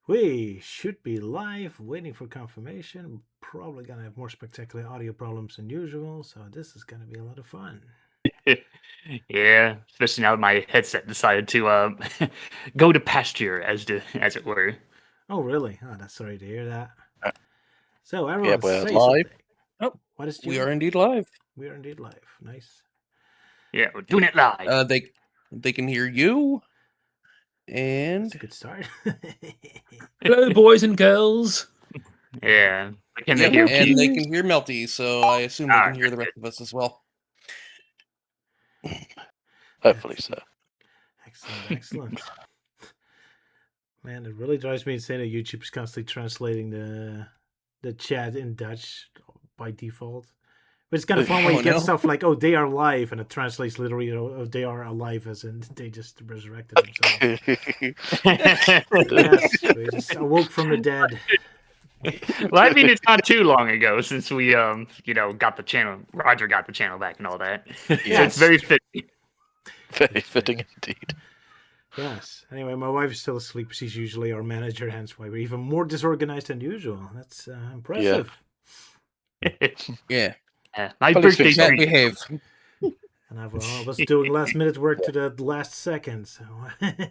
We should be live, waiting for confirmation. Probably gonna have more spectacular audio problems than usual, so this is gonna be a lot of fun. Yeah, especially now my headset decided to go to pasture, as it were. Oh, really? Oh, that's sorry to hear that. Uh, So everyone, we're say live. something. Oh, What is we are indeed live. We are indeed live. Nice. Yeah, we're doing it live. They can hear you, and That's a good start. hello, boys and girls. Yeah, can Yep, they hear and me? they can hear Melty, so I assume they can hear the rest of us as well. Hopefully so. Excellent. Man, it really drives me insane that YouTube's constantly translating the chat in Dutch by default. But it's kind of fun when you get stuff like, "Oh, they are live," and it translates literally, "Oh, they are alive," as in they just resurrected themselves. Yes, we just awoke from the dead. Well, I mean, it's not too long ago since we, got the channel. Roger got the channel back and all that. So Yes. it's very fitting. Very fitting indeed. Yes. Anyway, my wife is still asleep. She's usually our manager, hence why we're even more disorganized than usual. That's impressive. Yeah, My Well, it's birthday fixed. treat. behave. And I was doing last minute work to the last second, so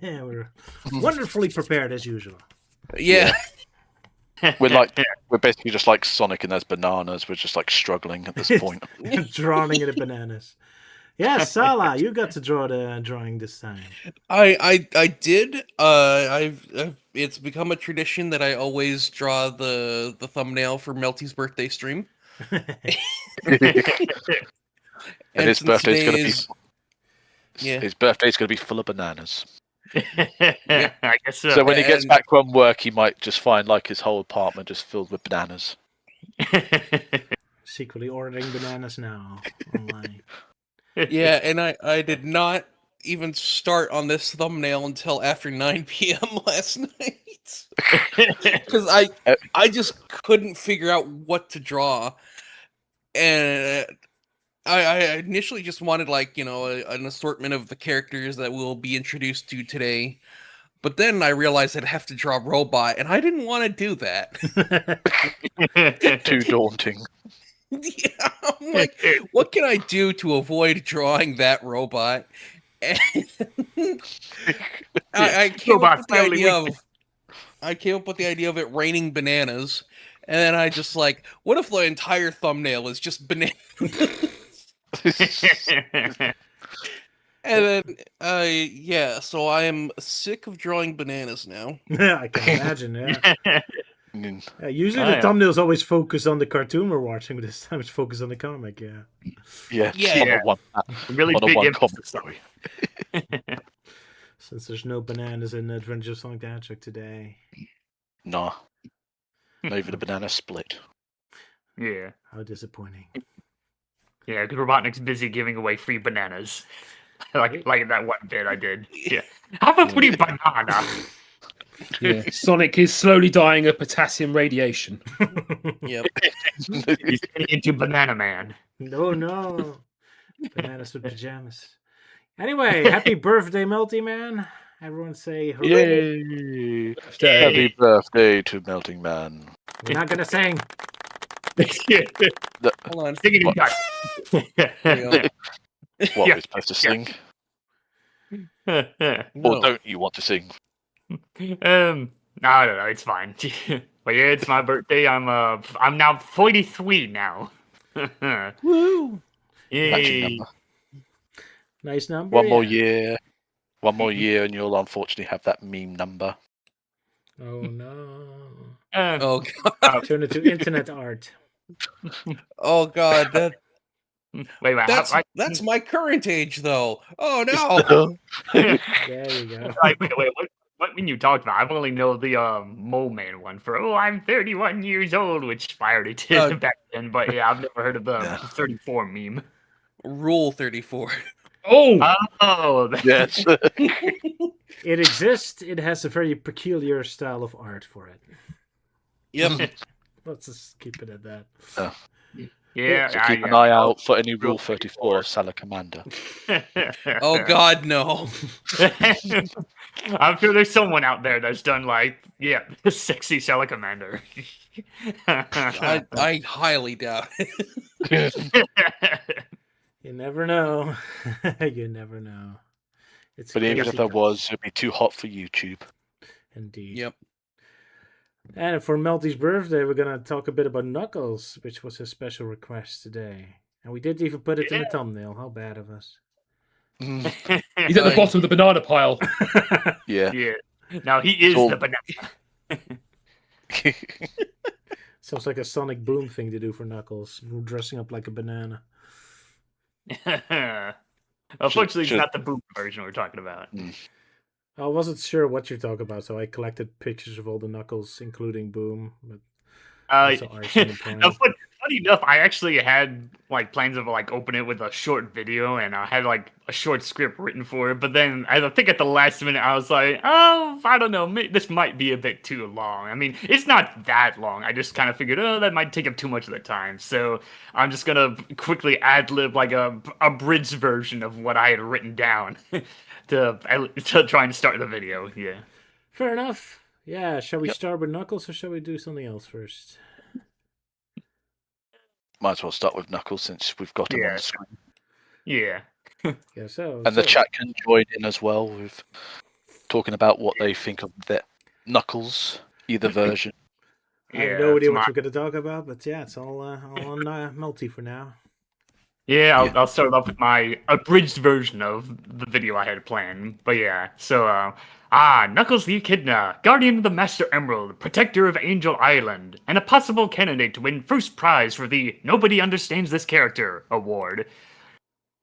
we're wonderfully prepared as usual. Yeah, We're basically just like Sonic and those bananas. We're just like struggling at this point. Drawing in the bananas. Yes, Sala, you got to draw the drawing this time. I did. It's become a tradition that I always draw the thumbnail for Melty's birthday stream. And his since birthday's today gonna be is- Yeah. his birthday's gonna be full of bananas. I guess so. So when he gets and- back from work, he might just find like his whole apartment just filled with bananas. Secretly ordering bananas now online. Yeah, and I did not even start on this thumbnail until after 9 p.m. last night. Because I just couldn't figure out what to draw. And I initially just wanted an assortment of the characters that we'll be introduced to today. But then I realized I'd have to draw a robot, and I didn't want to do that. Too daunting. Yeah, I'm like, what can I do to avoid drawing that robot? And I came up with the idea of it raining bananas, and then I just like, what if the entire thumbnail is just bananas? And then, so I am sick of drawing bananas now. Yeah, I can imagine, yeah. Usually the Yeah. thumbnails always focus on the cartoon we're watching, but this time it's focused on the comic, yeah. Yeah, Yeah. on Really a big one emphasis. comic story. Since there's no bananas in Adventure of Sonic the Hedgehog today. Nah. Not even a banana split. Yeah. How disappointing. Yeah, because Robotnik's busy giving away free bananas. like that one bit I did. Yeah. Have a free banana. Yeah, Sonic is slowly dying of potassium radiation. Yep. He's turning into Banana Man. No. Bananas with pajamas. Anyway, happy birthday, Melty Man. Everyone say hooray. Yay! Birthday. Happy birthday to Melting Man. We're not gonna sing. Hold on. Sing it in What? Dutch. There we go. What Yeah. are we supposed to sing? No. Or don't you want to sing? No, it's fine. But yeah, it's my birthday. I'm now 43 now. Woo! Matching Yay. number. Nice number. One more yeah. year. One more year, and you'll unfortunately have that meme number. Oh no. Oh god! Turn it to internet art. Oh god! Wait, That's my current age, though. Oh no! There you go. wait, what when you talked about? I've only know the Mole Man one for I'm 31 years old, which I already did back then, but yeah, I've never heard of the 34 meme. Rule 34. Oh, Yes. It exists. It has a very peculiar style of art for it. Yep. Let's just keep it at that. Oh. Yeah, So keep an eye out for any Rule 34 of Salamander. Oh God, no! I'm sure there's someone out there that's done like, sexy Salamander. I highly doubt it. You never know. You never know. It's But even if crazy. there was, it'd be too hot for YouTube. Indeed. Yep. And for Melty's birthday, we're going to talk a bit about Knuckles, which was his special request today. And we did even put it in the thumbnail. How bad of us. Mm, He's at the bottom of the banana pile. yeah. Yeah. Now he is So- the banana. Sounds like a Sonic Boom thing to do for Knuckles, dressing up like a banana. Unfortunately, it's should- not the boom version we're talking about. I wasn't sure what you're talking about, so I collected pictures of all the Knuckles, including Boom. But also Archie and Penny. Funny enough, I actually had like plans of like open it with a short video, and I had like a short script written for it. But then I think at the last minute, I was like, oh, I don't know, this might be a bit too long. I mean, it's not that long. I just kind of figured, oh, that might take up too much of the time. So I'm just gonna quickly ad lib like a abridged version of what I had written down to try and start the video. Yeah. Fair enough. Yeah, shall we start with Knuckles or shall we do something else first? Might as well start with Knuckles since we've got him on Yeah. the screen. Yeah. Yeah, so. And the chat can join in as well with talking about what they think of the Knuckles, either version. I have Yeah, no idea it's what we're going to talk about, but yeah, it's all on Melty for now. Yeah, Yeah. I'll start off with my abridged version of the video I had planned. But yeah, so, Knuckles the Echidna, Guardian of the Master Emerald, Protector of Angel Island, and a possible candidate to win first prize for the Nobody Understands This Character award.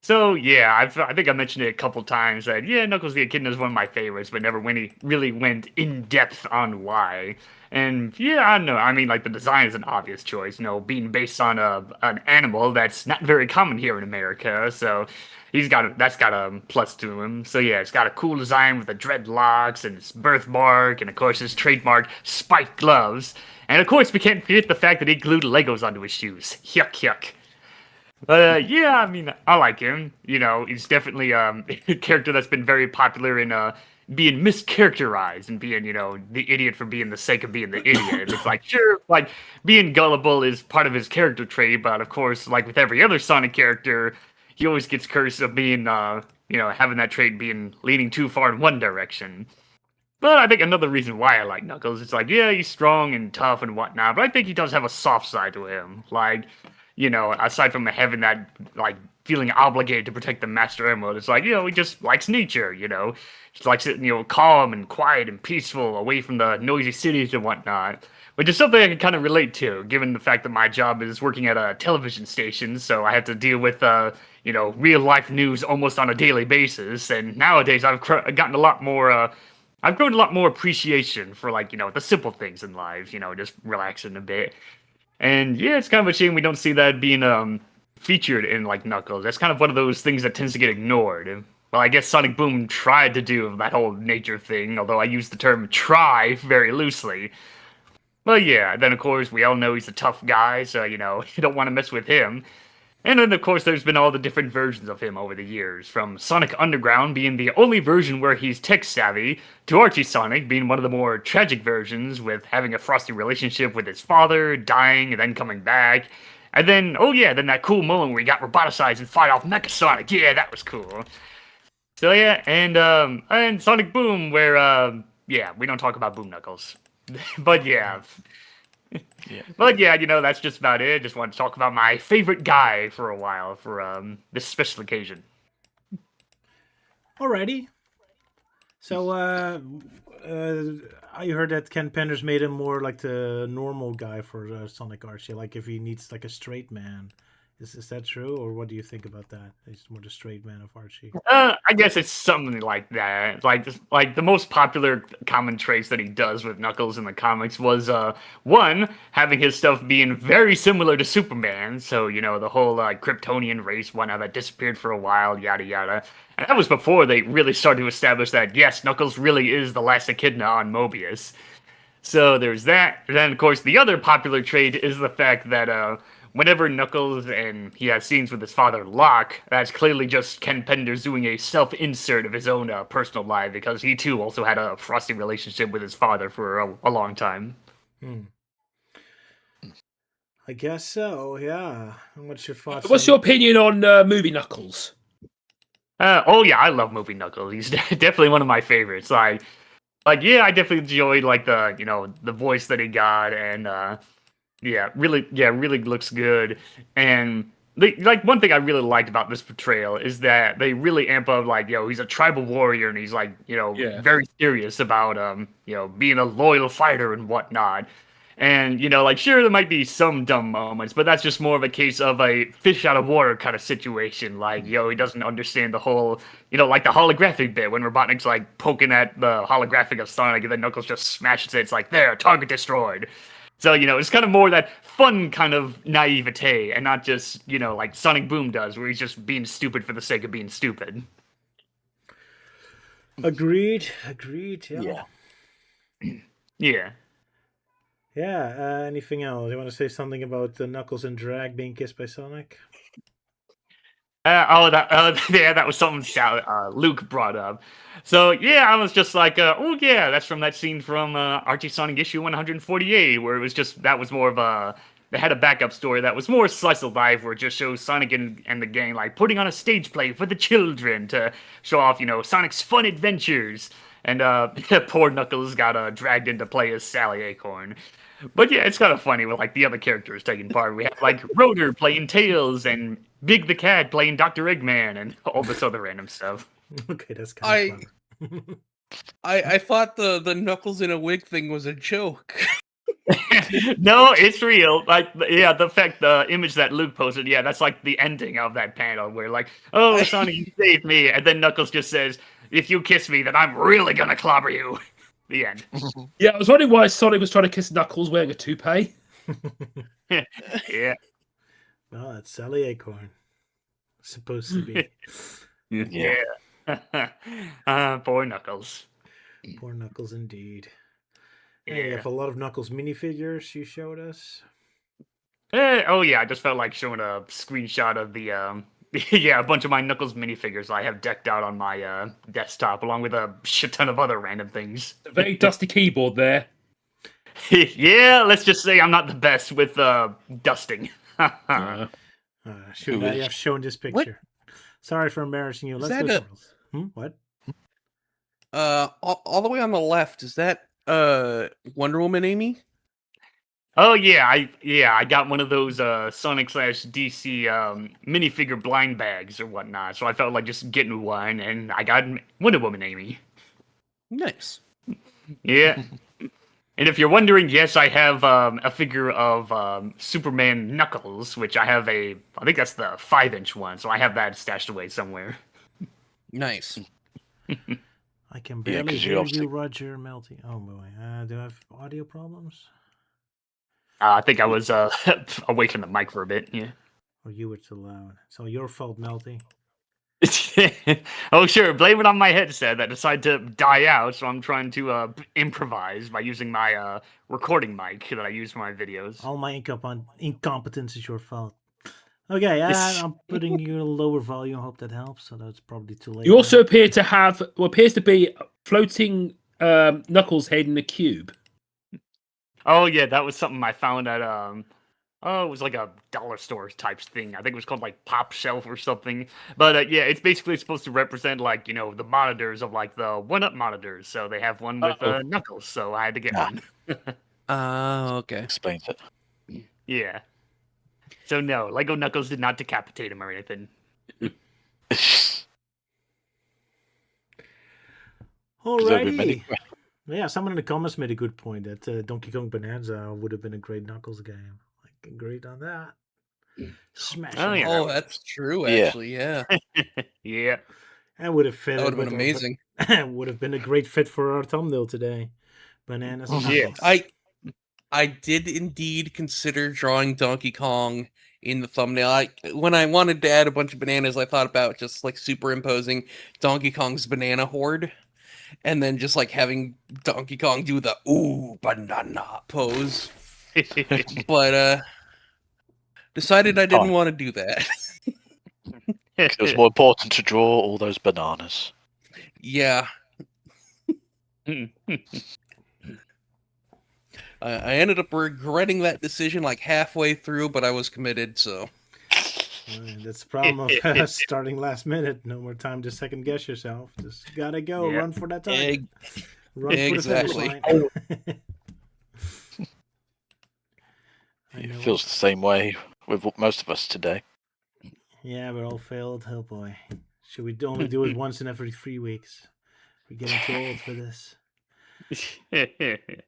So yeah, I think I mentioned it a couple times that Knuckles the Echidna is one of my favorites, but never really went in depth on why. And yeah, I don't know. I mean, like the design is an obvious choice, being based on an animal that's not very common here in America. So that's got a plus to him. So yeah, it's got a cool design with the dreadlocks and his birthmark, and of course his trademark spiked gloves. And of course we can't forget the fact that he glued Legos onto his shoes. Yuck yuck. But yeah, I mean, I like him. He's definitely a character that's been very popular in being mischaracterized and being, the idiot for being the sake of being the idiot. It's like, sure, like being gullible is part of his character trait, but of course, like with every other Sonic character, he always gets cursed of being, having that trait being leaning too far in one direction. But I think another reason why I like Knuckles is like, yeah, he's strong and tough and whatnot, but I think he does have a soft side to him. Like, aside from having that, like, feeling obligated to protect the Master Emerald, it's like, he just likes nature, just likes it, calm and quiet and peaceful, away from the noisy cities and whatnot, which is something I can kind of relate to, given the fact that my job is working at a television station, so I have to deal with, real-life news almost on a daily basis, and nowadays I've gotten a lot more, I've grown a lot more appreciation for, like, the simple things in life, just relaxing a bit. And yeah, it's kind of a shame we don't see that being featured in like Knuckles. That's kind of one of those things that tends to get ignored. Well, I guess Sonic Boom tried to do that whole nature thing, although I use the term try very loosely. Well, yeah, then of course we all know he's a tough guy, so you don't want to mess with him. And then, of course, there's been all the different versions of him over the years, from Sonic Underground being the only version where he's tech-savvy, to Archie Sonic being one of the more tragic versions, with having a frosty relationship with his father, dying, and then coming back. And then, then that cool moment where he got roboticized and fought off Mecha Sonic. Yeah, that was cool. So yeah, and Sonic Boom, where, we don't talk about Boom Knuckles. But yeah. Yeah. But yeah, that's just about it. Just wanted to talk about my favorite guy for a while for this special occasion. Alrighty. So, I heard that Ken Penders made him more like the normal guy for Sonic Archie. Like if he needs like a straight man. Is that true, or what do you think about that? He's more the straight man of Archie. I guess it's something like that. Like the most popular common traits that he does with Knuckles in the comics was one, having his stuff being very similar to Superman. So the whole Kryptonian race, whatnot, that disappeared for a while, yada yada. And that was before they really started to establish that yes, Knuckles really is the last Echidna on Mobius. So there's that. And then of course the other popular trait is the fact that whenever Knuckles and he has scenes with his father Locke, that's clearly just Ken Penders doing a self-insert of his own personal life, because he too also had a frosty relationship with his father for a long time. I guess so, yeah. And what's your thoughts? What's your opinion on movie Knuckles? Oh yeah, I love movie Knuckles. He's definitely one of my favorites. Yeah, I definitely enjoyed like the voice that he got, and really looks good. And like one thing I really liked about this portrayal is that they really amp up like, he's a tribal warrior, and he's like, very serious about being a loyal fighter and whatnot. And like, sure, there might be some dumb moments, but that's just more of a case of a fish out of water kind of situation. Like, he doesn't understand the whole, like the holographic bit when Robotnik's like poking at the holographic of Sonic, and then Knuckles just smashes it. It's like, there, target destroyed. So, it's kind of more that fun kind of naivete, and not just, like Sonic Boom does, where he's just being stupid for the sake of being stupid. Agreed, yeah. Yeah. Yeah, anything else? You want to say something about Knuckles and Drag being kissed by Sonic? That was something Luke brought up. So yeah, I was just like, oh yeah, that's from that scene from Archie Sonic issue 148, where it was just, that was more of they had a backup story that was more slice of life, where it just shows Sonic and the gang like putting on a stage play for the children to show off, Sonic's fun adventures. And poor Knuckles got dragged into play as Sally Acorn. But yeah, it's kind of funny with like the other characters taking part. We have like Rotor playing Tails, and Big the Cat playing Dr. Eggman, and all this other random stuff. Okay, that's kind of fun. I thought the Knuckles in a wig thing was a joke. No, it's real. Like, yeah, the image that Luke posted, yeah, that's like the ending of that panel where like, oh, Sonic, you saved me, and then Knuckles just says, if you kiss me, then I'm really gonna clobber you. The end. Yeah, I was wondering why Sonic was trying to kiss Knuckles wearing a toupee. Yeah. Well, that's Sally Acorn. Supposed to be. Yeah. Poor Knuckles. Poor Knuckles indeed. Yeah. Hey, you have a lot of Knuckles minifigures you showed us. Oh yeah, I just felt like showing a screenshot of the a bunch of my Knuckles minifigures I have decked out on my desktop, along with a shit ton of other random things. A very dusty keyboard there. Yeah, let's just say I'm not the best with dusting. Should I have shown this picture? Sorry for embarrassing you. Let's do something else. What? All the way on the left, is that Wonder Woman Amy? Oh yeah, I got one of those Sonic / DC minifigure blind bags or whatnot. So I felt like just getting one, and I got Wonder Woman Amy. Nice. Yeah. And if you're wondering, yes, I have a figure of Superman Knuckles, which I think that's the 5-inch one, so I have that stashed away somewhere. Nice. I can barely hear you, Roger Melty. Oh boy, do I have audio problems? I think I was away from the mic for a bit, yeah. Or you were too loud. So your fault, Melty. Oh, sure. Blame it on my headset that decided to die out, so I'm trying to improvise by using my recording mic that I use for my videos. All my incompetence is your fault. Okay, I'm putting you a lower volume. Hope that helps. So that's probably too late. You also appear to have what appears to be floating Knuckles head in a cube. Oh yeah, that was something I found at it was like a dollar store type thing. I think it was called like Pop Shelf or something. But yeah, it's basically supposed to represent like, the monitors of like the 1-Up monitors. So they have one with Knuckles, so I had to get one. Okay. Explains it. Yeah. So no, Lego Knuckles did not decapitate him or anything. Alrighty. Yeah, someone in the comments made a good point that Donkey Kong Bonanza would have been a great Knuckles game. I agreed on that. Smash. Oh, that's true, actually, yeah. Yeah. That would have fit. That would have been amazing. Would have been a great fit for our thumbnail today. Bananas and Knuckles. I did indeed consider drawing Donkey Kong in the thumbnail. When I wanted to add a bunch of bananas, I thought about just like superimposing Donkey Kong's banana horde. And then just like having Donkey Kong do the ooh banana pose. But Decided I didn't Fine. want to do that. It was more important to draw all those bananas. Yeah. I ended up regretting that decision like halfway through, but I was committed, so. Right, that's the problem of starting last minute. No more time to second guess yourself. Just gotta go. Yeah. Run for that target. Run exactly. for the finish line. I It know. feels the same way with most of us today. Yeah, we all failed. Oh boy. Should we only do it once in every 3 weeks? We're getting too old for this.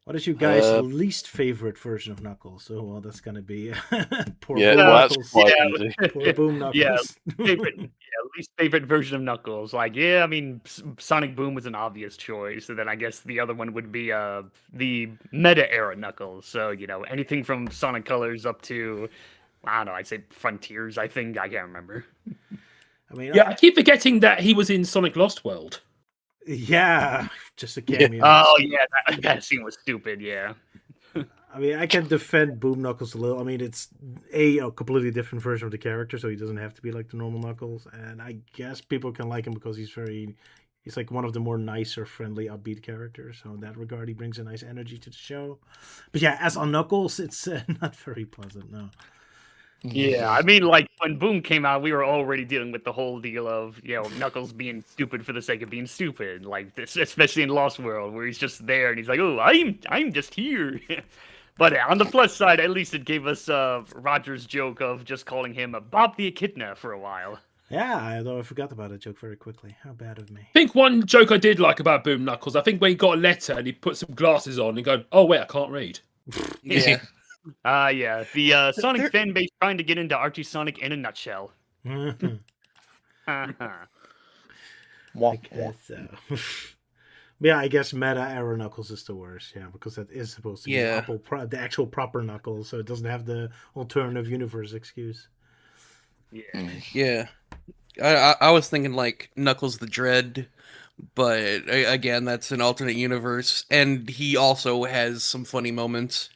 What is your guys' least favorite version of Knuckles? Oh well, that's gonna be poor Yeah, Boom well, that's Knuckles. quite Yeah. easy. Poor Boom Knuckles. Least favorite version of Knuckles. Like, yeah, I mean, Sonic Boom was an obvious choice, and then I guess the other one would be the Meta era Knuckles. So anything from Sonic Colors up to, I don't know, I'd say Frontiers. I think I can't remember. I mean, Yeah, I keep forgetting that he was in Sonic Lost World. yeah, just a cameo. Oh yeah, that scene was stupid. Yeah. I mean, I can defend Boom Knuckles a little. I mean, it's a completely different version of the character, so he doesn't have to be like the normal Knuckles. And I guess people can like him because he's like one of the more nicer, friendly, upbeat characters. So in that regard, he brings a nice energy to the show. But yeah, as on Knuckles, it's not very pleasant. No. Yeah, I mean, like when Boom came out, we were already dealing with the whole deal of Knuckles being stupid for the sake of being stupid, like this, especially in Lost World, where he's just there and he's like, "Oh, I'm just here." But on the plus side, at least it gave us Roger's joke of just calling him Bob the Echidna for a while. Yeah, although I forgot about that joke very quickly. How bad of me. I think one joke I did like about Boom Knuckles, I think when he got a letter and he put some glasses on and go, "Oh wait, I can't read." Yeah. Yeah, the Sonic fan base trying to get into Archie Sonic in a nutshell. I guess so. Yeah, I guess Meta era Knuckles is the worst. Yeah, because that is supposed to be the actual proper Knuckles, so it doesn't have the alternative universe excuse. Yeah. Yeah. I was thinking like Knuckles the Dread, but again, that's an alternate universe, and he also has some funny moments.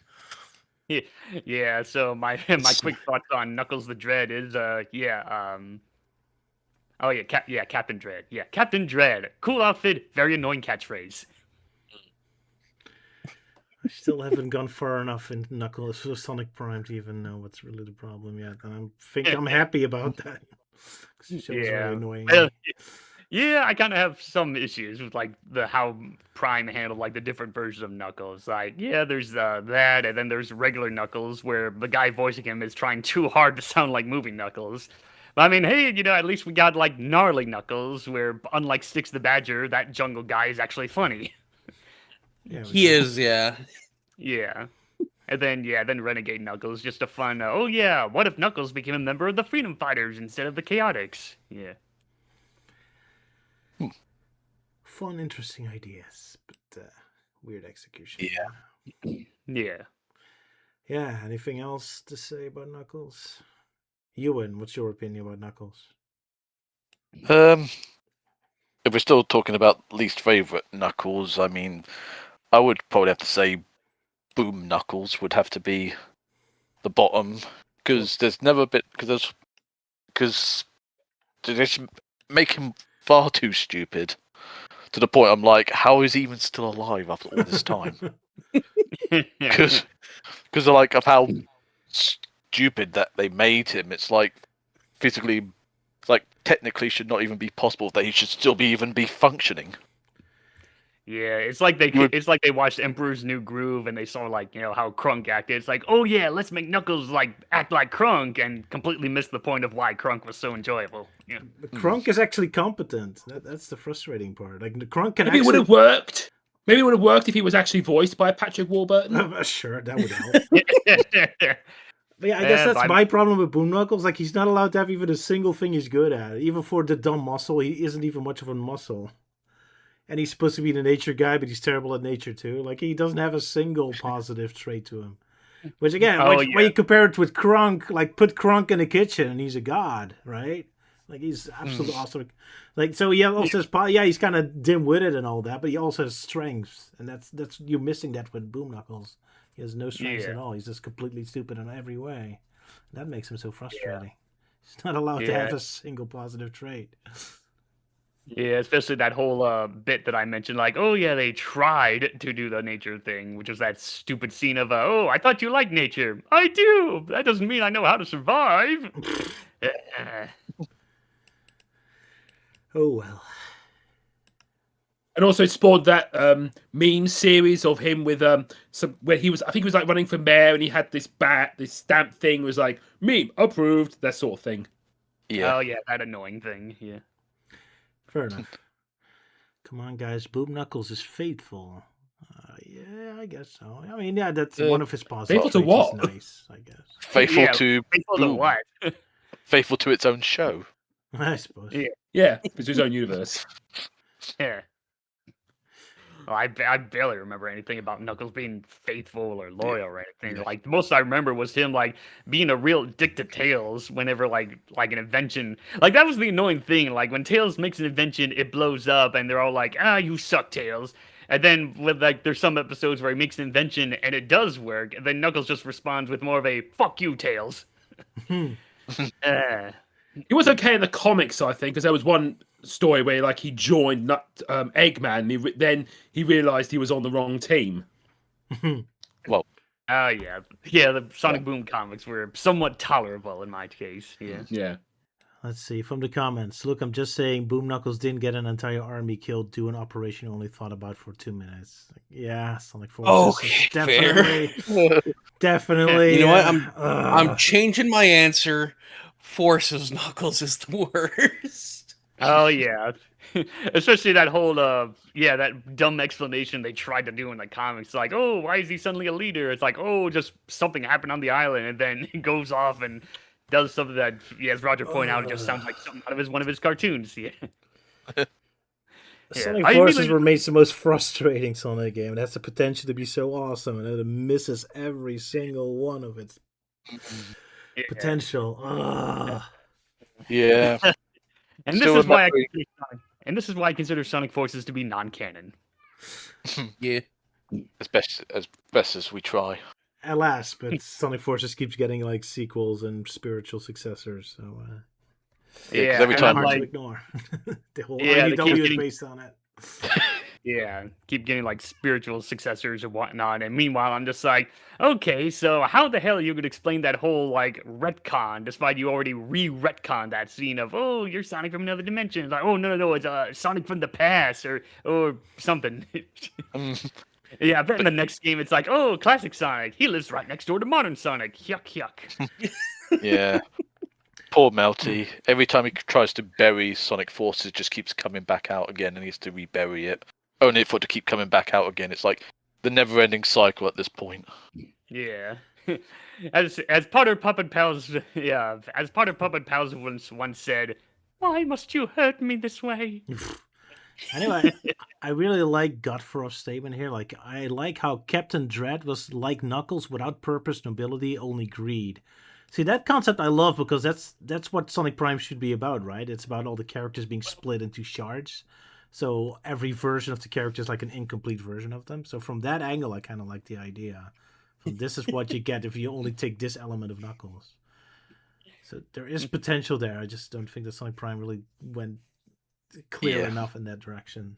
Yeah, so my quick thoughts on Knuckles the Dread is Captain Dread. Yeah, Captain Dread. Cool outfit, very annoying catchphrase. I still haven't gone far enough in Knuckles for Sonic Prime to even know what's really the problem yet. And I'm happy about that. Because it shows very annoying. Yeah, I kind of have some issues with like how Prime handled like the different versions of Knuckles. Like, yeah, there's that, and then there's regular Knuckles where the guy voicing him is trying too hard to sound like movie Knuckles. But I mean, hey, at least we got like gnarly Knuckles, where unlike Styx the Badger, that jungle guy is actually funny. Yeah, He is, yeah. Yeah. And then Renegade Knuckles, just a fun, what if Knuckles became a member of the Freedom Fighters instead of the Chaotix? Yeah. Fun, interesting ideas, but weird execution. Yeah. Yeah. Yeah, anything else to say about Knuckles? Ewan, what's your opinion about Knuckles? If we're still talking about least favorite Knuckles, I mean, I would probably have to say Boom Knuckles would have to be the bottom, because there's never been because they just make him far too stupid to the point I'm like, how is he even still alive after all this time? Because like of how stupid that they made him, it's like physically, like technically should not even be possible that he should still be functioning. Yeah, it's like they watched Emperor's New Groove and they saw like how Krunk acted. It's like, oh yeah, let's make Knuckles like act like Krunk, and completely missed the point of why Krunk was so enjoyable. Yeah, But Krunk is actually competent. That's the frustrating part. Like the Krunk can Maybe it would have worked. Maybe it would have worked if he was actually voiced by Patrick Warburton. Sure, that would help. But yeah, I guess that's my problem with Boom Knuckles. Like he's not allowed to have even a single thing he's good at. Even for the dumb muscle, he isn't even much of a muscle. And he's supposed to be the nature guy, but he's terrible at nature too. Like he doesn't have a single positive trait to him. Which again, when you compare it with Krunk, like put Krunk in the kitchen and he's a god, right? Like he's absolutely awesome. Like so, he also has he's kind of dim-witted and all that, but he also has strengths, and that's you're missing that with Boom Knuckles. He has no strengths at all. He's just completely stupid in every way. That makes him so frustrating. He's not allowed to have a single positive trait. Yeah, especially that whole bit that I mentioned, like, oh yeah, they tried to do the nature thing, which was that stupid scene of, oh, I thought you liked nature. I do. That doesn't mean I know how to survive. Oh well. And also it spawned that meme series of him with some where he was, I think he was like running for mayor, and he had this stamp thing was like meme approved, that sort of thing. Yeah. Oh yeah, that annoying thing. Yeah. Fair enough. Come on, guys. Boom Knuckles is faithful. Yeah, I guess so. I mean, yeah, that's one of his positive faithful to traits. what? He's nice, I guess. Faithful Yeah, to faithful to Boom. what? Faithful to its own show. I suppose. Yeah, it's his own universe. Yeah. Well, I barely remember anything about Knuckles being faithful or loyal or anything. Yeah. Like the most I remember was him like being a real dick to Tails whenever like an invention. Like that was the annoying thing. Like when Tails makes an invention, it blows up, and they're all like, "Ah, you suck, Tails." And then with like there's some episodes where he makes an invention and it does work, and then Knuckles just responds with more of a "fuck you, Tails." He was okay in the comics, I think, because there was one story where like he joined Eggman, and then he realized he was on the wrong team. Oh yeah, the Sonic Boom comics were somewhat tolerable in my case. Yeah. Yeah. Let's see from the comments. Look, I'm just saying, Boom Knuckles didn't get an entire army killed. Do an operation only thought about for 2 minutes. Yeah, Sonic Forces. Okay, definitely, definitely. You know what? I'm changing my answer. Forces Knuckles is the worst. Oh yeah, especially that whole that dumb explanation they tried to do in the comics. Like, oh, why is he suddenly a leader? It's like, oh, just something happened on the island, and then he goes off and does something that, as Roger pointed out, it just sounds like something out of one of his cartoons. Yeah. Sonic Forces remains the most frustrating Sonic game. It has the potential to be so awesome, and it misses every single one of its potential. Yeah. And this is why I consider Sonic Forces to be non-canon. Yeah. As best as we try. Alas, but Sonic Forces keeps getting like sequels and spiritual successors, so yeah, every time hard to ignore. The whole IDW is based on it. Yeah, keep getting like spiritual successors and whatnot, and meanwhile I'm just like, okay, so how the hell you could explain that whole like retcon, despite you already re-retcon that scene of, oh, you're Sonic from another dimension? Like, oh no, it's Sonic from the past or something. Yeah, I bet in the next game it's like, oh, classic Sonic, he lives right next door to modern Sonic. Yuck. Yeah. Poor Melty. Every time he tries to bury Sonic Forces, it just keeps coming back out again, and he has to rebury it. Only for it to keep coming back out again. It's like the never-ending cycle at this point. Yeah. As Potter Puppet Pals, as Potter Puppet Pals once said, why must you hurt me this way? Anyway, I really like Godfrost's statement here. Like, I like how Captain Dread was like Knuckles, without purpose, nobility, only greed. See, that concept I love, because that's what Sonic Prime should be about, right? It's about all the characters being split into shards. So every version of the character is like an incomplete version of them. So from that angle, I kind of like the idea. This is what you get if you only take this element of Knuckles. So there is potential there. I just don't think that Sonic Prime really went clear enough in that direction.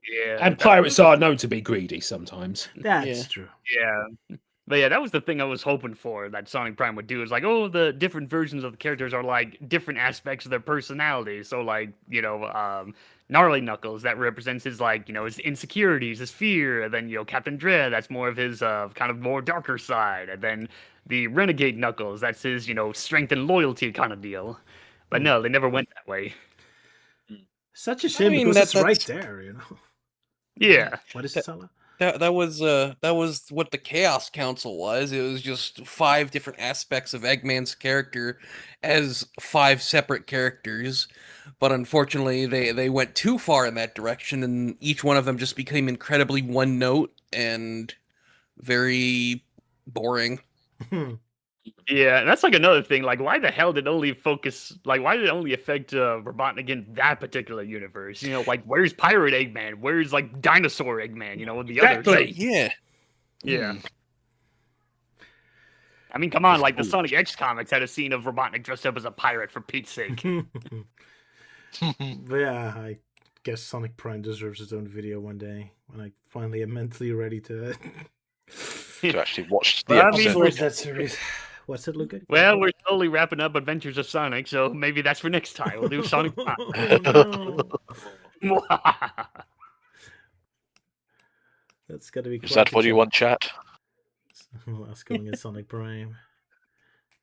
Yeah. And pirates are known to be greedy sometimes. That's true. Yeah. But yeah, that was the thing I was hoping for that Sonic Prime would do. Is like, oh, the different versions of the characters are like different aspects of their personality. So like, Gnarly Knuckles, that represents his like, his insecurities, his fear. And then, Captain Dread, that's more of his kind of more darker side. And then the Renegade Knuckles, that's his, strength and loyalty kind of deal. But no, they never went that way. Such a shame, because that's right there, Yeah. What is it, Salah? That was what the Chaos Council was. It was just 5 different aspects of Eggman's character as 5 separate characters. But unfortunately, they went too far in that direction, and each one of them just became incredibly one note and very boring. Yeah, and that's like another thing. Like, why the hell did it only focus? Like, why did it only affect Robotnik in that particular universe? Like, where's Pirate Eggman? Where's like Dinosaur Eggman? The others. Yeah. Yeah. I mean, come on, like the Sonic X comics had a scene of Robotnik dressed up as a pirate for Pete's sake. But yeah, I guess Sonic Prime deserves its own video one day when I finally am mentally ready to actually watch the Well, I episode. mean, absorb that series. What's it, Luca? Well, we're slowly wrapping up Adventures of Sonic, so maybe that's for next time. We'll do Sonic Prime. Oh, no. That's gotta be. Is that what you want, chat? Us going in Sonic Prime.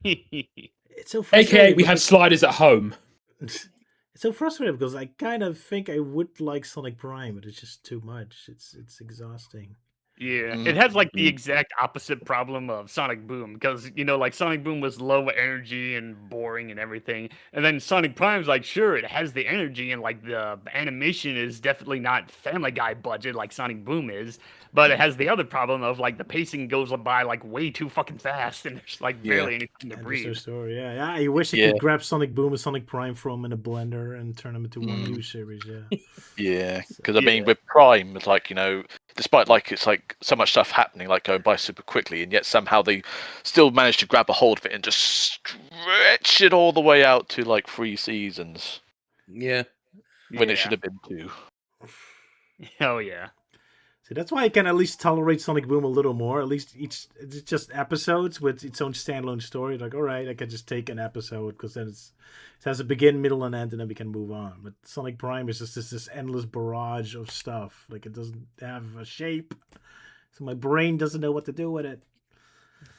Yeah, It's so AKA, frustrating. we have sliders at home. It's so frustrating because I kind of think I would like Sonic Prime, but it's just too much. It's exhausting. it has like the exact opposite problem of Sonic Boom because like Sonic Boom was low energy and boring and everything, and then Sonic Prime's like sure it has the energy and like the animation is definitely not Family Guy budget like Sonic Boom is, but it has the other problem of like the pacing goes by like way too fucking fast and there's like barely anything to And there's breathe. their story. Yeah. I wish I could grab Sonic Boom and Sonic Prime from in a blender and turn them into one new series. Yeah. Yeah, because I mean, with Prime, it's like despite like it's like so much stuff happening, like going by super quickly, and yet somehow they still manage to grab a hold of it and just stretch it all the way out to like 3 seasons Yeah. when it should have been 2. Oh yeah. See, that's why I can at least tolerate Sonic Boom a little more. At least it's just episodes with its own standalone story. Like, all right, I can just take an episode because then it has a begin, middle, and end, and then we can move on. But Sonic Prime is just this endless barrage of stuff. Like, it doesn't have a shape, so my brain doesn't know what to do with it.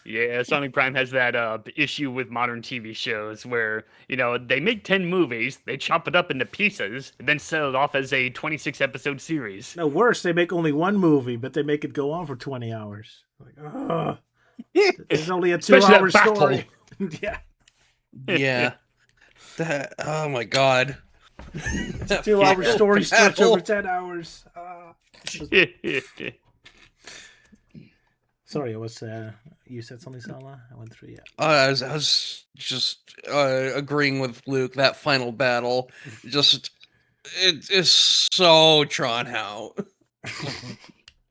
Yeah, Sonic Prime has that issue with modern TV shows where, they make 10 movies, they chop it up into pieces, and then sell it off as a 26-episode series. No, worse, they make only one movie, but they make it go on for 20 hours. Like, ugh. There's only a 2-hour story. Yeah. Yeah. Oh my god. It's a 2-hour story stretch over 10 hours. Sorry, I was. You said something, Sala? I went through. Yeah. I was just agreeing with Luke. That final battle, it is so drawn out.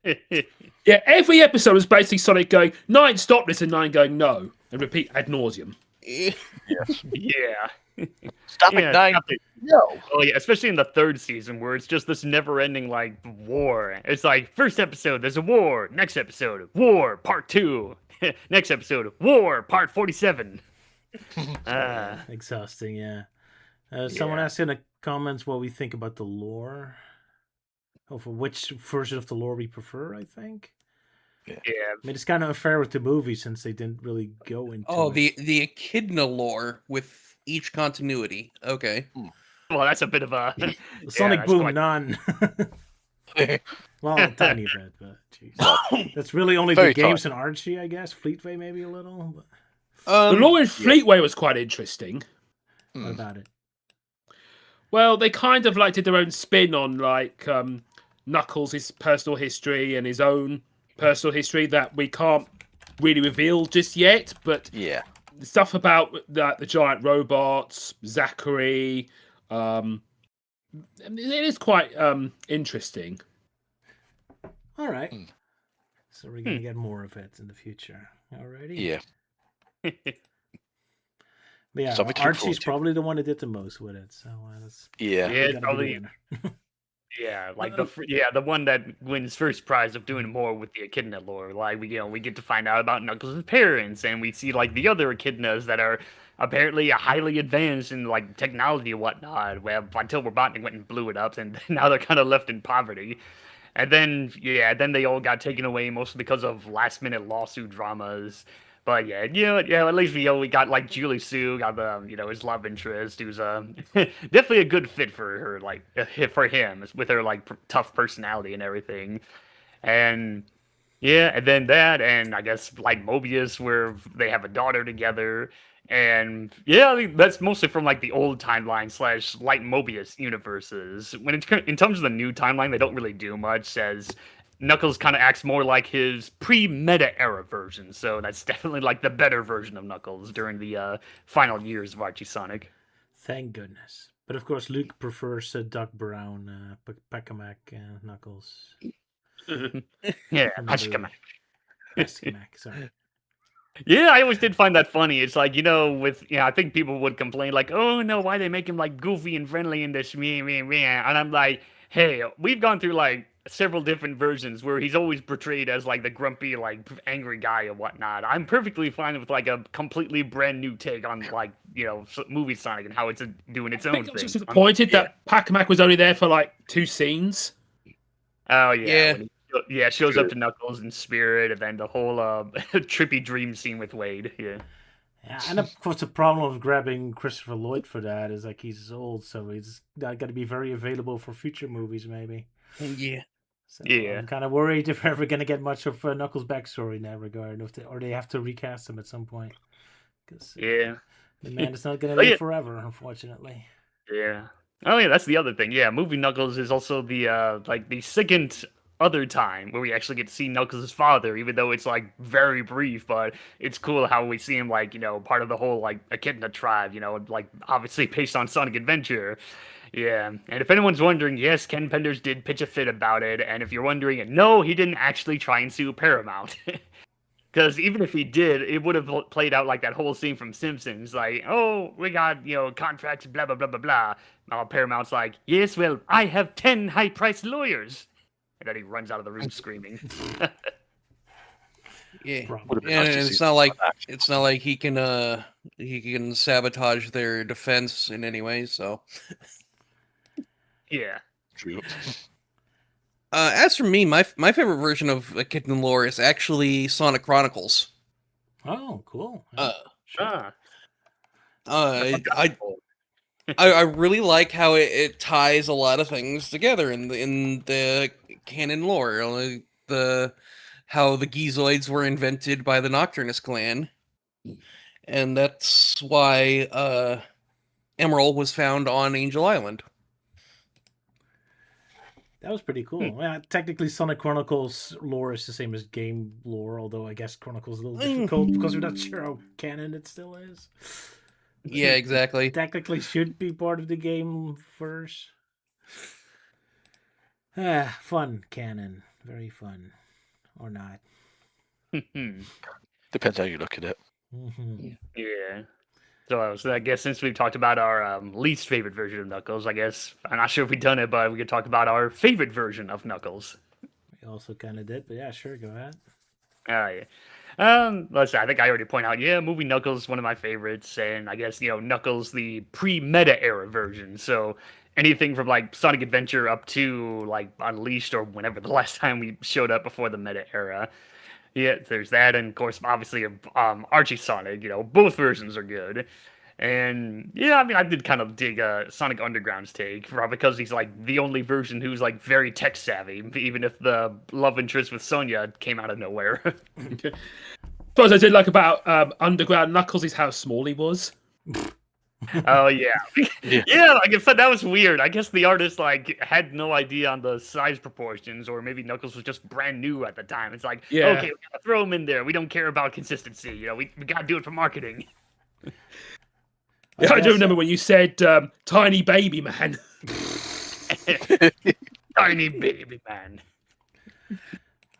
Yeah, every episode is basically Sonic going, 9, stop this, and 9 going, no, and repeat ad nauseum. Yeah. Stop it, 9. No. Oh yeah, especially in the 3rd season where it's just this never-ending like war. It's like first episode there's a war, next episode war part 2, next episode war part 47. Exhausting, yeah. Someone asked in the comments what we think about the lore. Oh, for which version of the lore we prefer, I think. Yeah. I mean, it's kind of unfair with the movie since they didn't really go into the Echidna lore with each continuity. Okay. Well, that's a bit of a Sonic Boom, quite... none. Well, a tiny bit, but geez. That's really only the games and Archie, I guess. Fleetway, maybe a little. But... the lore in Fleetway was quite interesting. What about it? Well, they kind of like did their own spin on like Knuckles' his personal history and his own personal history that we can't really reveal just yet. But yeah, stuff about the giant robots, Zachary. It is quite interesting. All right. So we're gonna get more of it in the future. Alrighty. Yeah. But yeah, Archie's probably the one that did the most with it. So that's probably. Yeah, like the one that wins first prize of doing more with the Echidna lore. Like we get to find out about Knuckles' parents, and we see like the other Echidnas that are apparently highly advanced in like technology and whatnot. Well, until Robotnik went and blew it up, and now they're kind of left in poverty. And then then they all got taken away mostly because of last minute lawsuit dramas. But at least we got like Julie Sue, got the his love interest, who's definitely a good fit for her, like for him with her like tough personality and everything, and then that, and I guess like Mobius, where they have a daughter together, and I think that's mostly from like the old timeline / Light Mobius universes. When in terms of the new timeline, they don't really do much as Knuckles kind of acts more like his pre-meta era version, so that's definitely like the better version of Knuckles during the final years of Archie Sonic. Thank goodness. But of course, Luke prefers Doc Brown, Pacamac, Knuckles. Pacamac. Pacamac, sorry. Yeah, I always did find that funny. It's like, I think people would complain like, "Oh no, why they make him like goofy and friendly in this me," and I'm like, "Hey, we've gone through like several different versions where he's always portrayed as like the grumpy, like angry guy or whatnot. I'm perfectly fine with like a completely brand new take on like movie Sonic and how it's doing its I own think I was thing." just disappointed Yeah. that Pac-Man was only there for like 2 scenes. Oh yeah, Yeah. when he shows up to Knuckles in spirit, and then the whole trippy dream scene with Wade. Yeah. Yeah, and of course the problem of grabbing Christopher Lloyd for that is like he's old, so he's not going to be very available for future movies, maybe. Yeah. So Yeah. I'm kind of worried if we're ever going to get much of Knuckles' backstory in that regard, or they have to recast him at some point. Because Yeah. the man is not going Oh, to live yeah. forever, unfortunately. Yeah. Oh yeah, that's the other thing. Yeah, movie Knuckles is also the like the second other time where we actually get to see Knuckles' father, even though it's like very brief, but it's cool how we see him like, part of the whole like Echidna tribe, like obviously based on Sonic Adventure. Yeah. And if anyone's wondering, yes, Ken Penders did pitch a fit about it, and if you're wondering, no, he didn't actually try and sue Paramount. Because even if he did, it would have played out like that whole scene from Simpsons, like, "Oh, we got, contracts, blah, blah, blah, blah, blah." Paramount's like, "Yes, well, I have 10 high-priced lawyers." And then he runs out of the room screaming. Yeah. Would have been And nice to see it's some not like live action. it's not like he can sabotage their defense in any way, so Yeah. True. as for me, my favorite version of Kitten Lore is actually Sonic Chronicles. Oh, cool. Uh, Ah. I really like how it ties a lot of things together in the canon lore. Like how the Geezoids were invented by the Nocturnus clan, and that's why Emerald was found on Angel Island. That was pretty cool. Yeah, technically, Sonic Chronicles lore is the same as game lore, although I guess Chronicles is a little difficult because we're not sure how canon it still is. Yeah, exactly. Technically, should be part of the game first. Fun canon, very fun, or not. Depends how you look at it. Mm-hmm. Yeah. So I guess since we've talked about our least favorite version of Knuckles, I guess I'm not sure if we've done it, but we could talk about our favorite version of Knuckles. We also kind of did, but yeah, sure, go ahead. Yeah. Let's see, I think I already point out, yeah, movie Knuckles is one of my favorites, and I guess, Knuckles the pre-meta era version. So anything from like Sonic Adventure up to like Unleashed or whenever the last time we showed up before the meta era. Yeah, there's that, and of course, obviously, Archie Sonic. Both versions are good. And yeah, I mean, I did kind of dig Sonic Underground's take, because he's like the only version who's like very tech savvy, even if the love interest with Sonya came out of nowhere. What I did like about Underground Knuckles is how small he was. Oh yeah. Yeah. Yeah, like I said, that was weird. I guess the artist like had no idea on the size proportions, or maybe Knuckles was just brand new at the time. It's like, Yeah. okay, we gotta throw him in there. We don't care about consistency. We gotta do it for marketing. Yeah, I do remember when you said "tiny baby man." Tiny baby man.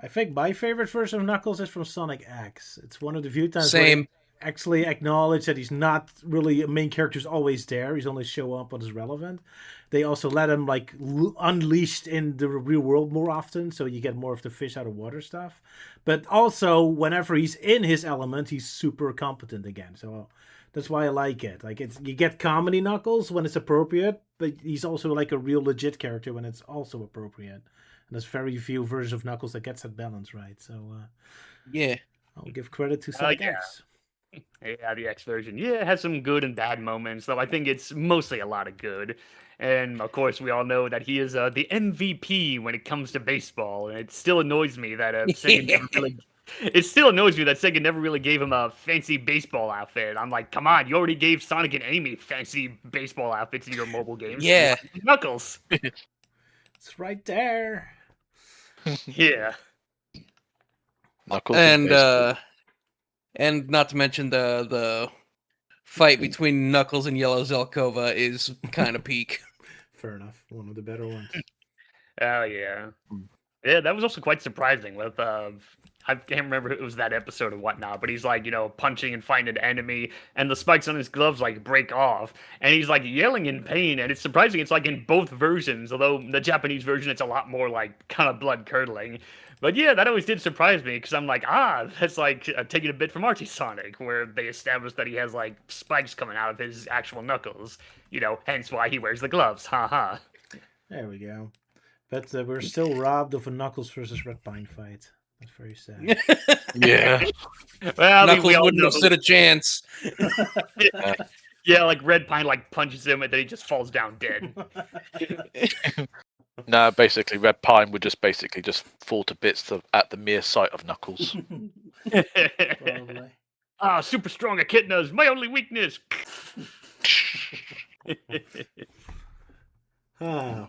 I think my favorite version of Knuckles is from Sonic X. It's one of the few times where Same. they actually acknowledge that he's not really a main character who's always there. He's only show up when it's relevant. They also let him like unleashed in the real world more often, so you get more of the fish out of water stuff. But also, whenever he's in his element, he's super competent again. So that's why I like it. Like you get comedy Knuckles when it's appropriate, but he's also like a real legit character when it's also appropriate. And there's very few versions of Knuckles that gets that balance right. So Yeah. I'll give credit to Sonic yeah. X. Yeah, the X version. Yeah, it has some good and bad moments, though I think it's mostly a lot of good. And of course, we all know that he is the MVP when it comes to baseball, and it still annoys me that Sega never really. It still annoys me that Sega never really gave him a fancy baseball outfit. I'm like, come on, you already gave Sonic and Amy fancy baseball outfits in your mobile games. Yeah. Knuckles. It's right there. Yeah. Knuckles And not to mention the fight between Knuckles and Yellow Zelkova is kind of peak. Fair enough. One of the better ones. Oh yeah. Yeah, that was also quite surprising with I can't remember if it was that episode or whatnot, but he's like, punching and fighting an enemy, and the spikes on his gloves like break off, and he's like yelling in pain, and it's surprising. It's like in both versions, although the Japanese version it's a lot more like kind of blood curdling. But yeah, that always did surprise me because I'm like, that's like taking a bit from Archie Sonic, where they established that he has like spikes coming out of his actual knuckles. Hence why he wears the gloves. Ha ha. There we go. But we're still robbed of a Knuckles versus Red Pine fight. That's very sad. Yeah. Well, I mean, we Knuckles all wouldn't know. have stood a chance. Yeah, like Red Pine like punches him and then he just falls down dead. No, basically, Red Pine would just fall to bits at the mere sight of Knuckles. Probably. Super strong echidnas, my only weakness.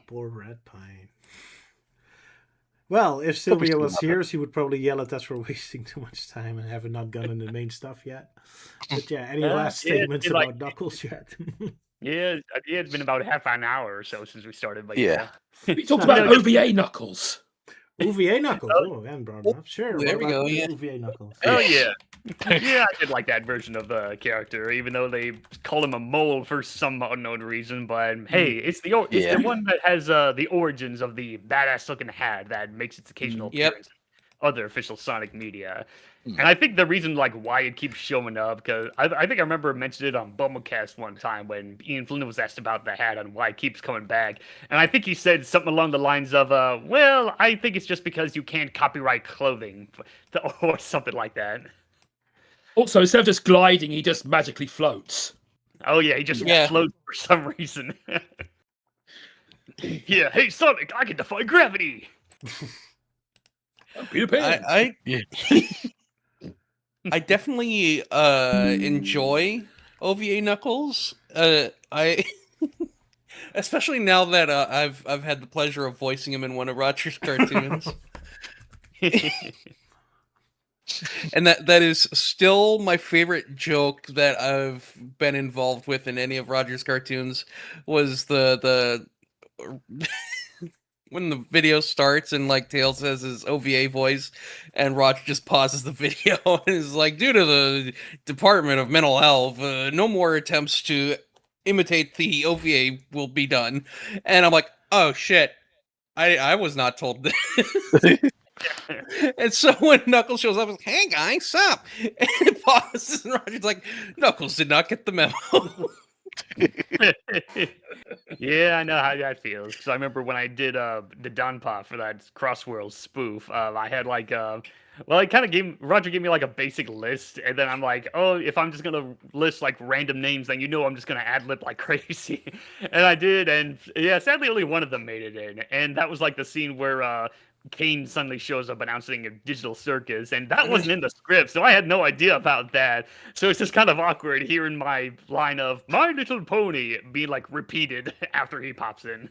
Poor Red Pine. Well, if Sylvia was here, she would probably yell at us for wasting too much time and having not gone into the main stuff yet. But yeah, any last statements about Knuckles yet? Yeah, it's been about half an hour or so since we started. But Yeah. We talked about OVA Knuckles. OVA Knuckles. Oh, and brought it up. Sure. There we go. Yeah. OVA Knuckles. Oh yeah, yeah, I did like that version of the character, even though they call him a mole for some unknown reason. But hey, it's the one that has the origins of the badass looking hat that makes its occasional appearance in other official Sonic media. And I think the reason like why it keeps showing up, because I think I remember mentioned it on Bumblecast one time when Ian Flynn was asked about the hat and why it keeps coming back. And I think he said something along the lines of, well, I think it's just because you can't copyright clothing or something like that. Also, instead of just gliding, he just magically floats. Oh yeah, he just floats for some reason. Yeah, hey Sonic, I can defy gravity. Peter Pan. I definitely enjoy OVA Knuckles. I especially now that I've had the pleasure of voicing him in one of Roger's cartoons. And that is still my favorite joke that I've been involved with in any of Roger's cartoons was the when the video starts and like Tails has his OVA voice and Roger just pauses the video and is like, due to the Department of Mental Health, no more attempts to imitate the OVA will be done. And I'm like, oh shit, I was not told this. And so when Knuckles shows up, it's like, hey guys, sup? And it pauses and Roger's like, Knuckles did not get the memo. Yeah, I know how that feels. So I remember when I did the Donpa for that Crossworld spoof, I had like Roger gave me like a basic list, and then I'm like, oh, if I'm just gonna list like random names, then I'm just gonna ad lib like crazy. And I did, and yeah, sadly only one of them made it in, and that was like the scene where Kane suddenly shows up announcing a digital circus, and that wasn't in the script, so I had no idea about that. So it's just kind of awkward hearing my line of "My Little Pony" being like repeated after he pops in.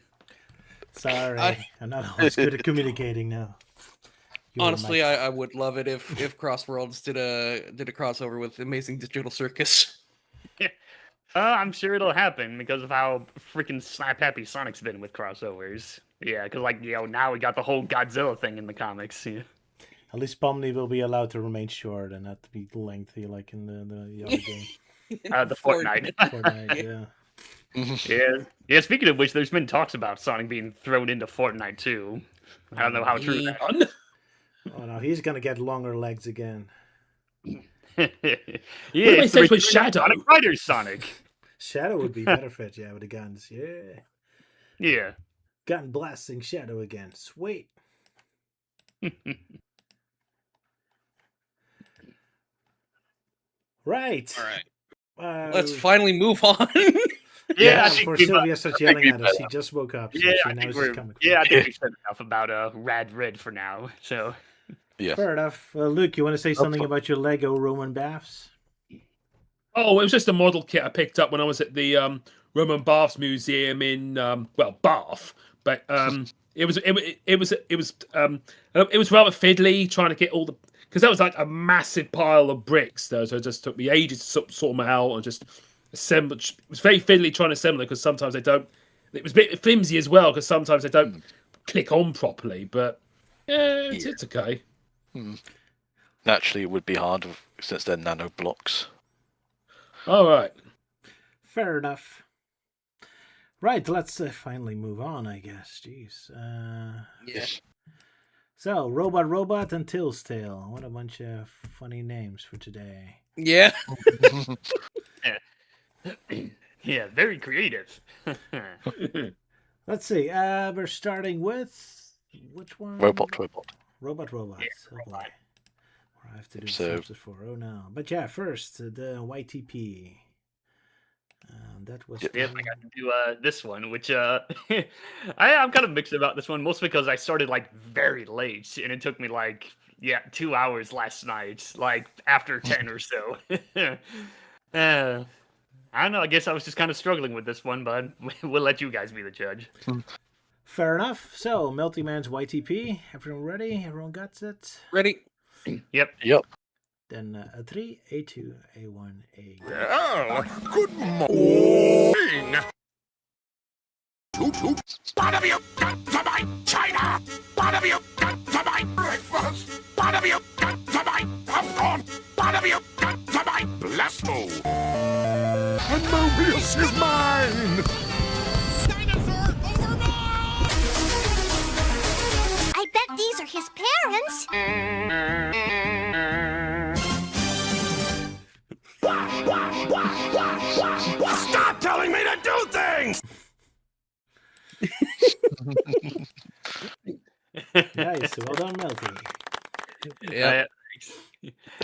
Sorry, I'm not always good at communicating now. Honestly, I would love it if Crossworlds did a crossover with Amazing Digital Circus. I'm sure it'll happen because of how freaking slap happy Sonic's been with crossovers. Yeah, because now we got the whole Godzilla thing in the comics. Yeah. At least Pomni will be allowed to remain short and not to be lengthy like in the other game. The Fortnite. Fortnite, yeah. Yeah. Speaking of which, there's been talks about Sonic being thrown into Fortnite too. I don't know how true that is. Oh no, he's gonna get longer legs again. Yeah, it's the with Shadow? Sonic Riders Sonic. Shadow would be better fit, with the guns. Yeah. Yeah. Gun blasting Shadow again. Sweet. Right. All right. Let's finally move on. Yeah, before Sylvia starts yelling at us, she just woke up. So I think we said enough about Rad Red for now. So. Yeah. Fair enough. Luke, you want to say something about your Lego Roman baths? Oh, it was just a model kit I picked up when I was at the Roman Baths Museum in Bath. But it was rather fiddly trying to get all the, because that was like a massive pile of bricks. So it just took me ages to sort them out and just assemble. It was very fiddly trying to assemble it because sometimes they don't. It was a bit flimsy as well because sometimes they don't click on properly. But it's okay. Naturally, it would be hard since they're nano blocks. All right. Fair enough. Right, let's finally move on, I guess. Jeez. Yeah. So, Robot, and Till's Tale. What a bunch of funny names for today. Yeah. Yeah, very creative. Let's see. We're starting with which one? Robot. Robot. Yeah, Oh boy. robot. I have to do So- synopsis for. Oh no. But yeah, first the YTP. That was. Yep, I got to do this one, which I'm kind of mixed about this one, mostly because I started like very late, and it took me like 2 hours last night, like after 10 or so. I don't know. I guess I was just kind of struggling with this one, but we'll let you guys be the judge. Fair enough. So, Melty Man's YTP. Everyone ready? Everyone got it? Ready? Yep. Yep. Then a 3, A2, A1, A. Well, good morning. What have you done to my china? What have you done to my breakfast? What have you done to my popcorn? What have you done to my blasto? And Mobius is mine! Dinosaur overboard! I bet these are his parents. Stop telling me to do things! Nice. Well done, Melty. Yeah.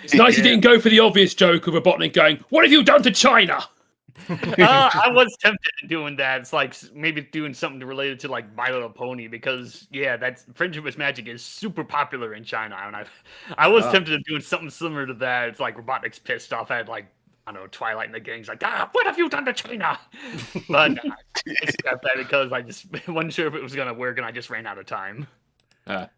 It's nice you Yeah. didn't go for the obvious joke of Robotnik going, "What have you done to China?" I was tempted in doing that. It's like maybe doing something related to like My Little Pony because that Friendship is Magic is super popular in China, and I was tempted of doing something similar to that. It's like Robotnik's pissed off at like I don't know Twilight and the gang's like, what have you done to China? But I scrapped that because I just wasn't sure if it was gonna work, and I just ran out of time. But,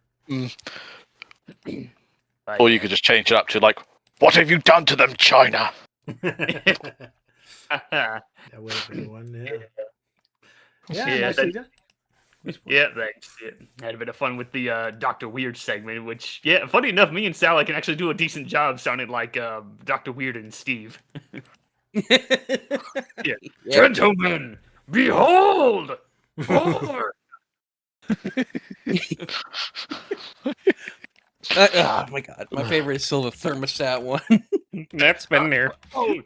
Or you could just change it up to like, "What have you done to them, China?" That way for everyone, yeah. Yeah, Yeah, nicely that- done. Yeah, thanks. Yeah. Had a bit of fun with the Dr. Weird segment, which, funny enough, me and Sally can actually do a decent job sounding like Dr. Weird and Steve. Gentlemen, behold! Forward! Oh my god, my favorite is still the thermostat one. That's been there. Oh,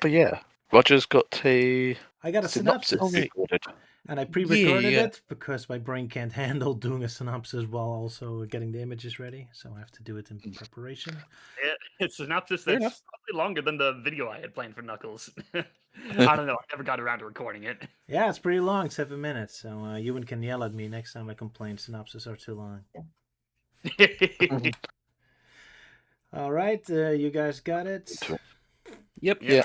But yeah, Roger's got a I got a synopsis, recorded. and I pre-recorded Yeah. it because my brain can't handle doing a synopsis while also getting the images ready, so I have to do it in preparation. it's a synopsis Fair that's enough. probably longer than the video I had planned for Knuckles. I don't know. I never got around to recording it. Yeah, it's pretty long, 7 minutes, so Ewan can yell at me next time I complain synopsis are too long. All right, you guys got it? Yep. Yeah.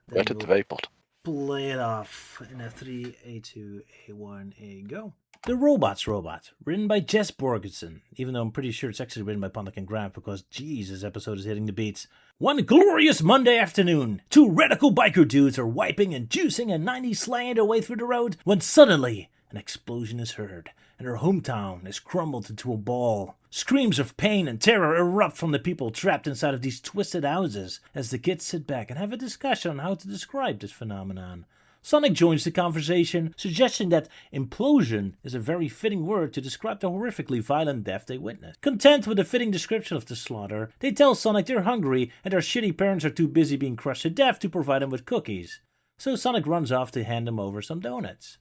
Then Right at the we'll very bottom. play it off in a 3, A2, A1, A, go. The Robot's Robot, written by Jess Borgenson, even though I'm pretty sure it's actually written by Pontic and Grant because, geez, this episode is hitting the beats. One glorious Monday afternoon, two radical biker dudes are wiping and juicing and 90s slanging their way through the road when suddenly an explosion is heard and their hometown is crumbled into a ball. Screams of pain and terror erupt from the people trapped inside of these twisted houses as the kids sit back and have a discussion on how to describe this phenomenon. Sonic joins the conversation, suggesting that implosion is a very fitting word to describe the horrifically violent death they witness. Content with a fitting description of the slaughter, they tell Sonic they're hungry and their shitty parents are too busy being crushed to death to provide them with cookies. So Sonic runs off to hand them over some donuts.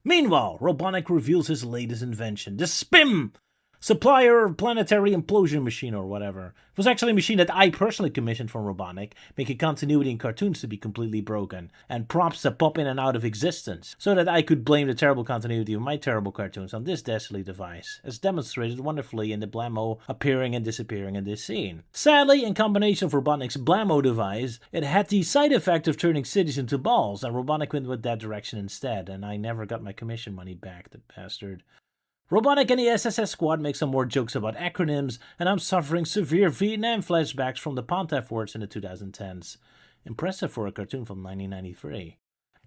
Meanwhile, Robotnik reveals his latest invention, the SPIM! Supplier Planetary Implosion Machine or whatever. It was actually a machine that I personally commissioned from Robotnik, making continuity in cartoons to be completely broken, and props that pop in and out of existence, so that I could blame the terrible continuity of my terrible cartoons on this dastardly device, as demonstrated wonderfully in the Blammo appearing and disappearing in this scene. Sadly, in combination with Robotnik's Blammo device, it had the side effect of turning cities into balls, and Robotnik went with that direction instead, and I never got my commission money back, the bastard. Robotnik and the SSS squad make some more jokes about acronyms, and I'm suffering severe Vietnam flashbacks from the Pontef words in the 2010s. Impressive for a cartoon from 1993.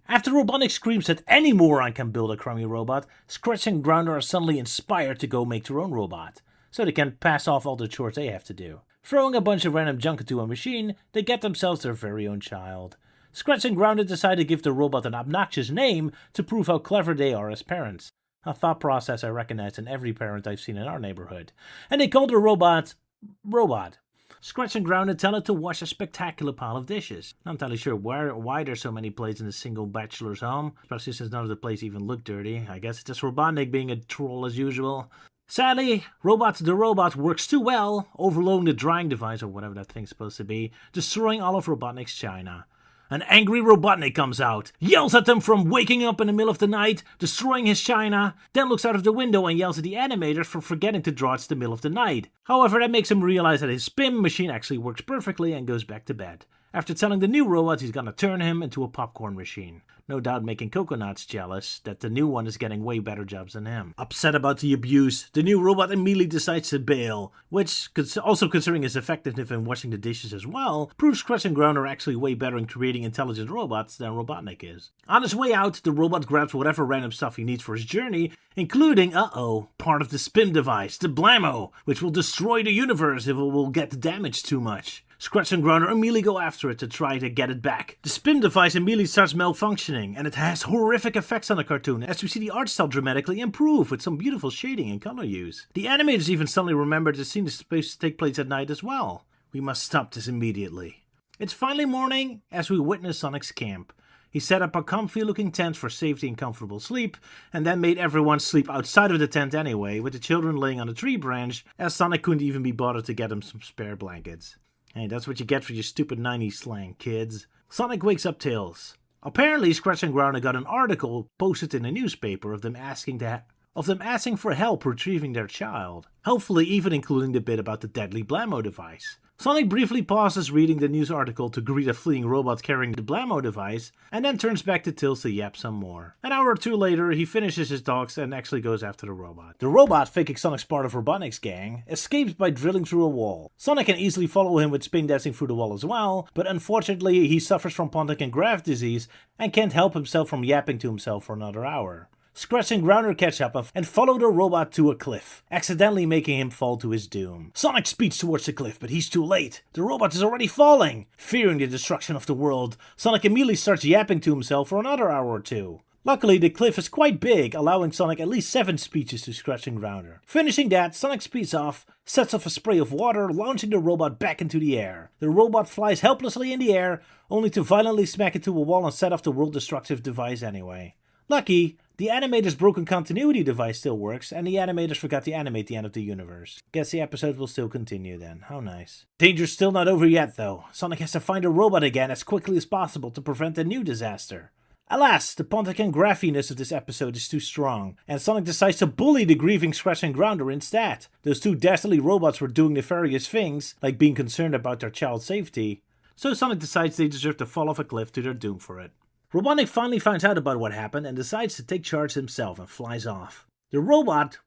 After Robotnik screams that any moron can build a crummy robot, Scratch and Grounder are suddenly inspired to go make their own robot, so they can pass off all the chores they have to do. Throwing a bunch of random junk into a machine, they get themselves their very own child. Scratch and Grounder decide to give the robot an obnoxious name to prove how clever they are as parents. A thought process I recognize in every parent I've seen in our neighborhood. And they call the robot... Robot. Scratch and Grounder tell it to wash a spectacular pile of dishes. Not entirely sure why there's so many plates in a single bachelor's home, especially since none of the plates even look dirty. I guess it's just Robotnik being a troll as usual. Sadly, the robot works too well, overloading the drying device or whatever that thing's supposed to be, destroying all of Robotnik's china. An angry Robotnik comes out, yells at them from waking up in the middle of the night, destroying his china, then looks out of the window and yells at the animators for forgetting to draw it to the middle of the night. However, that makes him realize that his spin machine actually works perfectly and goes back to bed. After telling the new robot he's gonna turn him into a popcorn machine. No doubt making Coconuts jealous that the new one is getting way better jobs than him. Upset about the abuse, the new robot immediately decides to bail, which, also considering his effectiveness in washing the dishes as well, proves Scratch and Grounder are actually way better in creating intelligent robots than Robotnik is. On his way out, the robot grabs whatever random stuff he needs for his journey, including, part of the spin device, the Blammo, which will destroy the universe if it will get damaged too much. Scratch and Grounder immediately go after it to try to get it back. The spin device immediately starts malfunctioning, and it has horrific effects on the cartoon, as we see the art style dramatically improve with some beautiful shading and color use. The animators even suddenly remember the scene is supposed to take place at night as well. We must stop this immediately. It's finally morning as we witness Sonic's camp. He set up a comfy looking tent for safety and comfortable sleep, and then made everyone sleep outside of the tent anyway, with the children laying on a tree branch, as Sonic couldn't even be bothered to get them some spare blankets. Hey, that's what you get for your stupid 90s slang, kids. Sonic wakes up Tails. Apparently, Scratch and Grounder got an article posted in the newspaper of them asking for help retrieving their child. Hopefully even including the bit about the deadly Blammo device. Sonic briefly pauses reading the news article to greet a fleeing robot carrying the Blammo device, and then turns back to Tails to yap some more. An hour or two later, he finishes his talks and actually goes after the robot. The robot, thinking Sonic's part of Robotnik's gang, escapes by drilling through a wall. Sonic can easily follow him with spin dancing through the wall as well, but unfortunately he suffers from Pontic and Graft disease and can't help himself from yapping to himself for another hour. Scratch and Grounder catch up and follow the robot to a cliff, accidentally making him fall to his doom. Sonic speeds towards the cliff, but he's too late. The robot is already falling. Fearing the destruction of the world, Sonic immediately starts yapping to himself for another hour or two. Luckily, the cliff is quite big, allowing Sonic at least 7 speeches to Scratch and Grounder. Finishing that, Sonic speeds off, sets off a spray of water, launching the robot back into the air. The robot flies helplessly in the air, only to violently smack into a wall and set off the world-destructive device anyway. Lucky, the animator's broken continuity device still works, and the animators forgot to animate the end of the universe. Guess the episode will still continue then. How nice. Danger's still not over yet, though. Sonic has to find a robot again as quickly as possible to prevent a new disaster. Alas, the Pontic and graphiness of this episode is too strong, and Sonic decides to bully the grieving Scratch and Grounder instead. Those two dastardly robots were doing nefarious things, like being concerned about their child's safety, so Sonic decides they deserve to fall off a cliff to their doom for it. Robotnik finally finds out about what happened and decides to take charge himself and flies off. The robot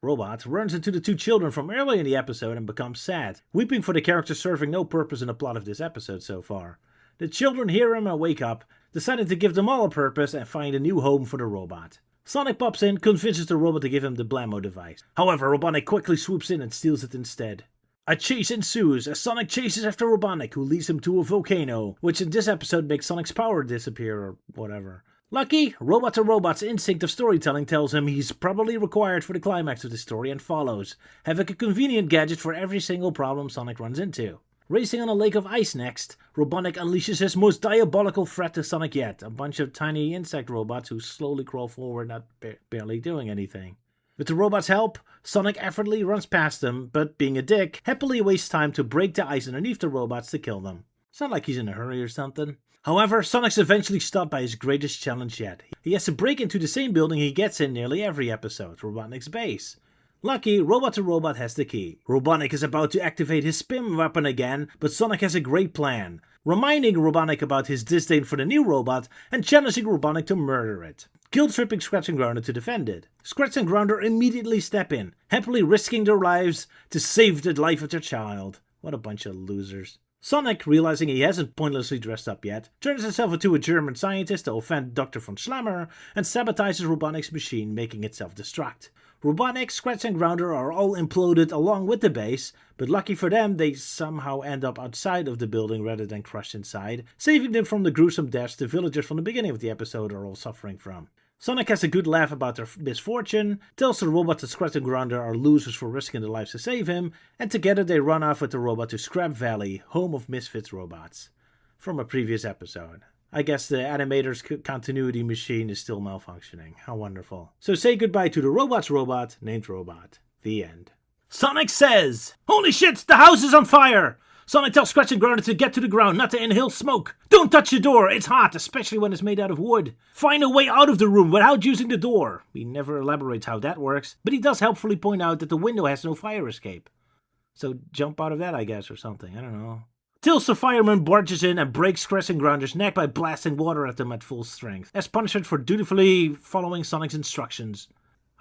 runs into the two children from earlier in the episode and becomes sad, weeping for the character serving no purpose in the plot of this episode so far. The children hear him and wake up, deciding to give them all a purpose and find a new home for the robot. Sonic pops in, convinces the robot to give him the Blammo device. However, Robotnik quickly swoops in and steals it instead. A chase ensues as Sonic chases after Robotnik, who leads him to a volcano, which in this episode makes Sonic's power disappear or whatever. Lucky, Robot to Robot's instinct of storytelling tells him he's probably required for the climax of the story and follows, having a convenient gadget for every single problem Sonic runs into. Racing on a lake of ice next, Robotnik unleashes his most diabolical threat to Sonic yet, a bunch of tiny insect robots who slowly crawl forward, not barely doing anything. With the robot's help, Sonic effortlessly runs past them, but being a dick, happily wastes time to break the ice underneath the robots to kill them. It's not like he's in a hurry or something. However, Sonic's eventually stopped by his greatest challenge yet. He has to break into the same building he gets in nearly every episode, Robotnik's base. Lucky, Robot to Robot has the key. Robotnik is about to activate his spin weapon again, but Sonic has a great plan, reminding Robotnik about his disdain for the new robot and challenging Robotnik to murder it, guilt-tripping Scratch and Grounder to defend it. Scratch and Grounder immediately step in, happily risking their lives to save the life of their child. What a bunch of losers. Sonic, realizing he hasn't pointlessly dressed up yet, turns himself into a German scientist to offend Dr. von Schlammer and sabotages Robotnik's machine, making it self-destruct. Robotnik, Scratch and Grounder are all imploded along with the base, but lucky for them, they somehow end up outside of the building rather than crushed inside, saving them from the gruesome deaths the villagers from the beginning of the episode are all suffering from. Sonic has a good laugh about their misfortune, tells the robot that Scratch and Grounder are losers for risking their lives to save him, and together they run off with the robot to Scrap Valley, home of Misfits robots. From a previous episode. I guess the animator's continuity machine is still malfunctioning. How wonderful. So say goodbye to the robot's robot, named Robot. The end. Sonic says, "Holy shit, the house is on fire!" Sonic tells Scratch and Grounder to get to the ground, not to inhale smoke. Don't touch the door, it's hot, especially when it's made out of wood. Find a way out of the room without using the door. He never elaborates how that works, but he does helpfully point out that the window has no fire escape. So jump out of that, I guess, or something, I don't know. Tills the fireman barges in and breaks Scratch and Grounder's neck by blasting water at them at full strength, as punishment for dutifully following Sonic's instructions.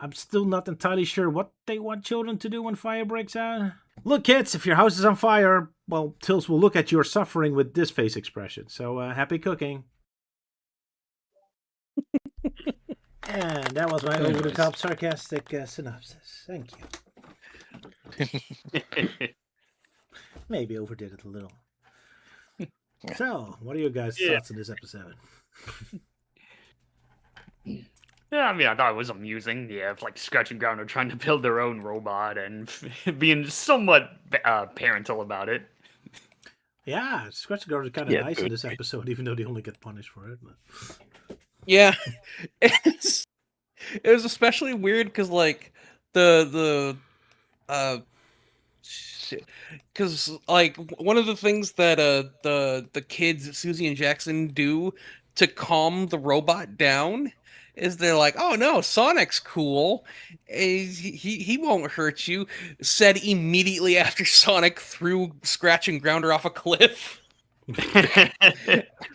I'm still not entirely sure what they want children to do when fire breaks out. Look, kids, if your house is on fire, well, Tills will look at your suffering with this face expression. So, happy cooking. And that was my over-the-top sarcastic synopsis. Thank you. Maybe overdid it a little. So, what are your guys' thoughts on this episode? Yeah, I mean, I thought it was amusing. Yeah, like Scratch and Grounder trying to build their own robot and being somewhat parental about it. Yeah, Scratch and Grounder are kind of nice in this episode, even though they only get punished for it. But... Yeah, it was especially weird because like because like one of the things that the kids Susie and Jackson do to calm the robot down is they're like, "Oh no, Sonic's cool. He won't hurt you," said immediately after Sonic threw Scratch and Grounder off a cliff.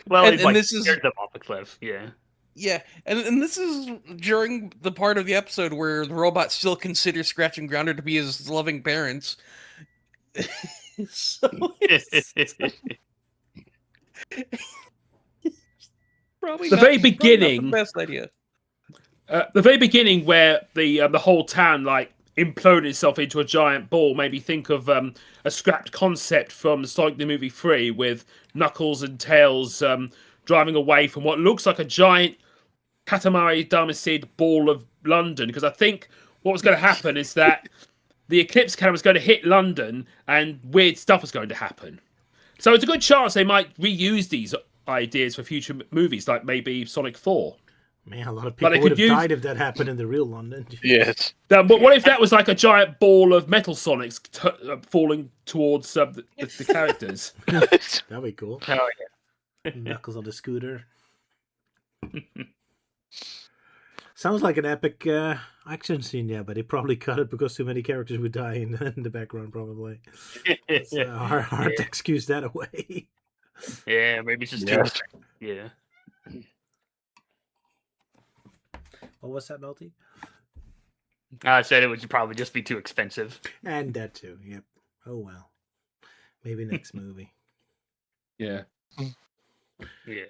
Well, and he like, this is scared them off a cliff, yeah. Yeah, and this is during the part of the episode where the robot still considers Scratch and Grounder to be his loving parents. So it's probably The very beginning, not the best idea. The very beginning, where the whole town like imploded itself into a giant ball, made me think of a scrapped concept from Sonic the Movie 3 with Knuckles and Tails driving away from what looks like a giant Katamari Damacy ball of London. Because I think what was going to happen is that the eclipse camera was going to hit London and weird stuff was going to happen. So it's a good chance they might reuse these ideas for future movies, like maybe Sonic 4. Man, a lot of people would have died if that happened in the real London. Yes. But what if that was like a giant ball of Metal Sonics falling towards the characters? That'd be cool. Oh, yeah. Knuckles on the scooter. Sounds like an epic action scene, yeah, but they probably cut it because too many characters would die in the background, probably. It's hard to excuse that away. Yeah, maybe it's just too much. Yeah. What was that, Melty? I said it would probably just be too expensive. And that too, yep. Oh well. Maybe next movie. Yeah. Yeah.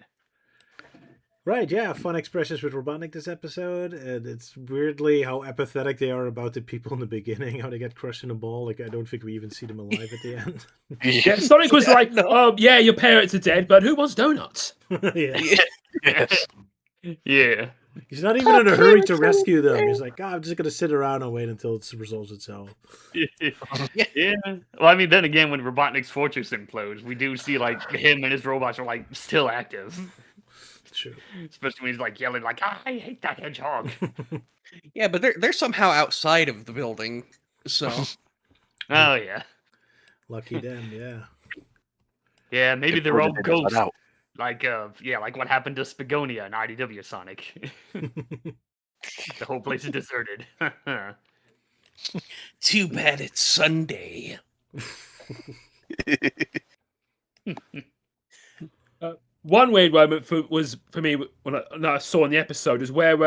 Right, yeah, fun expressions with Robotnik this episode. And it's weirdly how apathetic they are about the people in the beginning, how they get crushed in a ball. Like, I don't think we even see them alive at the end. Yeah, Sonic was like, "Oh, yeah, your parents are dead, but who wants donuts?" Yeah. Yes. Yeah. He's not even in a hurry to rescue them. He's like, I'm just going to sit around and wait until it resolves itself. Yeah. Well, I mean, then again, when Robotnik's fortress implodes, we do see, like, him and his robots are, like, still active. True. Especially when he's, like, yelling, like, I hate that hedgehog. Yeah, but they're somehow outside of the building, so... Oh, yeah. Lucky them, yeah. Yeah, maybe they're all ghosts. Out. Like, like what happened to Spagonia in IDW Sonic. The whole place is deserted. Too bad it's Sunday. One weird moment was for me when I saw in the episode is where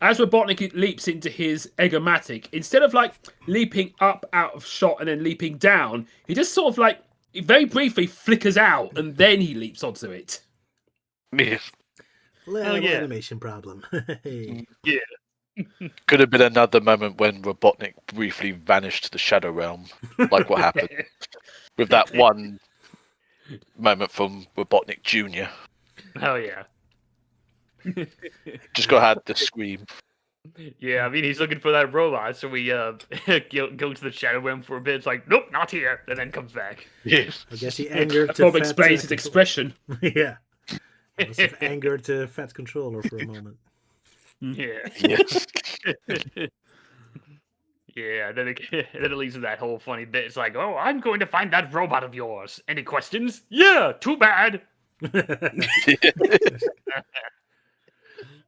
as Robotnik leaps into his Eggomatic, instead of like leaping up out of shot and then leaping down, he just sort of like he very briefly flickers out, and then he leaps onto it. Yeah. Little yeah. animation problem. Hey. Could have been another moment when Robotnik briefly vanished to the Shadow Realm, like what happened with that one moment from Robotnik Jr. Hell yeah. Just got had the scream. Yeah, I mean, he's looking for that robot, so we go to the Shadow Realm for a bit. It's like, nope, not here, and then comes back. Yes. I guess he angered That to probably Fat, explains his control- expression. Yeah. It was of anger to Fat Controller for a moment. Yeah. Yes. Yeah, then it leads to that whole funny bit. It's like, oh, I'm going to find that robot of yours. Any questions? Yeah, too bad.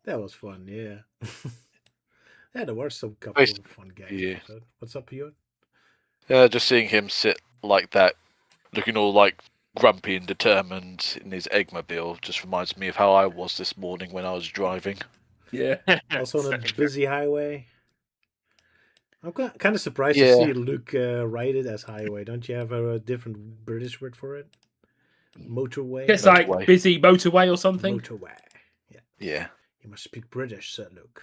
That was fun, yeah. Yeah, there were some couple of fun games. Yeah. So what's up, you? Just seeing him sit like that, looking all like grumpy and determined in his Eggmobile, just reminds me of how I was this morning when I was driving. Yeah. Also on a Such busy highway. I'm kind of surprised Yeah. to see Luke write it as highway. Don't you have a different British word for it? Motorway? It's like Motorway. busy motorway or something. Motorway. Yeah. Yeah. You must speak British, Sir Luke.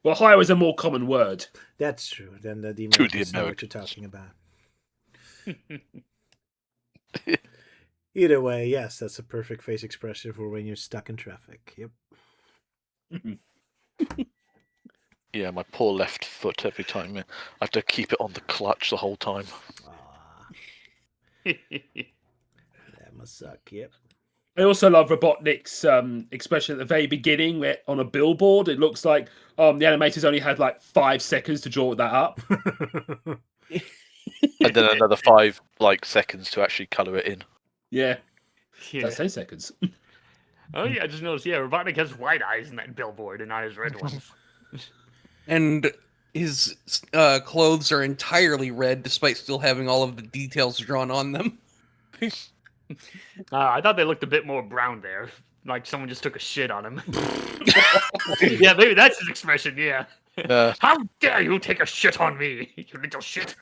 Well, highway is a more common word. That's true. Then the the Americans know what you're talking about. Either way, yes, that's a perfect face expression for when you're stuck in traffic. Yep. Yeah, my poor left foot every time. I have to keep it on the clutch the whole time. Ah, that must suck. Yep. I also love Robotnik's expression at the very beginning, where on a billboard, it looks like the animators only had like 5 seconds to draw that up. And then another 5 seconds to actually colour it in. Yeah, Yeah. that's 10 seconds. Oh yeah, I just noticed. Yeah, Robotnik has white eyes in that billboard and not his red ones. And his clothes are entirely red, despite still having all of the details drawn on them. I thought they looked a bit more brown there, like someone just took a shit on him. Yeah, maybe that's his expression. Yeah. Nah, How dare you take a shit on me, you little shit!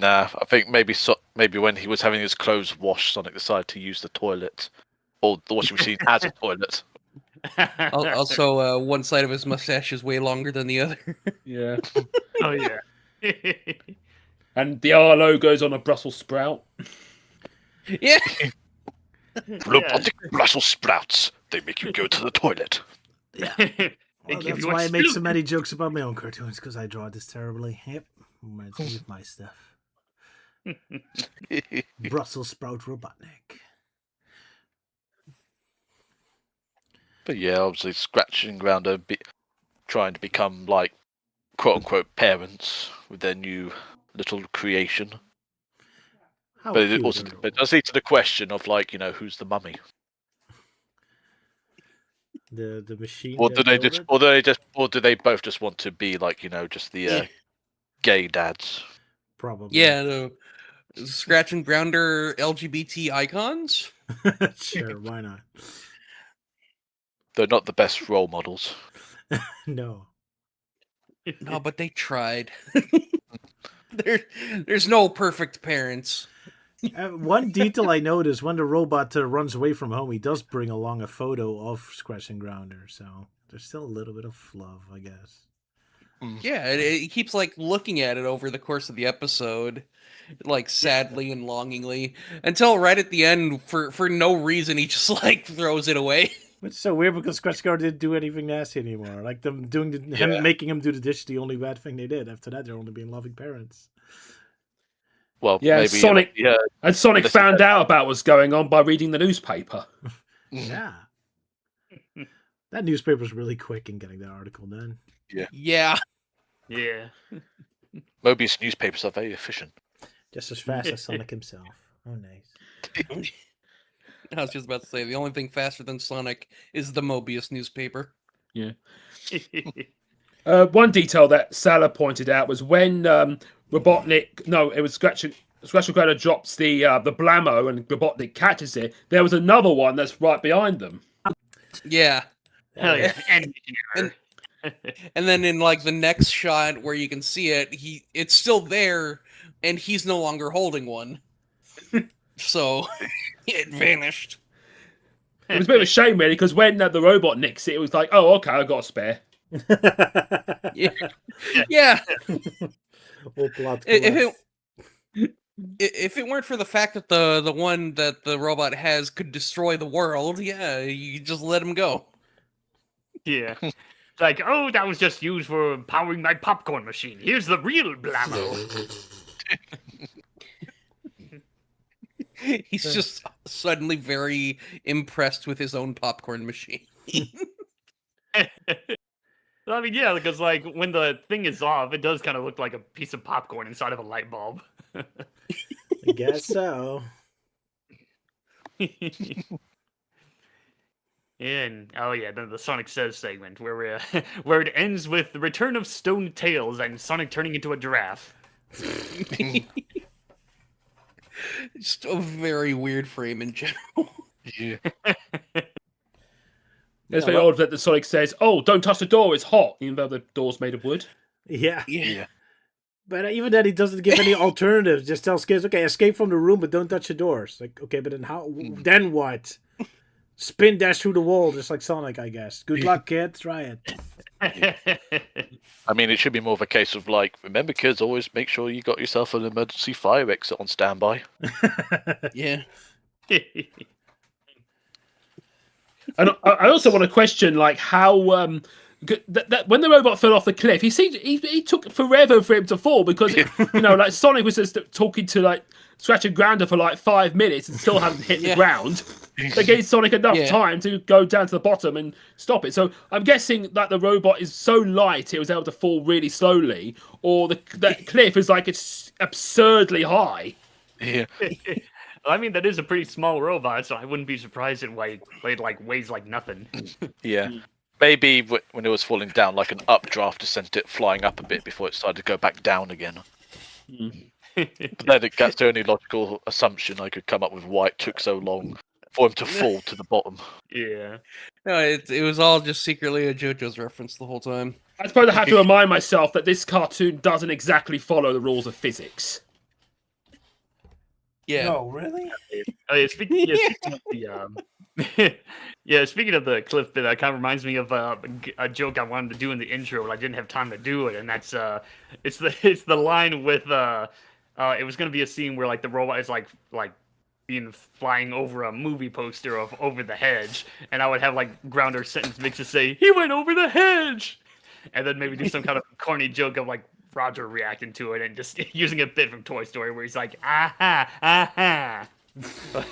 I think maybe when he was having his clothes washed, Sonic decided to use the toilet. Or the washing machine as a toilet. Also, one side of his mustache is way longer than the other. Yeah. Oh yeah. And the R logo's on a Brussels sprout. Yeah. Robotic Brussels sprouts. They make you go to the toilet. Yeah. They Well, give that's you why I make so explode- many jokes about my own cartoons, because I draw this terribly. Yep. Reminds me of my stuff. Brussels sprout Robotnik. But yeah, obviously scratching around a bit, trying to become like quote unquote parents with their new little creation. How But it cute also are but it does lead to the question of who's the mummy? the machine? Or that do they built it? or do they both just want to be just the gay dads? Probably. Yeah, the Scratch and Grounder LGBT icons. Sure, why not? They're not the best role models. No. No, but they tried. There's no perfect parents. One detail I noticed when the robot runs away from home, he does bring along a photo of Scratch and Grounder, so there's still a little bit of love, I guess. Yeah, it keeps looking at it over the course of the episode, sadly and longingly, until right at the end, for no reason, he just throws it away. Which is so weird because Scratch and Grounder didn't do anything nasty anymore. Like them doing him making him do the dish, the only bad thing they did. After that, they're only being loving parents. Well, Yeah, maybe Sonic- yeah. And Sonic This- found out about what's going on by reading the newspaper. Yeah. That newspaper's really quick in getting that article done. Yeah. Yeah. Mobius newspapers are very efficient. Just as fast as Sonic himself. Oh, nice. I was just about to say, the only thing faster than Sonic is the Mobius newspaper. One detail that Salah pointed out was when Robotnik, no, it was Scratch and Grounder drops the blammo and Robotnik catches it. There was another one that's right behind them. Yeah. Hell yeah. And And then in the next shot where you can see it, it's still there, and he's no longer holding one. So it vanished. It was a bit of a shame, really, because when the robot nicks it, it was like, oh, okay, I got a spare. Yeah. Yeah. All plot If collapse. if it weren't for the fact that the one that the robot has could destroy the world, yeah, you just let him go. Yeah. It's like, oh, that was just used for powering my popcorn machine. Here's the real blammo. He's just suddenly very impressed with his own popcorn machine. I mean, yeah, because like when the thing is off, it does kind of look like a piece of popcorn inside of a light bulb. I guess so. And oh yeah, then the Sonic Says segment where where it ends with the return of Stone Tails and Sonic turning into a giraffe. Just a very weird frame in general. Yeah. It's very odd that the Sonic says, "Oh, don't touch the door; it's hot," even though the door's made of wood. Yeah. Yeah. But even then, he doesn't give any alternatives. Just tells kids, okay, escape from the room, but don't touch the doors. Like, okay, but then how? Then what? Spin dash through the wall, just like Sonic, I guess. Good luck, kid. Try it. I mean, it should be more of a case of like, remember, kids, always make sure you got yourself an emergency fire exit on standby. Yeah. And I also want to question, like, how that when the robot fell off the cliff, he took forever for him to fall because like Sonic was just talking to like scratching grounder for like 5 minutes and still hadn't hit the ground. They gave Sonic enough time to go down to the bottom and stop it. So I'm guessing that the robot is so light it was able to fall really slowly, or that cliff is like it's absurdly high. Yeah. I mean, that is a pretty small robot, so I wouldn't be surprised it like weighs like nothing. Yeah. Maybe when it was falling down, like an updraft sent it flying up a bit before it started to go back down again. But then that's the only logical assumption I could come up with why it took so long for him to fall to the bottom. Yeah. No, it was all just secretly a JoJo's reference the whole time. I suppose I have to remind myself that this cartoon doesn't exactly follow the rules of physics. Yeah. Oh, really? Oh, yeah, speaking of the speaking of the cliff bit, that kind of reminds me of a joke I wanted to do in the intro, but I didn't have time to do it, and that's it's the line with it was gonna be a scene where like the robot is like being flying over a movie poster of Over the Hedge, and I would have like Grounder sentence mix to say, "He went over the hedge," and then maybe do some kind of corny joke of like Roger reacting to it and just using a bit from Toy Story where he's like, aha, aha.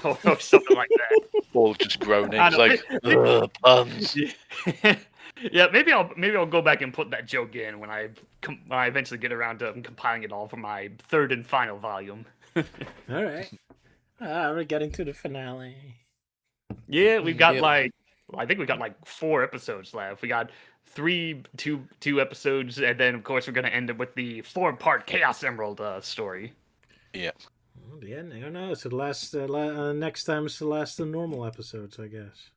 Or something like that. All just groaning. I It's know. like, puns. Yeah, maybe I'll go back and put that joke in when I eventually get around to compiling it all for my third and final volume. All right. We're getting to the finale. Yeah, we've got Yep. I think we got like 4 episodes left. We got two episodes, and then of course we're gonna end it with the 4-part Chaos Emerald story. Yeah. Well, yeah, no, no. So the last next time is the last of the normal episodes, I guess.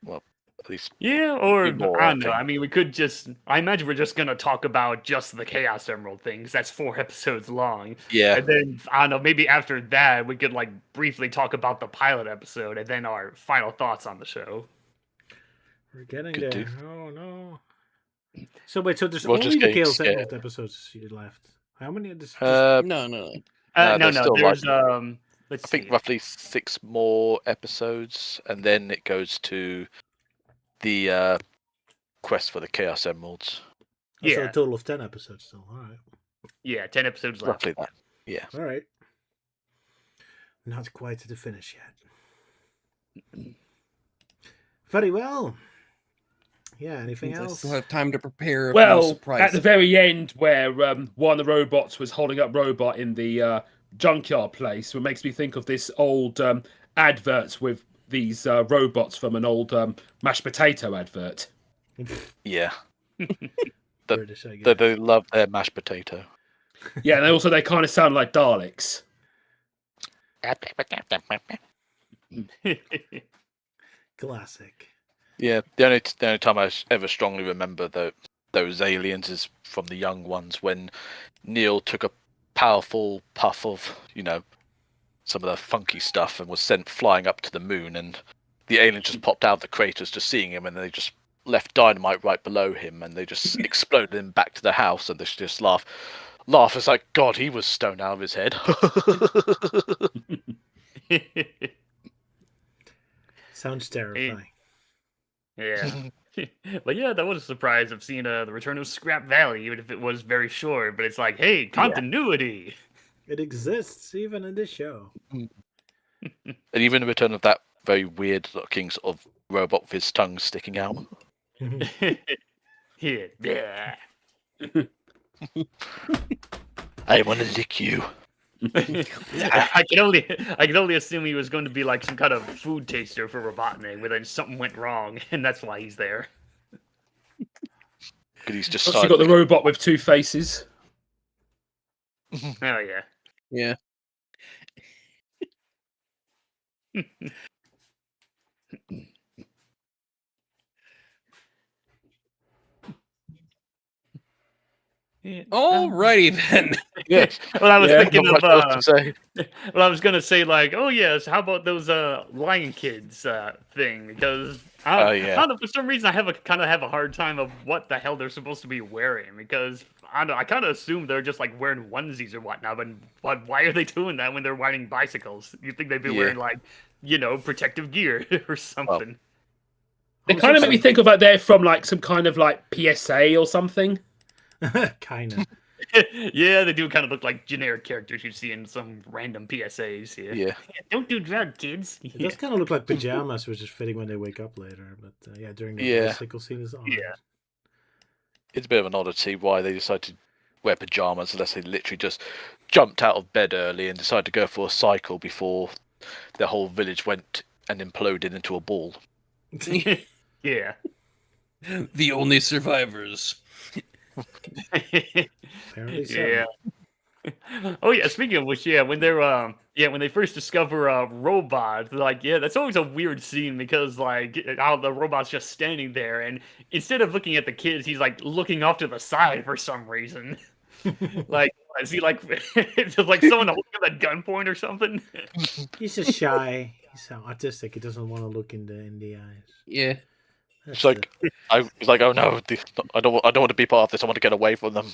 Well, at least. Yeah, or More, I I don't know. think. I mean, we could just. I imagine we're just gonna talk about just the Chaos Emerald things. That's 4 episodes long. Yeah. And then I don't know. Maybe after that, we could like briefly talk about the pilot episode, and then our final thoughts on the show. We're getting Could there. do. Oh no. So wait, so there's We're only just the getting Chaos scared. Emerald episodes left. How many? No. No, No, there's no. still, There's like, let's I think see. roughly 6 more episodes, and then it goes to the quest for the Chaos Emeralds. So Yeah, a total of 10 episodes still. All right. yeah. 10 episodes left. Roughly that. Yeah. All right. Not quite to the finish yet. Very well. Yeah, anything I else? still have time to prepare. Well, surprise. at the very end, where one of the robots was holding up Robot in the junkyard place, what makes me think of this old adverts with these robots from an old mashed potato advert. Yeah. British, I guess. They love their mashed potato. Yeah, and they kind of sound like Daleks. Classic. Yeah, the only time I ever strongly remember those aliens is from the young ones when Neil took a powerful puff of, some of the funky stuff and was sent flying up to the moon, and the alien just popped out of the craters just seeing him, and they just left dynamite right below him, and they just exploded him back to the house, and they just laugh. It's like, God, he was stoned out of his head. Sounds terrifying. Yeah. But yeah, that was a surprise of seeing the return of Scrap Valley, even if it was very short. But it's like, hey, continuity. It exists even in this show. And even the return of that very weird looking sort of robot with his tongue sticking out. Yeah. I want to lick you. I can only assume he was going to be like some kind of food taster for Robotnik, but then something went wrong, and that's why he's there. Because he's just Also got the robot with two faces. Oh yeah. Yeah. Alrighty then. Yes. Well, I was Yeah, thinking Not of much else to say. well, I was gonna say like, oh yes, how about those Lion Kids thing? Because I don't know, for some reason I have a hard time of what the hell they're supposed to be wearing, because I don't know, I kind of assume they're just like wearing onesies or whatnot, but why are they doing that when they're riding bicycles? You think they'd be wearing like, protective gear or something? They kind of make me think of like they're from like some kind of like PSA or something. Kind of. Yeah, they do kind of look like generic characters you see in some random PSAs here. Yeah. Don't do drugs, kids. It does kind of look like pajamas, which is fitting when they wake up later. But during the bicycle scene is on. Yeah. It's a bit of an oddity why they decided to wear pajamas unless they literally just jumped out of bed early and decided to go for a cycle before the whole village went and imploded into a ball. Yeah. The only survivors. Apparently so. Yeah. Oh yeah. Speaking of which, when they're when they first discover a robot, like that's always a weird scene because like how the robot's just standing there, and instead of looking at the kids, he's like looking off to the side for some reason. Like, is he like it's just like someone holding him at gunpoint or something? He's just shy. He's so autistic. He doesn't want to look in the eyes. Yeah. It's like I was like, oh no, I don't want to be part of this. I want to get away from them.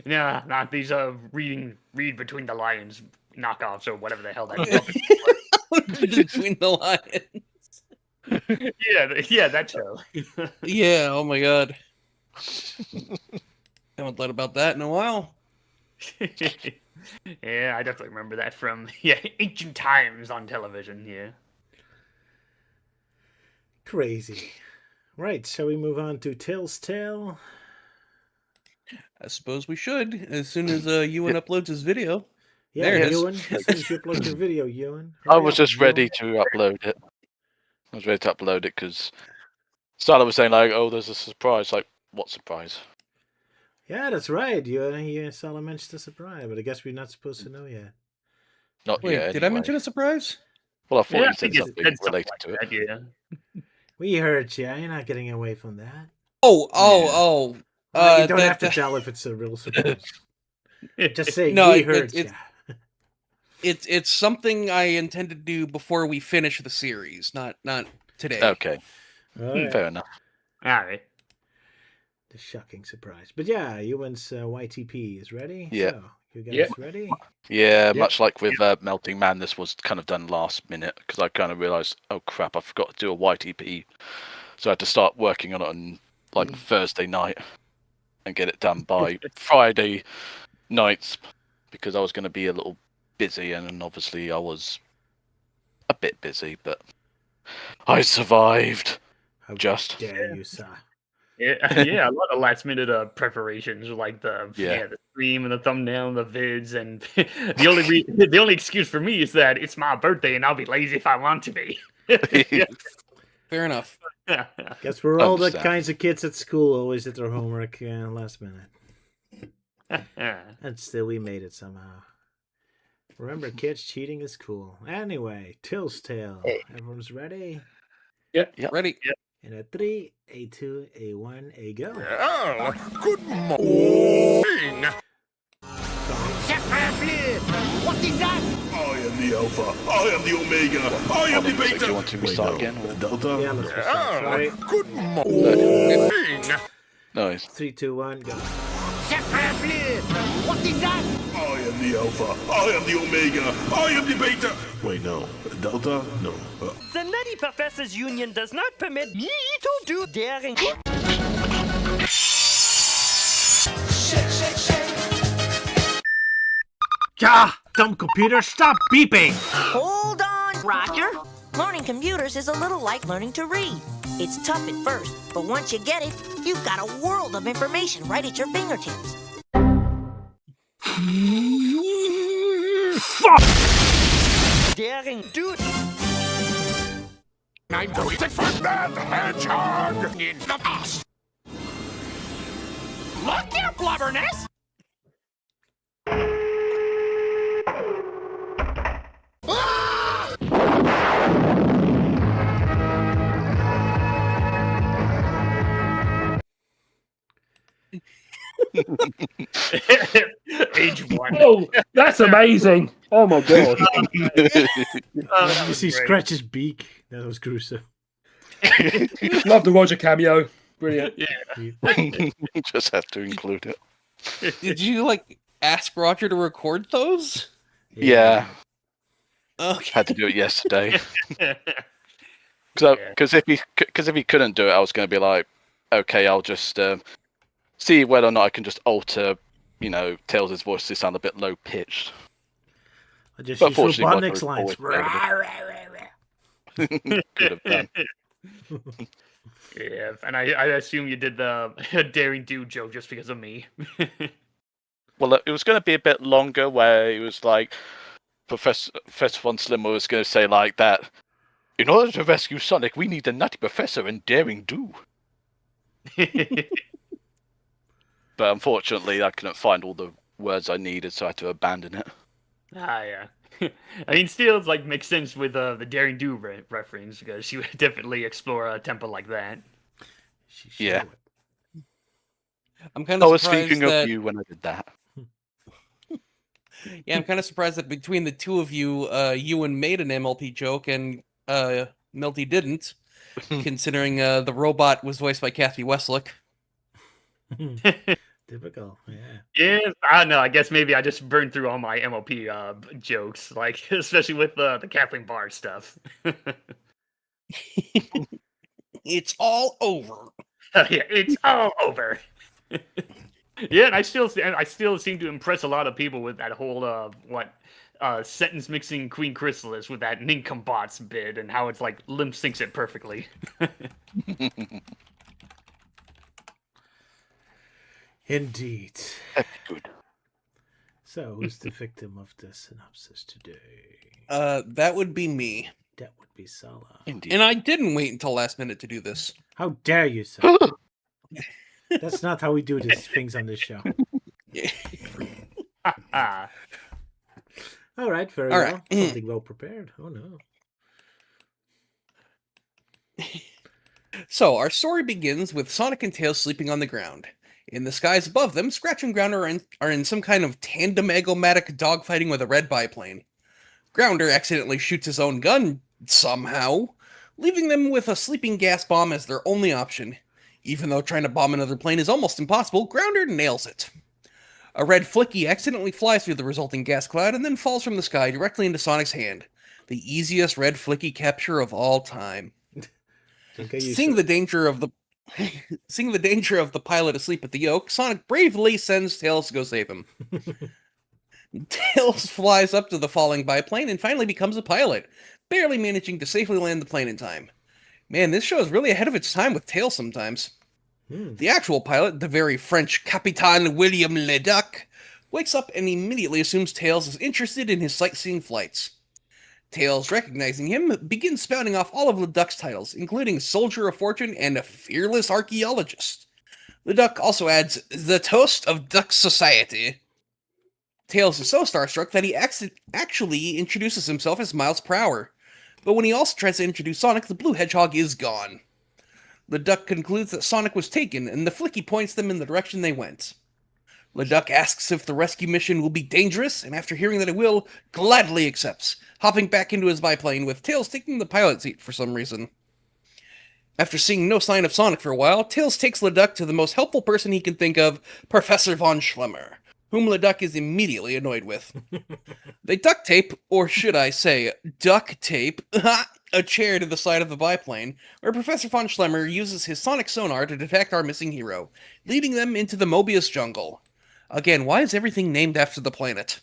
Yeah, not these read between the lions knockoffs or whatever the hell that is. Between the lions. Yeah, that show. Yeah, oh my god. Haven't thought about that in a while. Yeah, I definitely remember that from ancient times on television. Yeah. Crazy. Right, shall we move on to Till's Tale? I suppose we should, as soon as Ewan uploads his video. Yeah, There it is. Ewan, as soon as you upload your video, Ewan. I Hurry was up, just ready Ewan. to upload it. I was ready to upload it because Starla was saying like, oh, there's a surprise. Like, what surprise? Yeah, that's right. You Sala mentioned the surprise, but I guess we're not supposed to know yet. Not Wait, yet. did I anyway. mention a surprise? Well, I thought Yeah, I you said think it's something said something related like to it. that, yeah. We heard you. You're not getting away from that. Oh. You don't have to that- tell if it's a real surprise. Just say No, we heard you. It's something I intend to do before we finish the series, not today. Okay, Alright. fair enough. All right. The shocking surprise. But yeah, Ewan's YTP is ready. Yeah. So, you guys Yeah. ready? Yeah, much like with Melting Man, this was kind of done last minute because I kind of realised, oh crap, I forgot to do a YTP. So I had to start working on it on like Thursday night and get it done by Friday nights because I was going to be a little busy, and obviously I was a bit busy, but I survived. How Just. dare you, sir? Yeah, a lot of last minute preparations, like the Yeah. the stream and the thumbnail and the vids, and the only excuse for me is that it's my birthday and I'll be lazy if I want to be. Fair enough. Guess we're all the Understand. kinds of kids at school always did their homework last minute. And still we made it somehow. Remember, kids, cheating is cool. Anyway, Till's Tale. Everyone's ready? Yep. Ready? In a 3, a 2, a 1, a go. Oh, good morning. Sacre bleu! What is the Alpha. I am the Omega. I am the So do you Beta. want to restart again? Or... Delta. Yeah, let's restart. Sorry. Good morning. Nice. 3, 2, 1, go. What is that? I am the Alpha. I am the Omega. I am the Beta. Wait, no. Delta? No. The Nutty Professors Union does not permit me to do daring. Ah, dumb computer, stop beeping! Hold on, Roger. Learning computers is a little like learning to read. It's tough at first, but once you get it, you've got a world of information right at your fingertips. Fuck! Daring duty. I'm going to find that hedgehog in the past. Look here, blubberness. Age 1. Oh, that's amazing. Oh my god. You see scratch his beak. That was gruesome. Love the Roger cameo. Brilliant. Just have to include it. Did you like ask Roger to record those? Yeah, Okay. had to do it yesterday. Because if he couldn't do it, I was going to be like, okay, I'll just see whether or not I can just alter, Tails' voice to sound a bit low pitched. I just But use fortunately, robotics Roger lines. always Could have done. Yeah, and I assume you did the daring do joke just because of me. Well, it was going to be a bit longer, where it was like Professor Von Slimmer was going to say like that. In order to rescue Sonic, we need a Nutty Professor and Daring Do. But unfortunately, I couldn't find all the words I needed, so I had to abandon it. Yeah. I mean, still, like, makes sense with the daring do reference, because she would definitely explore a temple like that. Yeah. I'm kind I of was surprised thinking that. of you when I did that. Yeah, I'm kind of surprised that between the two of you, Ewan made an MLP joke and Milty didn't, considering the robot was voiced by Kathy Westlick. Typical, yeah. Yeah, I don't know. I guess maybe I just burned through all my MLP jokes, like, especially with the Kathleen Barr stuff. It's all over. Yeah, it's all over. Yeah, and I still seem to impress a lot of people with that whole sentence mixing Queen Chrysalis with that Nincompbots bit and how it's like limp syncs it perfectly. Indeed. Good. So, who's the victim of the synopsis today? That would be me. That would be Salah. Indeed. And I didn't wait until last minute to do this. How dare you, Salah? That's not how we do these things on this show. All right, very All well. right. Something well prepared. Oh no. So, our story begins with Sonic and Tails sleeping on the ground. In the skies above them, Scratch and Grounder are in some kind of tandem agomatic dogfighting with a red biplane. Grounder accidentally shoots his own gun, somehow, leaving them with a sleeping gas bomb as their only option. Even though trying to bomb another plane is almost impossible, Grounder nails it. A red flicky accidentally flies through the resulting gas cloud and then falls from the sky directly into Sonic's hand. The easiest red flicky capture of all time. Seeing the danger of the pilot asleep at the yoke, Sonic bravely sends Tails to go save him. Tails flies up to the falling biplane and finally becomes a pilot, barely managing to safely land the plane in time. Man, this show is really ahead of its time with Tails sometimes. The actual pilot, the very French Capitaine William Leduc, wakes up and immediately assumes Tails is interested in his sightseeing flights. Tails, recognizing him, begins spouting off all of Leduc's titles, including Soldier of Fortune and a Fearless Archaeologist. Leduc also adds the Toast of Duck Society. Tails is so starstruck that he actually introduces himself as Miles per Hour. But when he also tries to introduce Sonic, the blue hedgehog is gone. Leduc concludes that Sonic was taken, and the Flicky points them in the direction they went. Leduc asks if the rescue mission will be dangerous, and after hearing that it will, gladly accepts, hopping back into his biplane with Tails taking the pilot seat for some reason. After seeing no sign of Sonic for a while, Tails takes Leduc to the most helpful person he can think of, Professor von Schlemmer, whom Leduc is immediately annoyed with. They duct tape, or should I say, duck tape, a chair to the side of the biplane, where Professor von Schlemmer uses his sonic sonar to detect our missing hero, leading them into the Mobius jungle. Again, why is everything named after the planet?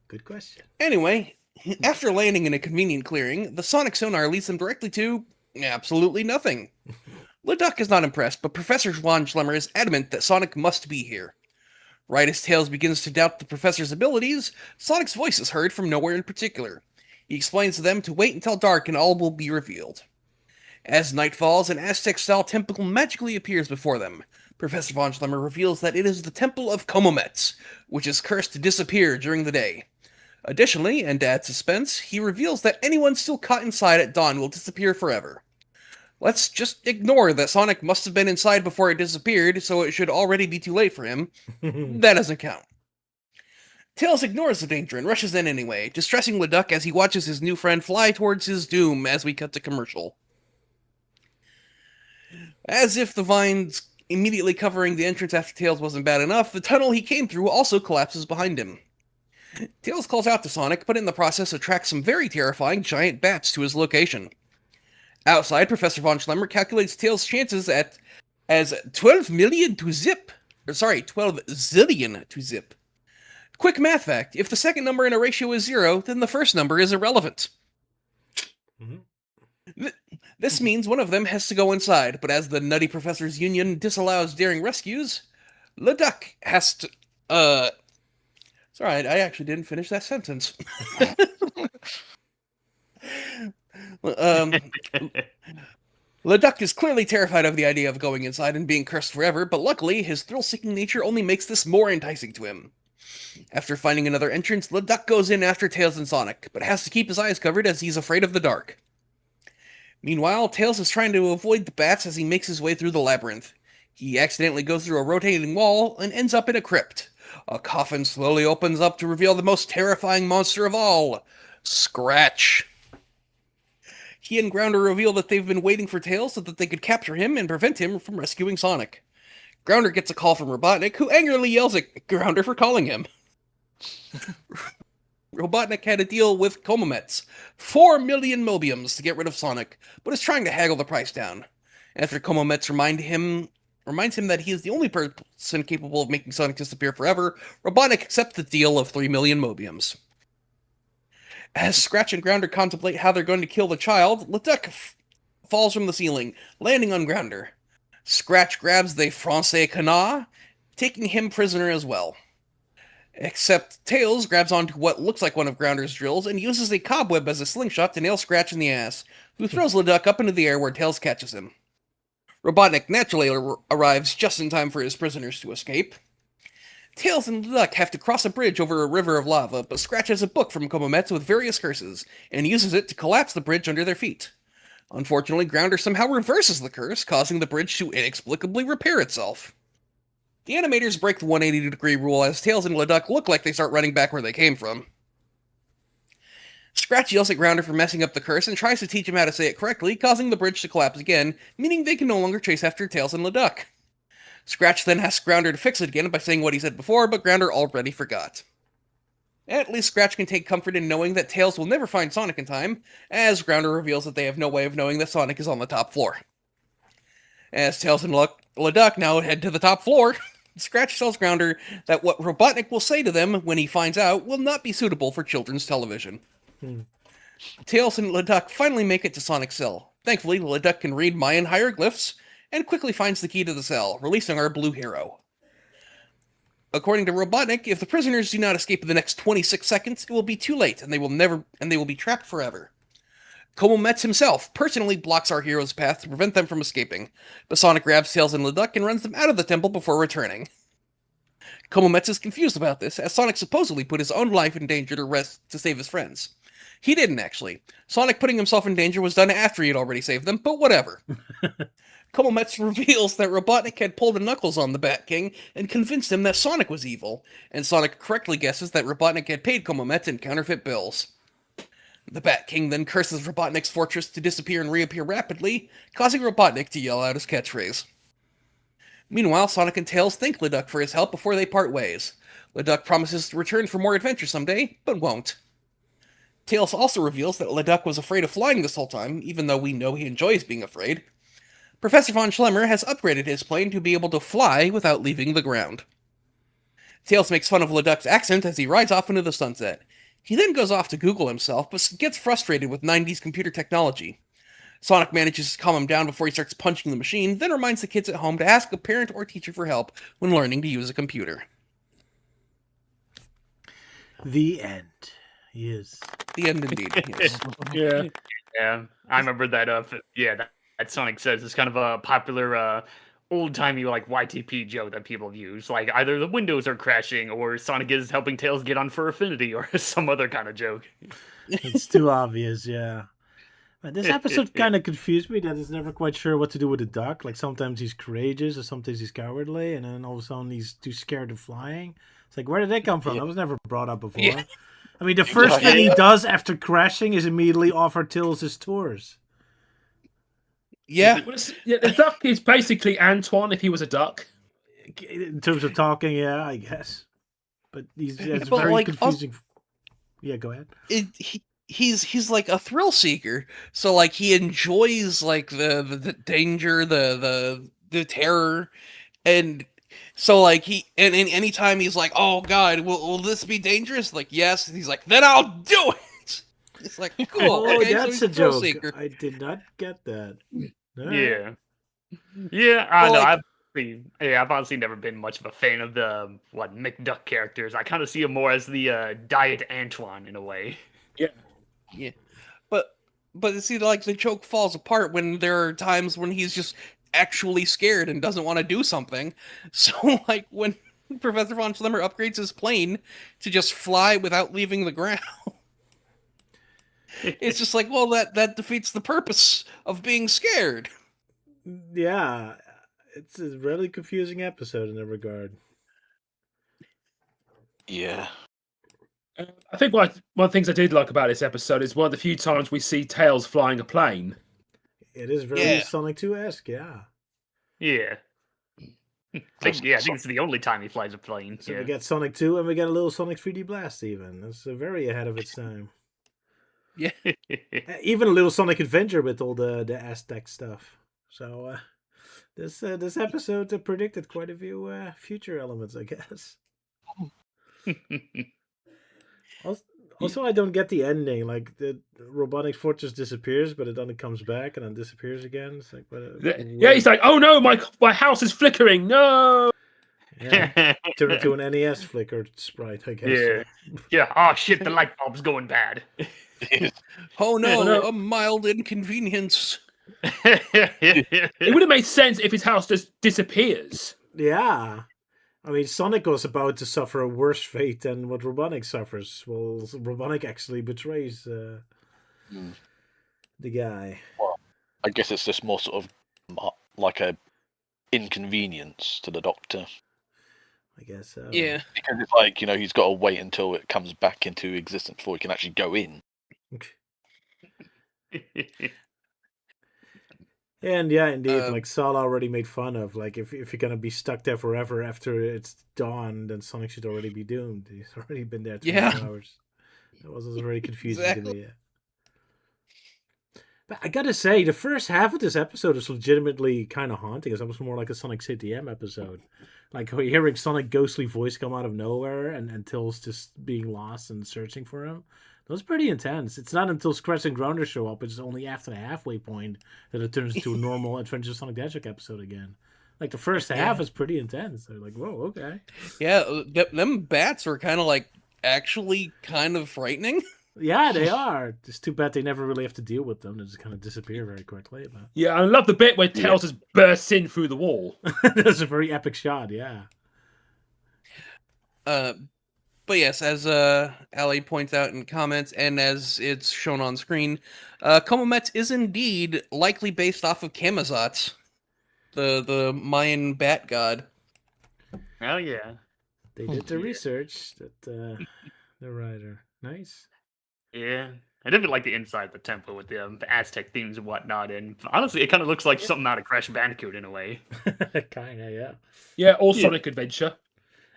Good question. Anyway, after landing in a convenient clearing, the sonic sonar leads them directly to absolutely nothing. Leduc is not impressed, but Professor von Schlemmer is adamant that Sonic must be here. Right as Tails begins to doubt the professor's abilities, Sonic's voice is heard from nowhere in particular. He explains to them to wait until dark and all will be revealed. As night falls, an Aztec-style temple magically appears before them. Professor von Schlemmer reveals that it is the Temple of Komomets, which is cursed to disappear during the day. Additionally, and to add suspense, he reveals that anyone still caught inside at dawn will disappear forever. Let's just ignore that Sonic must have been inside before it disappeared, so it should already be too late for him. That doesn't count. Tails ignores the danger and rushes in anyway, distressing Leduc as he watches his new friend fly towards his doom as we cut to commercial. As if the vines immediately covering the entrance after Tails wasn't bad enough, the tunnel he came through also collapses behind him. Tails calls out to Sonic, but in the process attracts some very terrifying giant bats to his location. Outside, Professor von Schlemmer calculates Tails' chances as 12 million to zip. 12 zillion to zip. Quick math fact, if the second number in a ratio is 0, then the first number is irrelevant. Mm-hmm. This means one of them has to go inside, but as the Nutty Professors Union disallows daring rescues, Leduc has to... Sorry, I actually didn't finish that sentence. Leduc is clearly terrified of the idea of going inside and being cursed forever, but luckily, his thrill-seeking nature only makes this more enticing to him. After finding another entrance, Leduc goes in after Tails and Sonic, but has to keep his eyes covered as he's afraid of the dark. Meanwhile, Tails is trying to avoid the bats as he makes his way through the labyrinth. He accidentally goes through a rotating wall and ends up in a crypt. A coffin slowly opens up to reveal the most terrifying monster of all, Scratch. He and Grounder reveal that they've been waiting for Tails so that they could capture him and prevent him from rescuing Sonic. Grounder gets a call from Robotnik, who angrily yells at Grounder for calling him. Robotnik had a deal with Komomets, 4 million Mobiums to get rid of Sonic, but is trying to haggle the price down. After Komomets reminds him that he is the only person capable of making Sonic disappear forever, Robotnik accepts the deal of 3 million Mobiums. As Scratch and Grounder contemplate how they're going to kill the child, Leduc falls from the ceiling, landing on Grounder. Scratch grabs the Francais Canard, taking him prisoner as well. Except Tails grabs onto what looks like one of Grounder's drills and uses a cobweb as a slingshot to nail Scratch in the ass, who throws Leduc up into the air where Tails catches him. Robotnik naturally arrives just in time for his prisoners to escape. Tails and Leduc have to cross a bridge over a river of lava, but Scratch has a book from Komomets with various curses, and uses it to collapse the bridge under their feet. Unfortunately, Grounder somehow reverses the curse, causing the bridge to inexplicably repair itself. The animators break the 180-degree rule as Tails and Leduc look like they start running back where they came from. Scratch yells at Grounder for messing up the curse and tries to teach him how to say it correctly, causing the bridge to collapse again, meaning they can no longer chase after Tails and Leduc. Scratch then asks Grounder to fix it again by saying what he said before, but Grounder already forgot. At least Scratch can take comfort in knowing that Tails will never find Sonic in time, as Grounder reveals that they have no way of knowing that Sonic is on the top floor. As Tails and Leduc now head to the top floor, Scratch tells Grounder that what Robotnik will say to them when he finds out will not be suitable for children's television. Tails and Leduc finally make it to Sonic's cell. Thankfully, Leduc can read Mayan hieroglyphs, and quickly finds the key to the cell, releasing our blue hero. According to Robotnik, if the prisoners do not escape in the next 26 seconds, it will be too late, and they will be trapped forever. Komomets himself personally blocks our hero's path to prevent them from escaping, but Sonic grabs Tails and Leduc and runs them out of the temple before returning. Komomets is confused about this, as Sonic supposedly put his own life in danger to save his friends. He didn't, actually. Sonic putting himself in danger was done after he had already saved them, but whatever. Komometz reveals that Robotnik had pulled a Knuckles on the Bat King and convinced him that Sonic was evil, and Sonic correctly guesses that Robotnik had paid Komometz in counterfeit bills. The Bat King then curses Robotnik's fortress to disappear and reappear rapidly, causing Robotnik to yell out his catchphrase. Meanwhile, Sonic and Tails thank Leduc for his help before they part ways. Leduc promises to return for more adventure someday, but won't. Tails also reveals that Leduc was afraid of flying this whole time, even though we know he enjoys being afraid. Professor von Schlemmer has upgraded his plane to be able to fly without leaving the ground. Tails makes fun of Leduc's accent as he rides off into the sunset. He then goes off to Google himself, but gets frustrated with 90s computer technology. Sonic manages to calm him down before he starts punching the machine, then reminds the kids at home to ask a parent or teacher for help when learning to use a computer. The end. Yes. The end indeed, yes. Yeah. Yeah, I remember that. That Sonic Says is kind of a popular old-timey like YTP joke that people use. Like either the windows are crashing, or Sonic is helping Tails get on Fur Affinity, or some other kind of joke. It's too obvious, yeah. But this episode kind of confused me. That is never quite sure what to do with the duck. Like sometimes he's courageous, or sometimes he's cowardly, and then all of a sudden he's too scared of flying. It's like, where did that come from? That was never brought up before. Yeah. I mean, the first thing he does after crashing is immediately offer Tails his tours. Yeah. Yeah, the duck is basically Antoine if he was a duck. In terms of talking, yeah, I guess. But it's But, very like, confusing. Yeah, go ahead. He's like a thrill seeker, so like he enjoys like the danger, the terror, and so like and anytime he's like, oh god, will this be dangerous? Like yes, and he's like, then I'll do it. It's like cool. Oh, okay, that's so a he's thrill joke. seeker. I did not get that. All right. Yeah. I Well, know. like- I've honestly never been much of a fan of the McDuck characters. I kind of see him more as the Diet Antoine in a way. Yeah, but see, like the joke falls apart when there are times when he's just actually scared and doesn't want to do something. So, like when Professor von Schlemmer upgrades his plane to just fly without leaving the ground, it's just like, well, that defeats the purpose of being scared. Yeah, it's a really confusing episode in that regard. Yeah. I think one of the things I did like about this episode is one of the few times we see Tails flying a plane. It is very Yeah. Sonic 2-esque, yeah. Yeah. I think it's the only time he flies a plane. So Yeah. we get Sonic 2 and we get a little Sonic 3D Blast even. That's very ahead of its time. Yeah, Even a little Sonic Adventure with all the Aztec stuff. So this episode predicted quite a few future elements, I guess. Also, I don't get the ending. Like the robotic fortress disappears, but it then comes back and then disappears again. It's like, Yeah, he's like, oh no, my house is flickering. No. yeah, turn into an NES flicker sprite, I guess. Yeah. Yeah. Oh shit, the light bulb's going bad. Oh no, no. a mild inconvenience. It would have made sense if his house just disappears. Yeah. I mean, Sonic was about to suffer a worse fate than what Robotnik suffers. Well, Robotnik actually betrays the guy. Well, I guess it's just more sort of like a inconvenience to the Doctor. I guess so. Yeah. Because it's like, he's got to wait until it comes back into existence before he can actually go in. And yeah, indeed, like Sal already made fun of, like, if you're gonna be stuck there forever after it's dawn, then Sonic should already be doomed. He's already been there 24 hours. That was also very confusing to me. Yeah. But I gotta say, the first half of this episode is legitimately kind of haunting. It's almost more like a Sonic CTM episode. Like hearing Sonic ghostly voice come out of nowhere and Tails just being lost and searching for him. That was pretty intense. It's not until Scratch and Grounder show up, it's only after the halfway point that it turns into a normal Adventures of Sonic the Hedgehog episode again. Like the first half is pretty intense. They're like, whoa, okay. Yeah, them bats are kind of like actually kind of frightening. Yeah, they are. It's too bad they never really have to deal with them. They just kind of disappear very quickly. But... Yeah, I love the bit where Tails just bursts in through the wall. That's a very epic shot, yeah. But yes, as Ali points out in comments, and as it's shown on screen, Komometz is indeed likely based off of Camazotz. the Mayan bat god. Oh yeah. They did the research that the writer. Nice. Yeah. I did like the inside of the temple with the Aztec themes and whatnot, and honestly, it kind of looks like something out of Crash Bandicoot in a way. Kinda, yeah. Yeah, or Yeah. Sonic Adventure.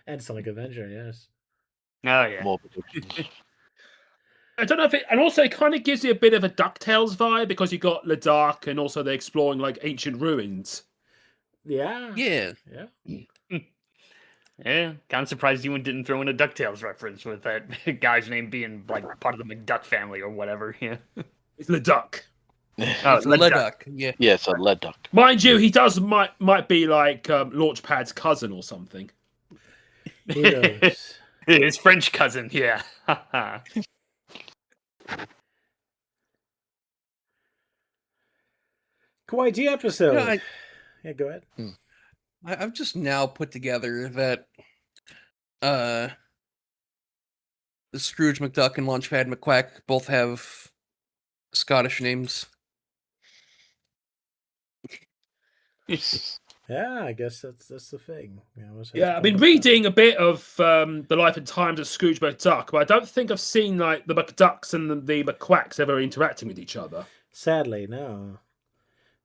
And Sonic Adventure, yes. Oh yeah. More predictions. I don't know if it, and also it kind of gives you a bit of a DuckTales vibe because you got Ladakh and also they're exploring like ancient ruins. Yeah. Yeah. Yeah. Yeah, kind of surprised you didn't throw in a DuckTales reference with that guy's name being like part of the McDuck family or whatever. Yeah. It's Ladakh. Oh, It's Leduc. Yeah. Yeah, it's a lead duck. Mind you, he might be like Launchpad's cousin or something. Who knows? His French cousin. Yeah. Quite the episode. Yeah, Yeah, go ahead. I've just now put together that Scrooge McDuck and Launchpad McQuack both have Scottish names. Yeah, I guess that's the thing. Yeah, I've been reading a bit of the life and times of Scrooge McDuck, but I don't think I've seen like the McDucks and the McQuacks ever interacting with each other. Sadly, no.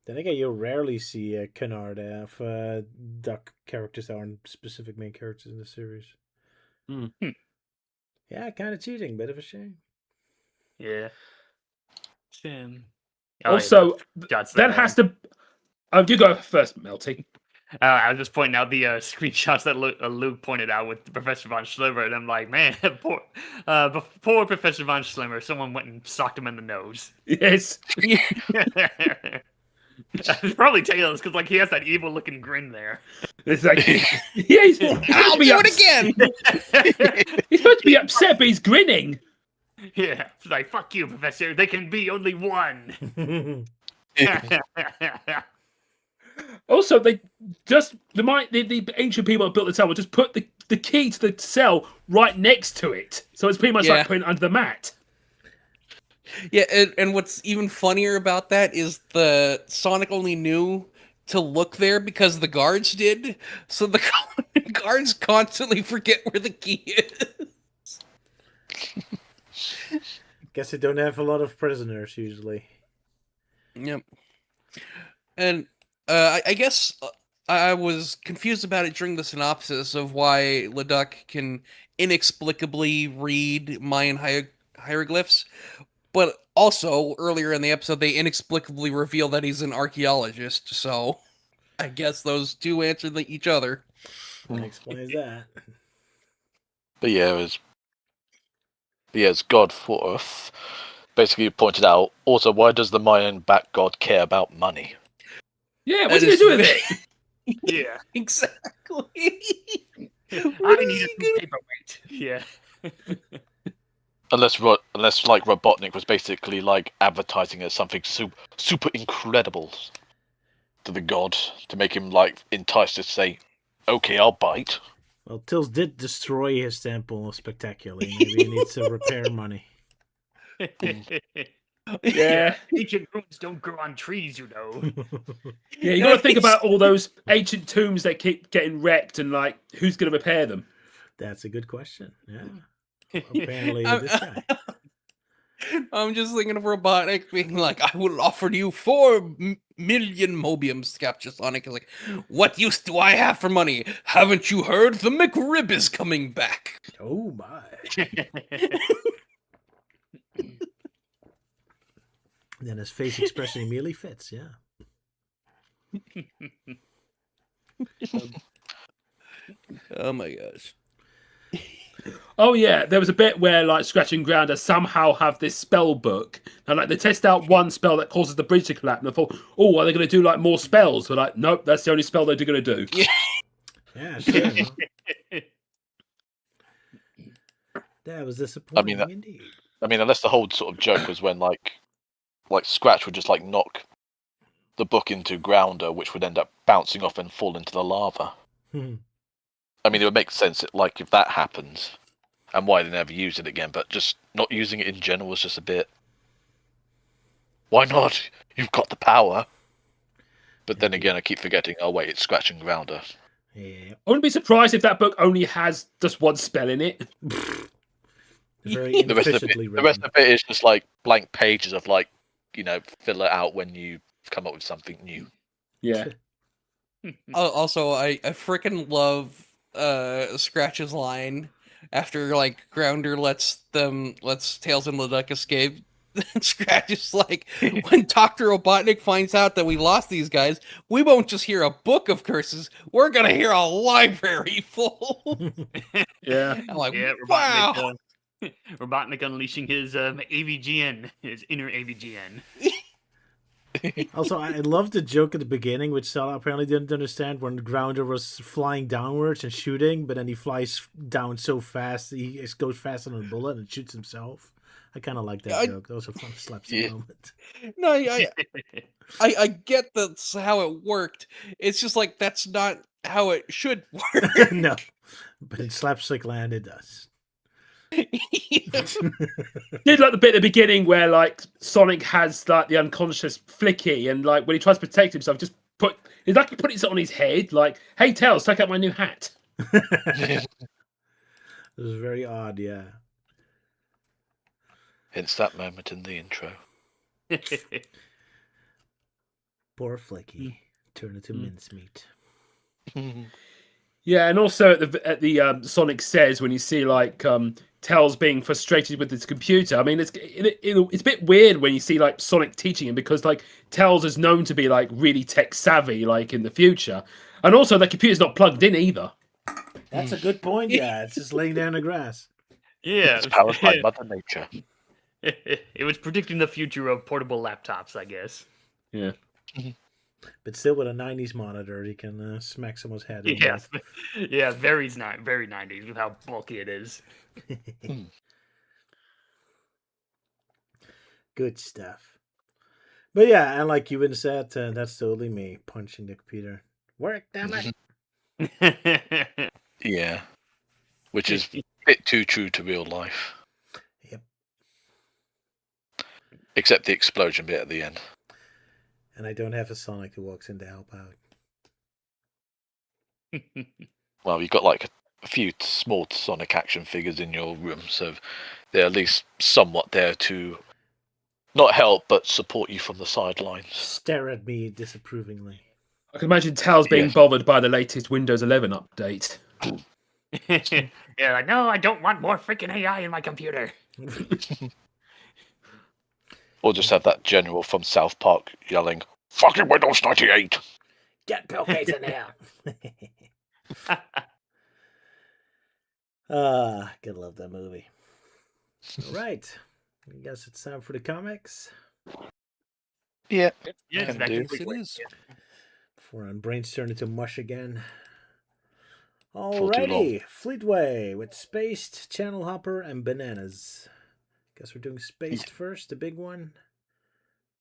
Then again, you rarely see Canard have duck characters that aren't specific main characters in the series. Yeah, kind of cheating. Bit of a shame. Yeah. Shame. Also, Shots that has to. You go first, Melty. I was just pointing out the screenshots that Luke pointed out with Professor Von Schlimmer, and I'm like, man, poor Professor Von Schlimmer. Someone went and socked him in the nose. Yes. It's probably Taylor's because like he has that evil-looking grin there. It's like, yeah, I'll be do it again. He's supposed to be upset, but he's grinning. Yeah, it's like fuck you, Professor. They can be only one. Also, the ancient people that built the tower just put the key to the cell right next to it, so it's pretty much like putting it under the mat. Yeah, and what's even funnier about that is the Sonic only knew to look there because the guards did, so the guards constantly forget where the key is. Guess they don't have a lot of prisoners usually. Yep. And I guess I was confused about it during the synopsis of why Leduc can inexplicably read Mayan hieroglyphs, but also earlier in the episode they inexplicably reveal that he's an archaeologist. So I guess those two answer each other. That explains that. But yeah, as Godforth basically pointed out, also, why does the Mayan bat god care about money? Yeah, what's he gonna do with it? Yeah, Exactly. I need a paperweight. Yeah. Unless like Robotnik was basically like advertising as something super incredible to the god to make him like enticed to say, "Okay, I'll bite." Well, Tills did destroy his temple spectacularly. Maybe he needs some repair money. Yeah. Ancient ruins don't grow on trees, you know. Yeah, you got to think about all those ancient tombs that keep getting wrecked and like who's going to repair them. That's a good question. Yeah. Apparently, this guy. I'm just thinking of Robotnik being like, I will offer you 4 million Mobium scraps. Sonic is like, what use do I have for money? Haven't you heard? The McRib is coming back. Oh my! Then his face expression immediately fits. Yeah. Oh my gosh. Oh yeah, there was a bit where like Scratch and Grounder somehow have this spell book, and like they test out one spell that causes the bridge to collapse, and I thought, oh, are they going to do like more spells? But like, nope, that's the only spell they're going to do. Yeah, sure. That was disappointing indeed. I mean, unless the whole sort of joke was when like Scratch would just like knock the book into Grounder, which would end up bouncing off and fall into the lava. I mean, it would make sense like if that happens, and why they never use it again. But just not using it in general was just a bit. Why not? You've got the power. But then again, I keep forgetting. Oh wait, it's scratching Grounder. Yeah. I wouldn't be surprised if that book only has just one spell in it. Very The rest of inefficiently the rest written. of it is just like blank pages of like, fill it out when you come up with something new. Yeah. Also, I freaking love Scratch's line after like Grounder lets Tails and Leduc escape. Scratch is like, when Dr. Robotnik finds out that we lost these guys, we won't just hear a book of curses, we're gonna hear a library full. Yeah. I'm like, Yeah, wow. Robotnik unleashing his AVGN, his inner AVGN. Also, I love the joke at the beginning, which Sala apparently didn't understand, when Grounder was flying downwards and shooting, but then he flies down so fast, he goes faster than a bullet and shoots himself. I kind of like that joke. That was a fun slapstick moment. No, I get that's how it worked. It's just like that's not how it should work. No, but in slapstick land, it does. Did like the bit at the beginning where like Sonic has like the unconscious Flicky, and like when he tries to protect himself, just put it on his head, like, "Hey Tails, check out my new hat." It was very odd, yeah. Hence that moment in the intro. Poor Flicky, turn into mincemeat. Yeah, and also at the Sonic Says, when you see like Tails being frustrated with his computer. I mean, it's a bit weird when you see like Sonic teaching him, because like Tails is known to be like really tech savvy, like in the future, and also the computer's not plugged in either. That's a good point. Yeah, it's just laying there in the grass. Yeah, It's powered by Mother Nature. It was predicting the future of portable laptops, I guess. Yeah. But still, with a 90s monitor, he can smack someone's head in. Yeah, yeah, very 90s with how bulky it is. Good stuff. But yeah, and like you would have said, that's totally me punching the computer. Work, damn it. Yeah. Which is a bit too true to real life. Yep. Except the explosion bit at the end. And I don't have a Sonic who walks in to help out. Well, you've got like a few small Sonic action figures in your room, so they're at least somewhat there to not help, but support you from the sidelines. Stare at me disapprovingly. I can imagine Tails being bothered by the latest Windows 11 update. Yeah, like, no, I don't want more freaking AI in my computer. Or just have that general from South Park yelling, "Fucking Windows 98! Get Bill Gates in there!" Gotta love that movie. All right. I guess it's time for the comics. Yeah. Yeah, Can back do. to Fleetway. It is. Before our brains turn into mush again. too Alrighty. Fleetway with Spaced, Channel Hopper, and Bananas. Guess we're doing Spaced first, the big one.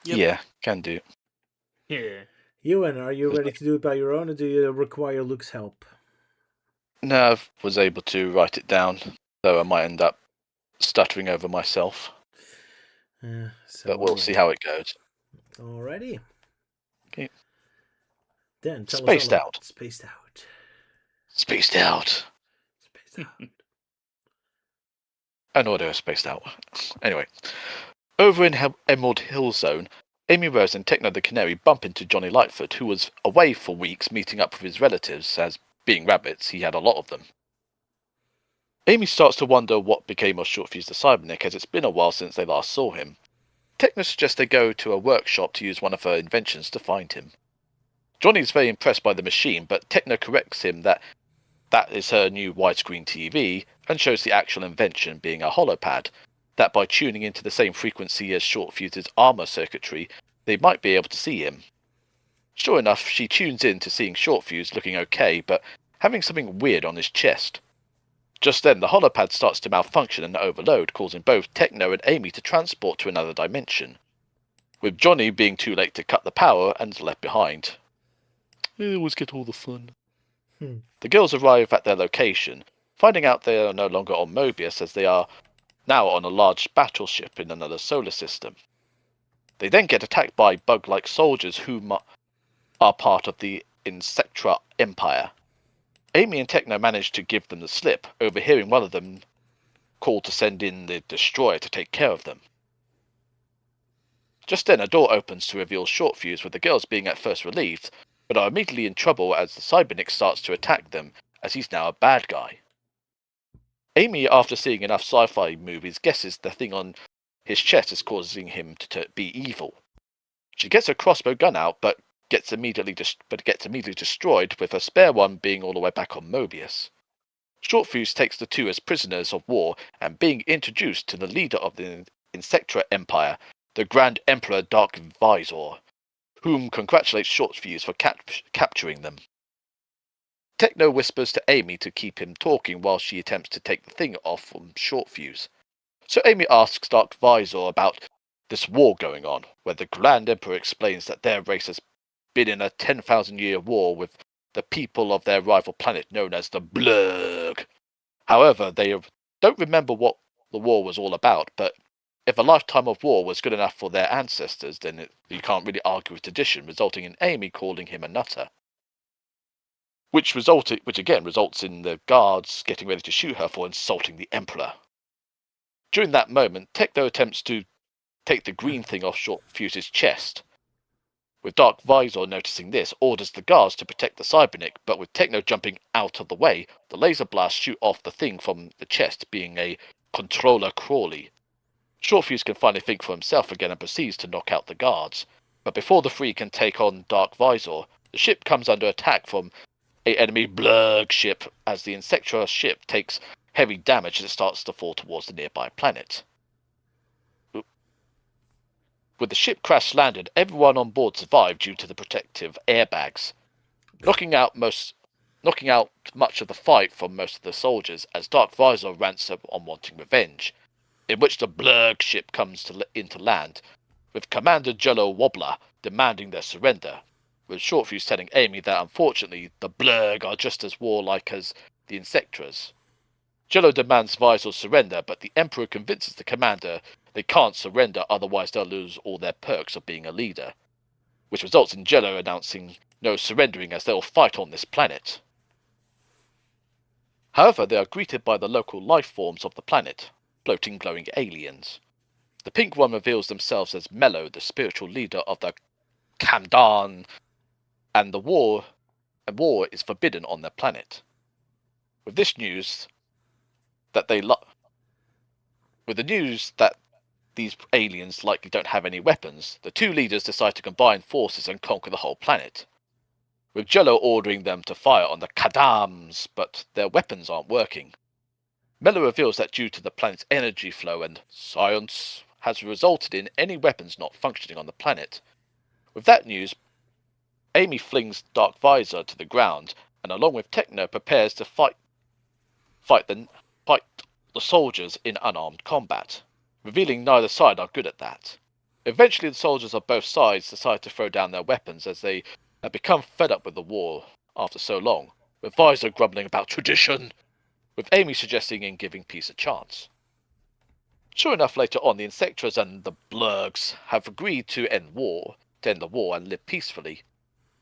Yep. Yeah, can do. Yeah. Ewan, are you ready to do it by your own, or do you require Luke's help? No, I was able to write it down, though I might end up stuttering over myself. But we'll see how it goes. Alrighty. Okay. Then tell Spaced us all Out. Spaced Out. Spaced out. Spaced Out. I know they're spaced out. Anyway, over in Emerald Hill Zone, Amy Rose and Techno the Canary bump into Johnny Lightfoot, who was away for weeks meeting up with his relatives, as, being rabbits, he had a lot of them. Amy starts to wonder what became of Shortfuse the Cyberneck, as it's been a while since they last saw him. Techno suggests they go to a workshop to use one of her inventions to find him. Johnny is very impressed by the machine, but Techno corrects him that is her new widescreen TV, and shows the actual invention being a holopad, that by tuning into the same frequency as Shortfuse's armor circuitry, they might be able to see him. Sure enough, she tunes in to seeing Shortfuse looking okay, but having something weird on his chest. Just then, the holopad starts to malfunction and overload, causing both Techno and Amy to transport to another dimension, with Johnny being too late to cut the power and left behind. They always get all the fun. The girls arrive at their location, finding out they are no longer on Mobius, as they are now on a large battleship in another solar system. They then get attacked by bug-like soldiers who are part of the Insectra Empire. Amy and Techno manage to give them the slip, overhearing one of them call to send in the destroyer to take care of them. Just then, a door opens to reveal Short Fuse, with the girls being at first relieved, but are immediately in trouble as the Cybernic starts to attack them, as he's now a bad guy. Amy, after seeing enough sci-fi movies, guesses the thing on his chest is causing him to be evil. She gets her crossbow gun out, but gets immediately destroyed, with her spare one being all the way back on Mobius. Short Fuse takes the two as prisoners of war and being introduced to the leader of the Insectra Empire, the Grand Emperor Dark Visor, whom congratulates Short Fuse for capturing them. Techno whispers to Amy to keep him talking while she attempts to take the thing off from Short Fuse. So Amy asks Dark Visor about this war going on, where the Grand Emperor explains that their race has been in a 10,000-year war with the people of their rival planet known as the Blurg. However, they don't remember what the war was all about, but if a lifetime of war was good enough for their ancestors, then you can't really argue with tradition, resulting in Amy calling him a nutter. Which again results in the guards getting ready to shoot her for insulting the Emperor. During that moment, Techno attempts to take the green thing off Short Fuse's chest. With Dark Visor noticing this, orders the guards to protect the Cybernic, but with Techno jumping out of the way, the laser blasts shoot off the thing from the chest, being a controller Crawley. Short Fuse can finally think for himself again and proceeds to knock out the guards. But before the three can take on Dark Visor, the ship comes under attack from an enemy Blurg ship, as the Insectra ship takes heavy damage as it starts to fall towards the nearby planet. With the ship crash landed, everyone on board survived due to the protective airbags, knocking out much of the fight from most of the soldiers, as Dark Visor rants on wanting revenge, in which the Blurg ship comes into land, with Commander Jello Wobbler demanding their surrender, with Short Fuse telling Amy that unfortunately the Blurg are just as warlike as the Insectras. Jello demands Visor's surrender, but the Emperor convinces the commander they can't surrender, otherwise they'll lose all their perks of being a leader, which results in Jello announcing no surrendering as they'll fight on this planet. However, they are greeted by the local life forms of the planet, floating glowing aliens. The pink one reveals themselves as Mello, the spiritual leader of the Kamdan, and the war is forbidden on their planet. With this news that these aliens likely don't have any weapons, the two leaders decide to combine forces and conquer the whole planet, with Jello ordering them to fire on the Kadams, but their weapons aren't working. Mello reveals that due to the planet's energy flow and science has resulted in any weapons not functioning on the planet. With that news, Amy flings Dark Visor to the ground, and along with Techno prepares to fight the soldiers in unarmed combat, revealing neither side are good at that. Eventually the soldiers of both sides decide to throw down their weapons as they have become fed up with the war after so long, with Visor grumbling about tradition, with Amy suggesting in giving peace a chance. Sure enough, later on the Insectras and the Blurgs have agreed to end the war and live peacefully.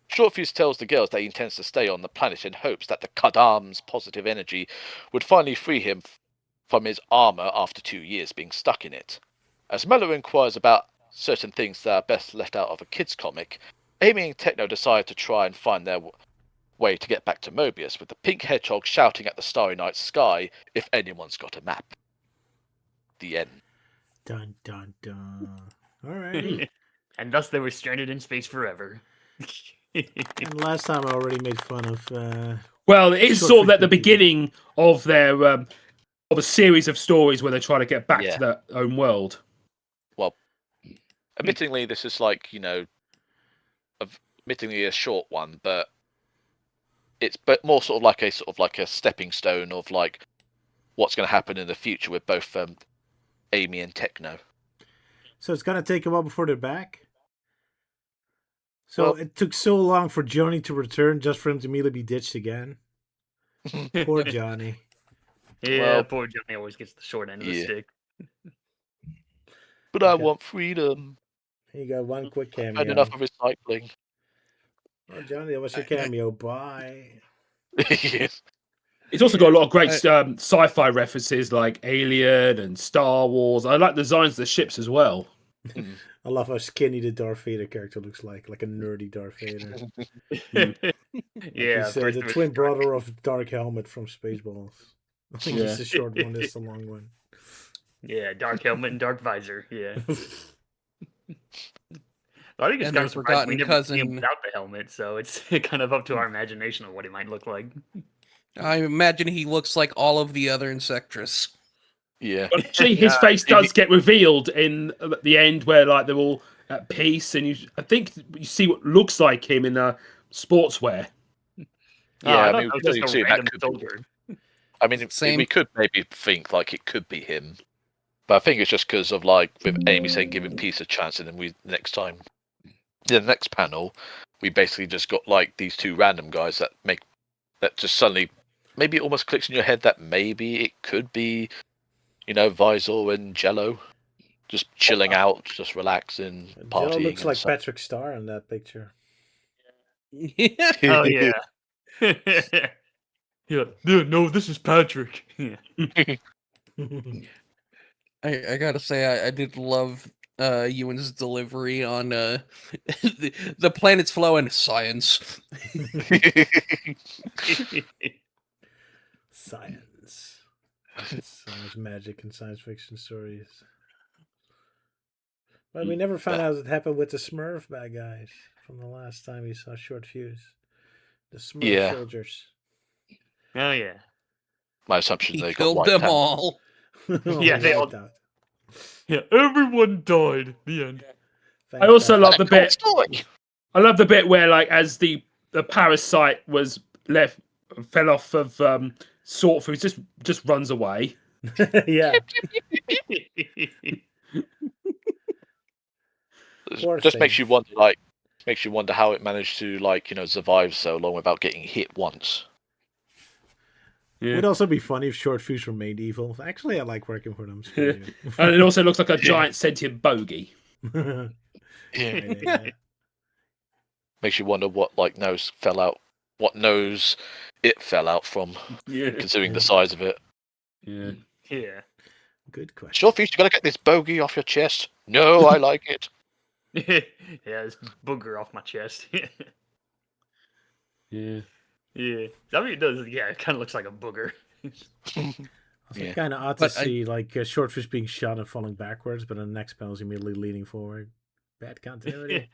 Short Fuse tells the girls that he intends to stay on the planet in hopes that the Kadam's positive energy would finally free him from his armor after 2 years being stuck in it. As Mello inquires about certain things that are best left out of a kid's comic, Amy and Techno decide to try and find their way to get back to Mobius, with the pink hedgehog shouting at the starry night sky if anyone's got a map. The end. Dun dun dun. Alrighty. And thus they were stranded in space forever. And last time I already made fun of. Well, it is Short sort of at the freaking people. beginning of their of a series of stories where they try to get back Yeah. to their own world. Well, admittingly, this is like, admittingly a short one, but it's more sort of like a stepping stone of like what's going to happen in the future with both Amy and Techno. So it's gonna take a while before they're back. So Well- it took so long for Johnny to return just for him to immediately be ditched again. Poor Johnny. Yeah, Well, poor Johnny always gets the short end of the yeah. stick. But I Okay. want freedom You got one quick and cameo. enough of recycling. Oh, Johnny, that was your cameo. Bye. Yes. It's also got a lot of great sci-fi references like Alien and Star Wars. I like the designs of the ships as well. I love how skinny the Darth Vader character looks like a nerdy Darth Vader. Yeah, He's, the twin brother of Dark Helmet from Spaceballs. I think he's the short one, this is the long one. Yeah, Dark Helmet and Dark Visor. Yeah. I think it's And kind of their surprising we forgotten never see him cousin- without the helmet, so it's kind of up to our imagination of what he might look like. I imagine he looks like all of the other Insectress. Yeah. But actually, his face does get revealed in at the end, where like they're all at peace, and I think you see what looks like him in sportswear. Yeah, I I mean, thought that was just a see, that random could be- soldier. I mean, Same. we could maybe think like it could be him, but I think it's just because of like with Amy saying giving peace a chance, and then the next panel, we basically just got like these two random guys that just suddenly maybe it almost clicks in your head that maybe it could be, Visor and Jello, just chilling out, just relaxing, partying. Joe looks and like stuff. Patrick Starr in that picture. Yeah. Oh yeah. Yeah. No, this is Patrick. Yeah. I gotta say, I did love Ewan's delivery on the planet's flowing science. Science. So much magic in science fiction stories. But we never found out what happened with the Smurf bad guys from the last time we saw Short Fuse. The Smurf soldiers. Oh yeah. My assumption is He they got killed wiped them out. all. Yeah, they all- Wiped out. Yeah, everyone died. The end. I also love the Cool bit. story. I love the bit where, like, as the parasite fell off of Sort Fuse, just runs away. Yeah. Poor Just makes thing. you wonder how it managed to survive so long without getting hit once. Yeah. Would also be funny if Short Fuse remained evil. Actually, I like working for them. Screw you. And it also looks like a giant sentient bogey. Yeah. Makes you wonder what nose it fell out from, Yeah. considering the size of it. Yeah. Yeah. Good question. Sure, Fuse, you gotta get this bogey off your chest. No, I like it. Yeah, this booger off my chest. Yeah. Yeah. I mean, it does. Yeah, it kind of looks like a booger. Yeah. Kind of odd to see Short Fish being shot and falling backwards, but in the next panel is immediately leaning forward. Bad continuity.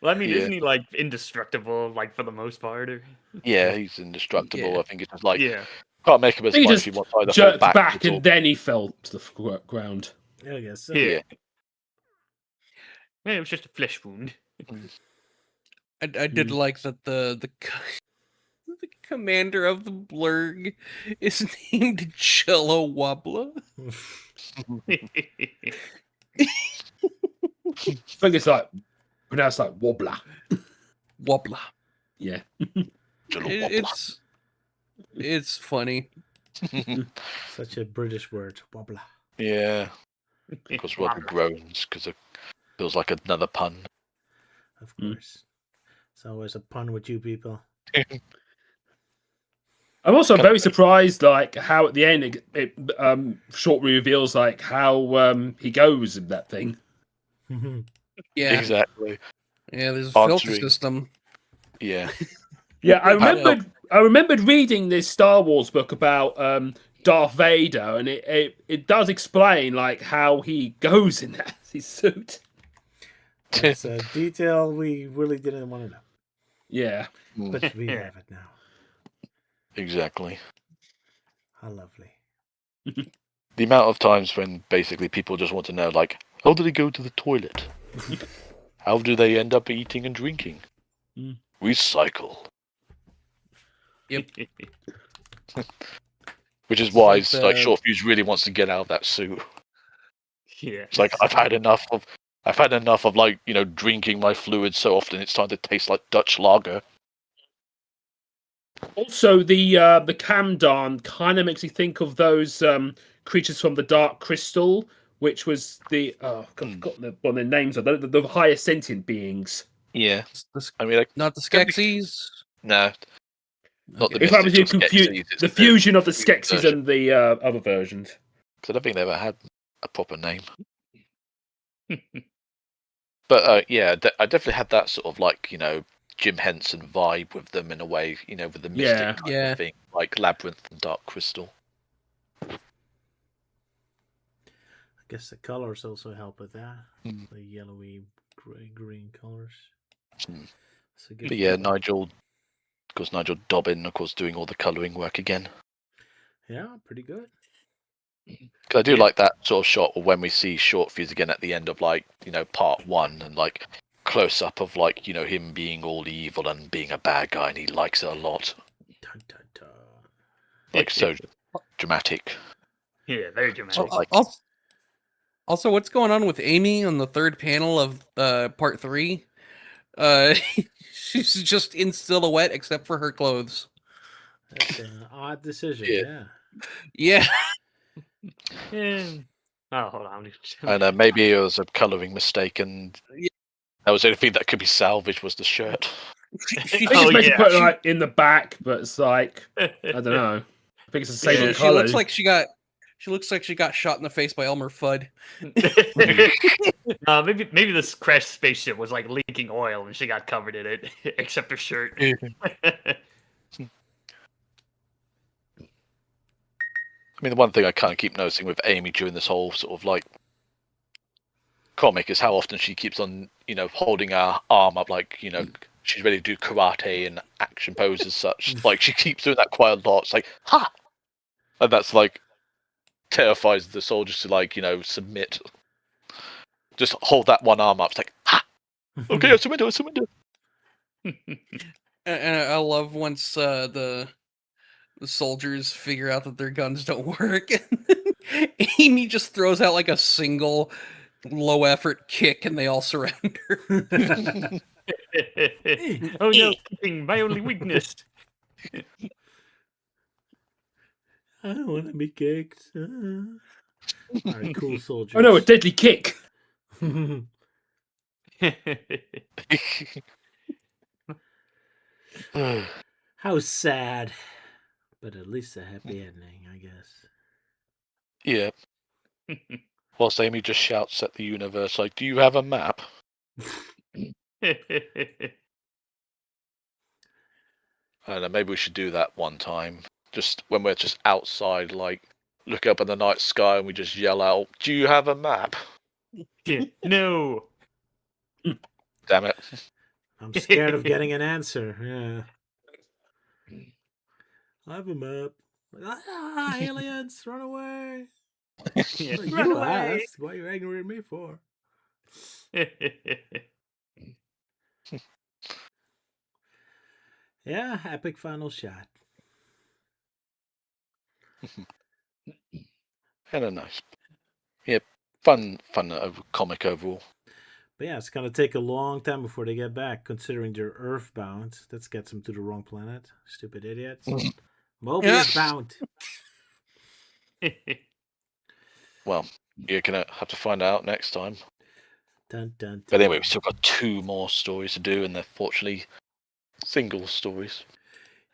Well, I mean, Yeah. isn't he like indestructible, like for the most part? Or... Yeah, he's indestructible. Yeah. I think it's just like Yeah. can't make him as He much just if he wants either fall jerked back back or- and then he fell to the ground. I guess so. Yeah. Yeah, it was just a flesh wound. I did like that the commander of the Blurg is named Jello Wobbler. I think it's like pronounced like wobbler. Wobbler. Yeah. It's funny. Such a British word. Wobbler. Yeah, because Rob groans because it feels like another pun. Of course. It's always a pun with you people. I'm also very surprised, like how at the end it short reveals like how he goes in that thing. Yeah. Exactly. Yeah, there's a filter Answering. system. Yeah. Yeah, I remembered reading this Star Wars book about Darth Vader, and it does explain like how he goes in his suit. That's a detail we really didn't want to know. Yeah. But we have it now. Exactly. How lovely. The amount of times when basically people just want to know, like, how do they go to the toilet? How do they end up eating and drinking? Recycle. Yep. Which is why It's like the- Short Fuse really wants to get out of that suit. Yeah. It's like I've had enough of drinking my fluids so often it's starting to taste like Dutch lager. Also, the Kamdan kind of makes me think of those creatures from the Dark Crystal, which was I've forgotten what their names are. The higher sentient beings. Yeah, The- I mean, like, not the Skeksis. no, not the If I was you mystical confuse Skeksis, it's the fusion of the fusion Skeksis version. and the other versions. 'Cause I don't think they ever had a proper name. But yeah, I definitely had that sort of like, Jim Henson vibe with them in a way, with the mystic Yeah. type Yeah. of thing, like Labyrinth and Dark Crystal. I guess the colors also help with that. Mm. The yellowy, green colors. Mm. It's a good But yeah, feeling. Nigel Dobbin, of course, doing all the colouring work again. Yeah, pretty good. Because I do like that sort of shot when we see short fuse again at the end of like, part 1 and like close up of like, him being all evil and being a bad guy and he likes it a lot. Dun, dun, dun. Like so dramatic. Yeah, very dramatic. Like- Also, what's going on with Amy on the third panel of part 3? She's just in silhouette except for her clothes. That's an odd decision, Yeah. yeah. Yeah. Oh, hold on. And maybe it was a colouring mistake and Yeah. that was the only thing that could be salvaged was the shirt. I think Oh, it's meant yeah. to put it like in the back, but it's like I don't know. I think it's the same Yeah. She color. looks like she got shot in the face by Elmer Fudd. Maybe this crashed spaceship was like leaking oil and she got covered in it, except her shirt. I mean, the one thing I kind of keep noticing with Amy during this whole sort of like comic is how often she keeps on, holding her arm up like, she's ready to do karate and action poses such. Like she keeps doing that quite a lot. It's like, ha! And that's like terrifies the soldiers to like, submit. Just hold that one arm up. It's like, ha! Okay, I surrender. And I love once the soldiers figure out that their guns don't work. And Amy just throws out like a single low effort kick and they all surrender. Oh no, kicking, my only weakness. I don't want to be kicked. All right, cool soldiers. Oh no, a deadly kick. How sad. But at least a happy ending, I guess. Yeah. Whilst Amy just shouts at the universe, like, do you have a map? I don't know, maybe we should do that one time. Just when we're just outside, like, look up at the night sky and we just yell out, do you have a map? No. Damn it. I'm scared of getting an answer. Yeah. I have a map. Ah, aliens, run away. Yeah, Well, run you away. asked. What are you angry at me for? Yeah, epic final shot. And a nice. Yeah, fun comic overall. But yeah, it's gonna take a long time before they get back, considering they're earthbound. That gets them to the wrong planet. Stupid idiots. Mobius bound. Well, you're going to have to find out next time. Dun, dun, dun. But anyway, we've still got 2 more stories to do, and they're fortunately single stories.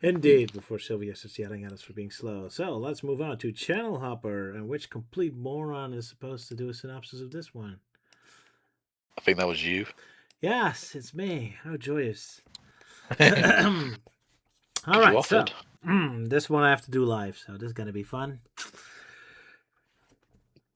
Indeed, before Sylvia starts yelling at us for being slow. So let's move on to Channel Hopper, and which complete moron is supposed to do a synopsis of this one? I think that was you. Yes, it's me. How joyous. All You right, so offered. this one I have to do live, so this is going to be fun.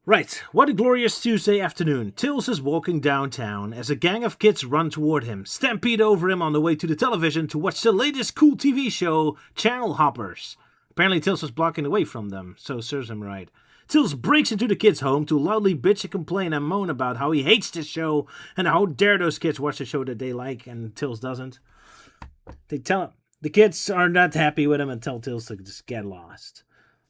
Right, what a glorious Tuesday afternoon. Tills is walking downtown as a gang of kids run toward him, stampede over him on the way to the television to watch the latest cool TV show, Channel Hoppers. Apparently Tills was blocking away from them, so serves him right. Tills breaks into the kids' home to loudly bitch and complain and moan about how he hates this show and how dare those kids watch a show that they like and Tills doesn't. They tell him the kids are not happy with him and tell Tills to just get lost.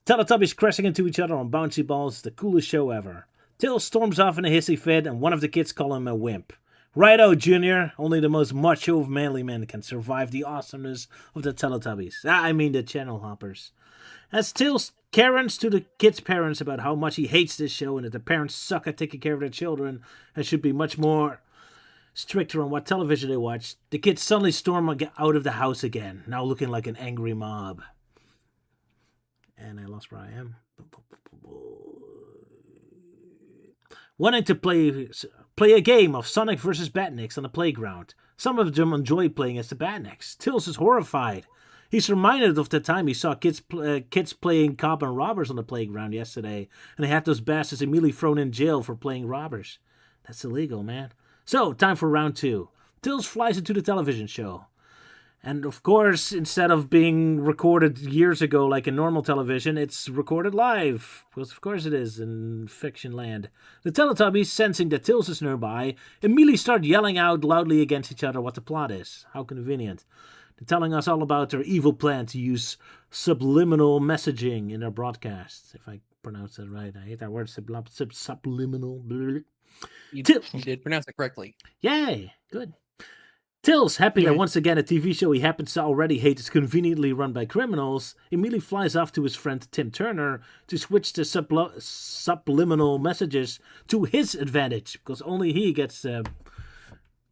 Teletubbies crashing into each other on bouncy balls is the coolest show ever. Tills storms off in a hissy fit and one of the kids call him a wimp. Righto, Junior, only the most macho of manly men can survive the awesomeness of the Teletubbies. I mean the Channel Hoppers. As Tills Karens to the kids' parents about how much he hates this show and that the parents suck at taking care of their children and should be much more stricter on what television they watch, the kids suddenly storm out of the house again, now looking like an angry mob. And I lost where I am. Wanting to play a game of Sonic vs. Batniks on the playground. Some of them enjoy playing as the Batniks. Tails is horrified. He's reminded of the time he saw kids playing cop and robbers on the playground yesterday, and they had those bastards immediately thrown in jail for playing robbers. That's illegal, man. So, time for round 2. Tails flies into the television show. And of course, instead of being recorded years ago like in normal television, it's recorded live. Because of course it is in fiction land. The Teletubbies, sensing that Tails is nearby, immediately start yelling out loudly against each other what the plot is. How convenient. They're telling us all about their evil plan to use subliminal messaging in their broadcasts. If I pronounce that right. I hate that word, subliminal. You did pronounce it correctly. Yay, good. Tails, happy that once again a TV show he happens to already hate is conveniently run by criminals, immediately flies off to his friend Tim Turner to switch the subliminal messages to his advantage, because only he gets to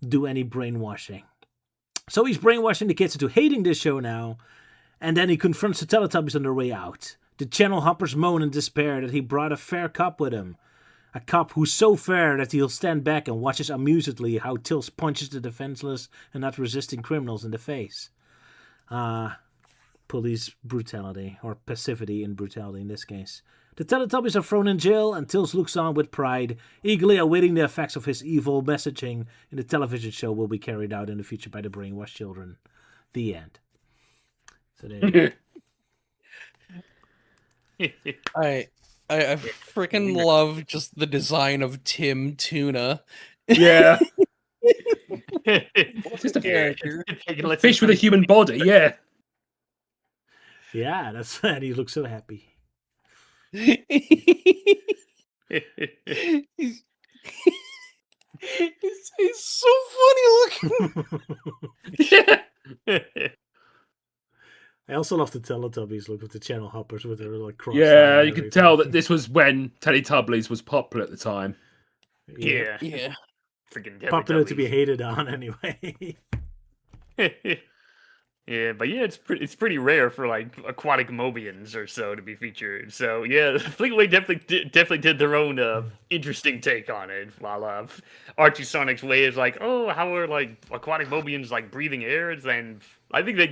do any brainwashing. So he's brainwashing the kids into hating this show now, and then he confronts the Teletubbies on their way out. The channel hoppers moan in despair that he brought a fair cop with him. A cop who's so fair that he'll stand back and watches amusedly how Tails punches the defenseless and not resisting criminals in the face. Police brutality, or passivity in brutality in this case. The Teletubbies are thrown in jail, and Tails looks on with pride, eagerly awaiting the effects of his evil messaging in the television show will be carried out in the future by the brainwashed children. The end. So there you go. I freaking love just the design of Tim Tuna. Yeah. Just a character. Fish with a human body, yeah. Yeah, that's and he looks so happy. he's so funny looking. I also love the Teletubbies look with the channel hoppers with their like cross. Yeah, you could tell that this was when Teletubbies was popular at the time. Yeah. Freaking Popular to be Teletubbies. hated on anyway. Yeah, but yeah, it's pretty rare for like aquatic Mobians or so to be featured. So yeah, Fleetway definitely did their own interesting take on it. While Archie Sonic's way is like, oh, how are like aquatic Mobians like breathing air? And I think they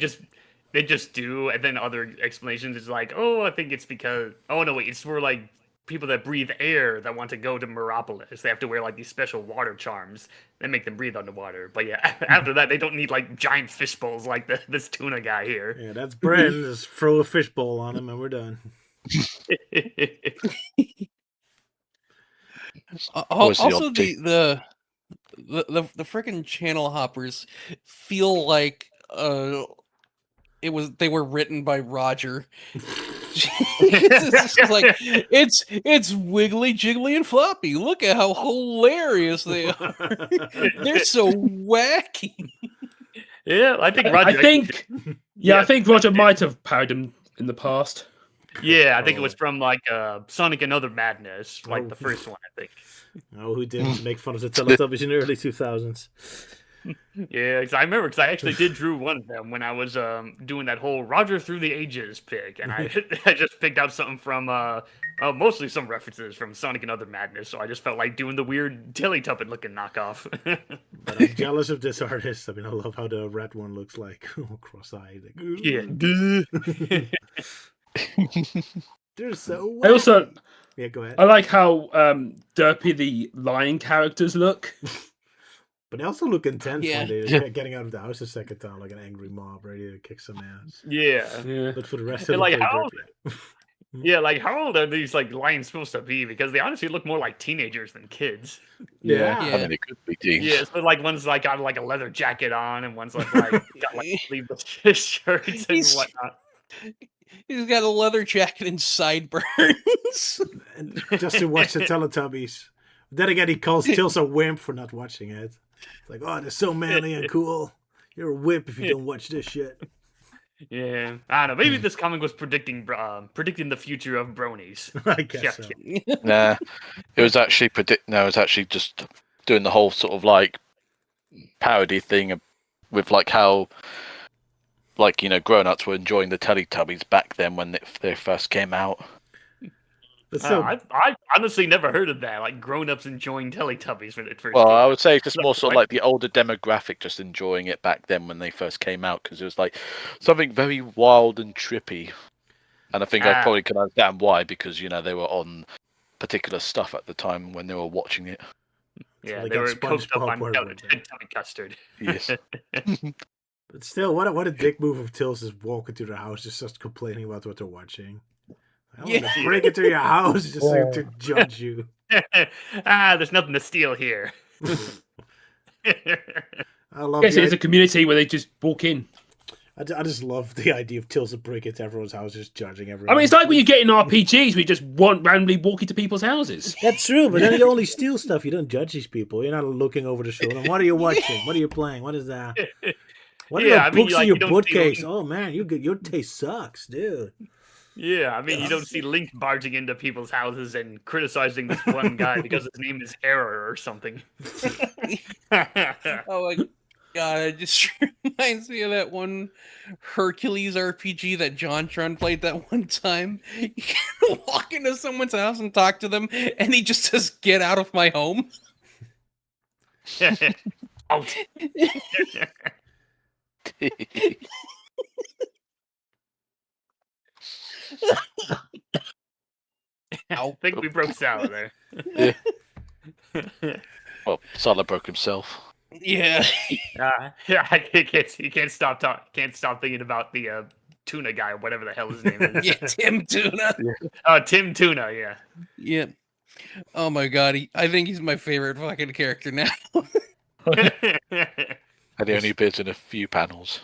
just do, and then other explanations is like, oh, I think it's because it's for like people that breathe air that want to go to Meropolis. They have to wear like these special water charms that make them breathe underwater. But yeah, after that, they don't need like giant fish bowls like this tuna guy here. Yeah, that's Bren. Just throw a fish bowl on him and we're done. Also, the freaking channel hoppers feel like they were written by Roger. It's just like it's wiggly, jiggly, and floppy. Look at how hilarious they are. They're so wacky. Yeah, I think Roger. I think Roger might have parodied him in the past. Yeah, I think it was from like Sonic and Other Madness, like the first one, I think. Oh, who didn't make fun of the Teletubbies in the early 2000s? Yeah, because I actually did drew one of them when I was doing that whole Roger Through the Ages pick, and I just picked out something from mostly some references from Sonic and Other Madness, so I just felt like doing the weird Teletubbies looking knockoff. But I'm jealous of this artist. I mean, I love how the red one looks like cross-eyed. Like, Yeah. They're so. I also go ahead. I like how derpy the lion characters look. But they also look intense Yeah. when they're getting out of the house a second time, like an angry mob ready to kick some ass. Yeah. But for the rest of And it, like they're how derpy. Yeah, like how old are these like lions supposed to be? Because they honestly look more like teenagers than kids. Yeah. I mean, it could be teens. Yeah, so like one's like got like a leather jacket on, and one's like got like sleeveless shirts and He's- whatnot. He's got a leather jacket and sideburns. And just to watch the Teletubbies. Then again, he calls Tails a wimp for not watching it. It's like, oh, they're so manly and cool. You're a wimp if you don't watch this shit. Yeah, I don't know. Maybe this comic was predicting the future of bronies. I guess so. Nah, it was actually just doing the whole sort of like parody thing with like how, like, you know, grown-ups were enjoying the Teletubbies back then when they first came out. But still, I honestly never heard of that. Like grown-ups enjoying Teletubbies when it first Well, came I out. would say it's just more sort of Like- like the older demographic just enjoying it back then when they first came out, because it was like something very wild and trippy. And I think I probably can understand why, because, you know, they were on particular stuff at the time when they were watching it. Yeah, they they got were coked up SpongeBob on wherever they were. Teletubby custard. Yes. but still, what a dick move of Tills is walking to their house, just complaining about what they're watching. I want to break into your house just so to judge you. There's nothing to steal here. I love. I guess it is a community where they just walk in. I just love the idea of Tills to break into everyone's house, just judging everyone. I mean, it's like when you get in RPGs, we just randomly walk into people's houses. That's true, but then you only steal stuff. You don't judge these people. You're not looking over the shoulder. What are you watching? What are you playing? What is that? What are your books in your bookcase? Oh man, your taste sucks, dude. Yeah, I mean, you don't see Link barging into people's houses and criticizing this one guy because his name is Error or something. Oh my god, it just reminds me of that one Hercules RPG that John Tron played that one time. You can walk into someone's house and talk to them, and he just says, "Get out of my home." Out. I think we broke Sal there. Yeah. Well, Salah broke himself. Yeah. Yeah, he can't stop thinking about the tuna guy, whatever the hell his name is. Yeah, Tim Tuna. Tim Tuna, yeah. Yeah. Oh my god, I think he's my favorite fucking character now. And he only appears in a few panels.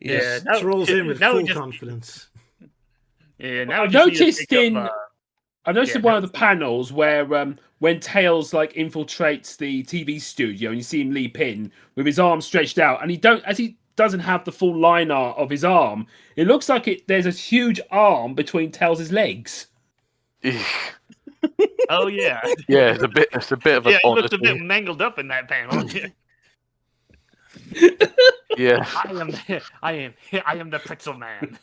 Yeah, Trolls in with now full just- confidence. Yeah, now I've we just need to noticed pick up, I've noticed yeah, in one of the panels where when Tails like infiltrates the TV studio and you see him leap in with his arm stretched out, and he doesn't have the full line art of his arm. It looks like there's a huge arm between Tails' legs. Oh yeah, Yeah, it's a bit of an yeah. He looked a oddity. bit mangled up in that panel. Yeah. I am the pretzel man.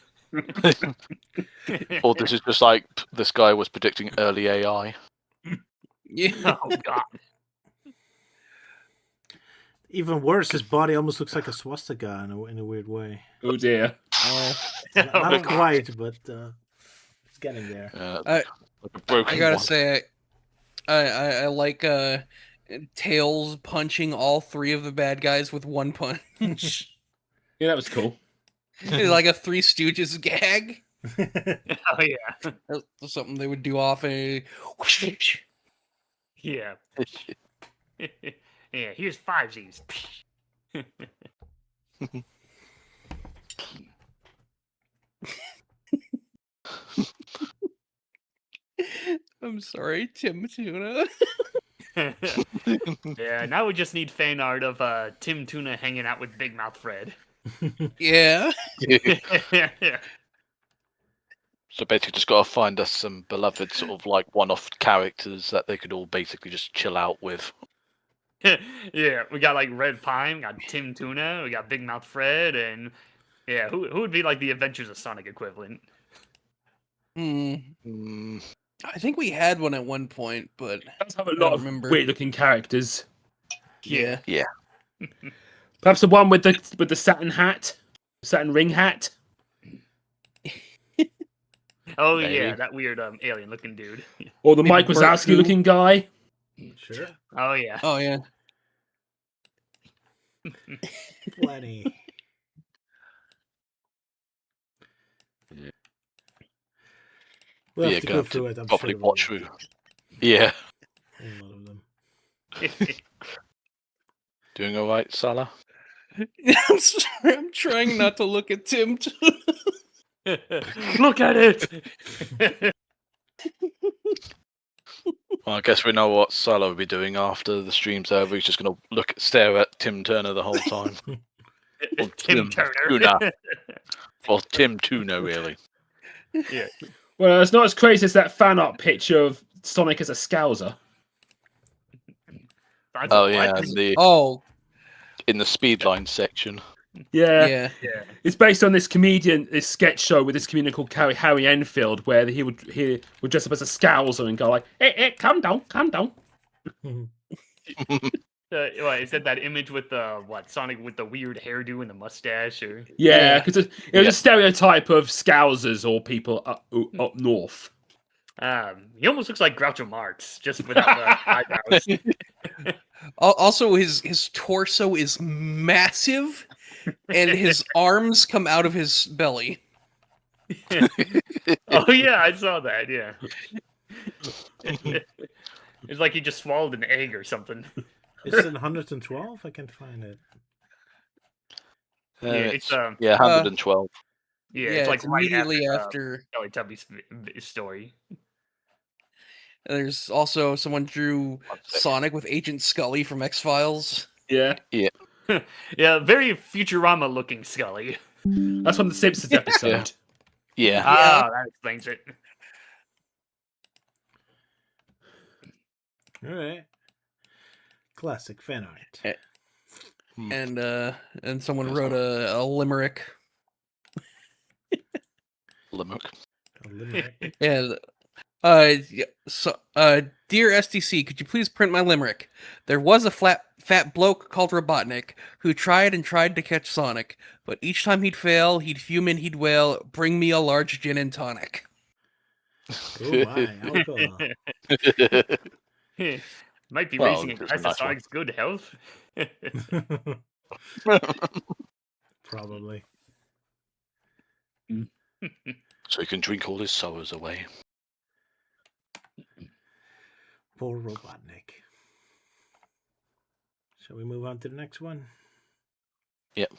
Or this is just like this guy was predicting early AI. Yeah. Oh god. Even worse, his body almost looks like a swastika in a weird way. Oh dear. Not quite, but it's getting there. Like a broken I gotta one. say, I like Tails punching all three of the bad guys with one punch. Yeah, that was cool. Like a Three Stooges gag. Oh yeah. That's something they would do often. Yeah. Yeah. Here's five Z's. I'm sorry, Tim Tuna. Yeah. Now we just need fan art of Tim Tuna hanging out with Big Mouth Fred. Yeah. So basically, just got to find us some beloved sort of like one-off characters that they could all basically just chill out with. Yeah, we got like Red Pine, we got Tim Tuna, we got Big Mouth Fred, and yeah, who would be like the Adventures of Sonic equivalent? Mm, I think we had one at one point, but Does have a don't lot of remember. weird-looking characters. yeah. Perhaps the one with the satin hat, satin ring hat. Oh Maybe. yeah, that weird alien-looking dude. Or the Maybe Mike Wazowski looking guy. Sure. Oh yeah. Oh yeah. Plenty. We'll have yeah, to gonna go have through to it. I'm properly sure watch we'll through. Yeah. a lot of them. Doing all right, Salah? I'm sorry, I'm trying not to look at Tim Tuna. Look at it. Well, I guess we know what Salah will be doing after the stream's over. He's just going to stare at Tim Turner the whole time. Or Tim Turner. Tuna. Well, Tim Tuna, really. Yeah. Well, it's not as crazy as that fan art picture of Sonic as a Scouser. That's Oh, what? yeah. And the, Oh, in the speedline section. Yeah. Yeah. It's based on this sketch show with this comedian called Harry Enfield, where he would dress up as a Scouser and go like, "Hey, calm down." Is that image with the Sonic with the weird hairdo and the mustache? Or Yeah, Yeah. because it was a stereotype of Scousers or people up north. he almost looks like Groucho Marx, just without the eyebrows. Also, his torso is massive, and his arms come out of his belly. Oh yeah, I saw that. Yeah, it's like he just swallowed an egg or something. Is it 112? I can't find it. It's 112. Yeah, Yeah, it's like it's right immediately after Teletubbies story. There's also someone drew One second. Sonic with Agent Scully from X-Files. Yeah, Yeah, very Futurama looking Scully. that's from the Simpsons episode. Yeah. Ah, that explains it. All right. Classic fan art. And someone wrote a limerick. Limerick. A limerick. Yeah. Dear SDC, could you please print my limerick? There was a fat bloke called Robotnik who tried and tried to catch Sonic, but each time he'd fail, he'd fume and he'd wail, "Bring me a large gin and tonic." Oh my, alcohol. Might be Well, racing there's a against nice one. Sonic's good health. Probably. So he can drink all his sorrows away. Poor Robotnik. Shall we move on to the next one? Yep.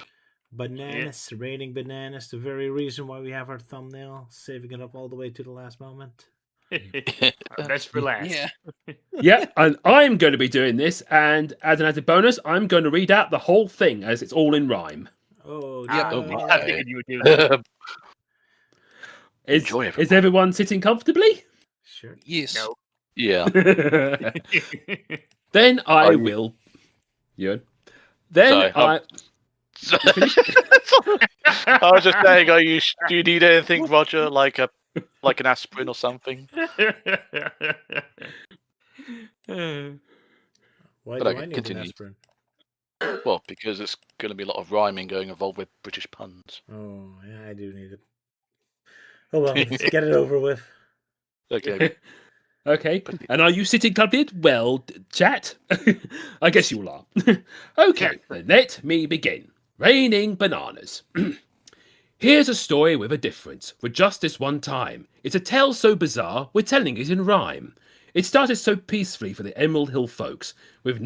Bananas, raining bananas, the very reason why we have our thumbnail, saving it up all the way to the last moment. Best for last. Yeah. Yeah, and I'm going to be doing this, and as an added bonus, I'm going to read out the whole thing as it's all in rhyme. Oh, Yep. no. Oh I my. figured you would do that. Is, Enjoy, everyone. is everyone sitting comfortably? Sure. Yes. No. Yeah. Then I Are you- will. Ewan. Then Sorry, I. I was just saying, do you need anything, Roger? Like an aspirin or something? Why But do okay, I need continue. an aspirin? Well, because it's going to be a lot of rhyming going involved with British puns. Oh, yeah, I do need it. Oh well, let's get it over with. Okay. Okay. And are you sitting comfortably? Well, chat. I guess you all are. Okay, then let me begin. Raining bananas. Here's a story with a difference, for just this one time. It's a tale so bizarre, we're telling it in rhyme. It started so peacefully for the Emerald Hill folks. With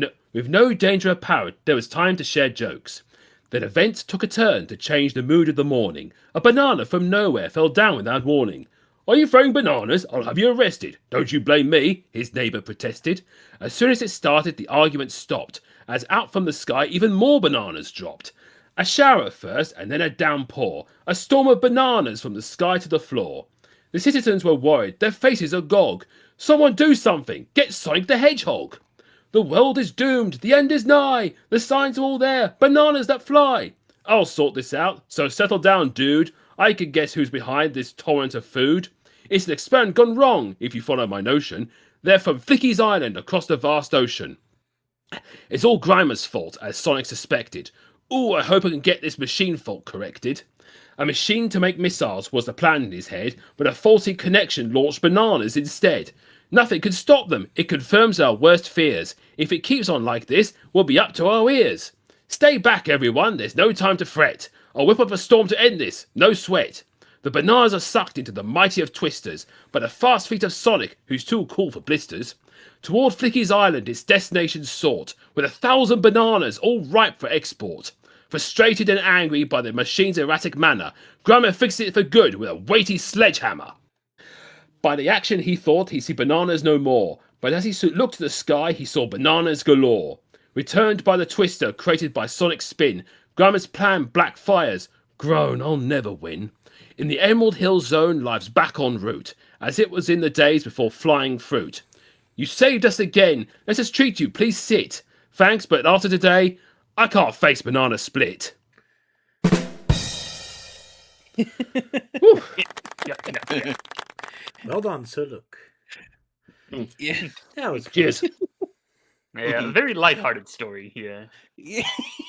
no danger apparent, there was time to share jokes. Then events took a turn to change the mood of the morning. A banana from nowhere fell down without warning. Are you throwing bananas? I'll have you arrested. Don't you blame me, his neighbour protested. As soon as it started, the argument stopped, as out from the sky even more bananas dropped. A shower at first, and then a downpour. A storm of bananas from the sky to the floor. The citizens were worried, their faces agog. Someone do something! Get Sonic the Hedgehog! The world is doomed, the end is nigh! The signs are all there, bananas that fly! I'll sort this out, so settle down, dude. I can guess who's behind this torrent of food. It's an experiment gone wrong, if you follow my notion. They're from Flicky's Island across the vast ocean. It's all Grimer's fault, as Sonic suspected. Ooh, I hope I can get this machine fault corrected. A machine to make missiles was the plan in his head, but a faulty connection launched bananas instead. Nothing could stop them. It confirms our worst fears. If it keeps on like this, we'll be up to our ears. Stay back, everyone. There's no time to fret. I'll whip up a storm to end this. No sweat. The bananas are sucked into the mighty of twisters by the fast feet of Sonic, who's too cool for blisters. Toward Flicky's Island its destination sought, with 1,000 bananas all ripe for export. Frustrated and angry by the machine's erratic manner, Grimer fixed it for good with a weighty sledgehammer. By the action he thought he'd see bananas no more, but as he looked to the sky he saw bananas galore. Returned by the twister created by Sonic's spin, Grimer's plan black fires. Groan, I'll never win. In the Emerald Hill Zone, life's back en route, as it was in the days before flying fruit. You saved us again. Let us treat you. Please sit. Thanks, but after today, I can't face banana split. Whew. Yeah. Well done, Sir Luke. Yeah. That was fun. Cheers. Yeah, a very lighthearted story. Yeah. Yeah.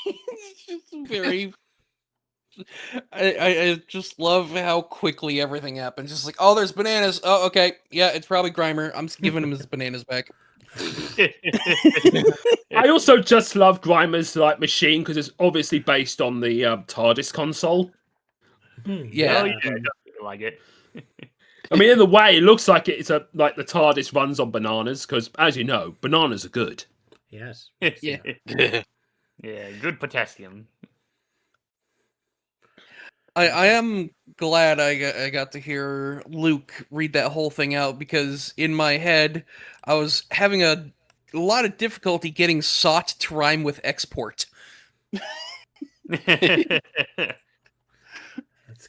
It's just very. I just love how quickly everything happens. Just like, oh, there's bananas. Oh, okay. Yeah, it's probably Grimer. I'm just giving him his bananas back. I also just love Grimer's like machine because it's obviously based on the TARDIS console. Yeah. Oh yeah, I definitely like it. I mean, in the way, it looks like it's like the TARDIS runs on bananas because, as you know, bananas are good. Yes. Yeah. Yeah, good potassium. I am glad I got to hear Luke read that whole thing out because in my head I was having a lot of difficulty getting sought to rhyme with export. That's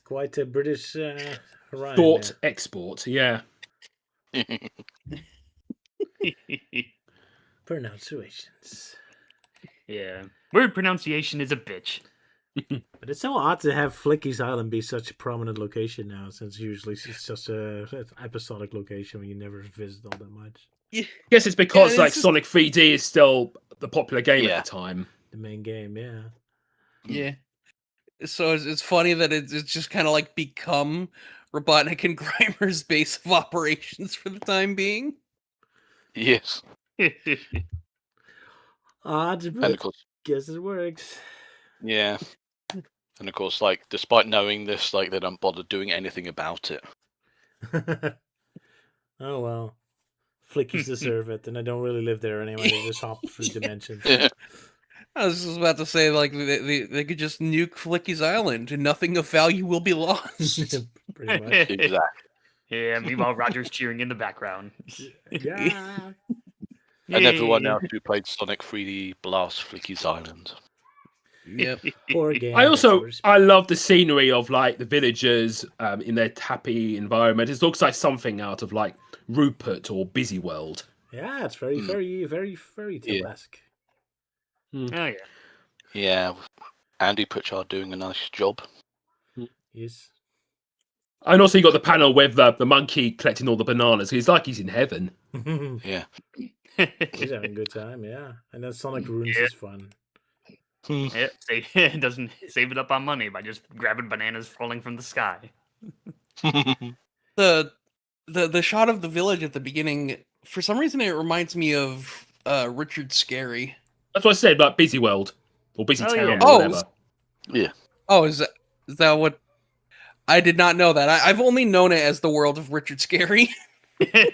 quite a British rhyme. Thought there. export, yeah. Pronunciations. Yeah, word pronunciation is a bitch. But it's so odd to have Flicky's Island be such a prominent location now, since usually it's just a episodic location where you never visit all that much. Guess it's because it's like just- Sonic 3D is still the popular game Yeah. at the time. The main game, yeah. Yeah. So it's funny that it's just kind of like become Robotnik and Grimer's base of operations for the time being. Yes. Odd, And but of course, guess it works. yeah. And of course, like, despite knowing this, like, they don't bother doing anything about it. Oh well. Flickies deserve it, and I don't really live there anyway. They just hop through dimensions. I was just about to say, like, they could just nuke Flicky's Island and nothing of value will be lost. Pretty much. Exactly. Yeah, meanwhile Roger's cheering in the background. Yeah. And everyone Yay. else who played Sonic 3D blasts Flicky's Island. Yep. Poor game. I also that's I love the scenery of like the villagers in their happy environment. It looks like something out of like Rupert or Busy World. yeah, it's very, very, very fairy tale-esque. Oh yeah. Yeah. Andy Pritchard doing a nice job. Yes. And also you got the panel with the monkey collecting all the bananas. He's like he's in heaven. Yeah. He's having a good time, yeah. And then Sonic Runes Yeah. is fun. Yep, it doesn't save it up on money by just grabbing bananas falling from the sky. The shot of the village at the beginning, for some reason, it reminds me of Richard Scarry. That's what I said about Busy World or Busy Oh, Town yeah. or Oh, whatever. Yeah. Oh, is that what? I did not know that. I've only known it as the world of Richard Scarry.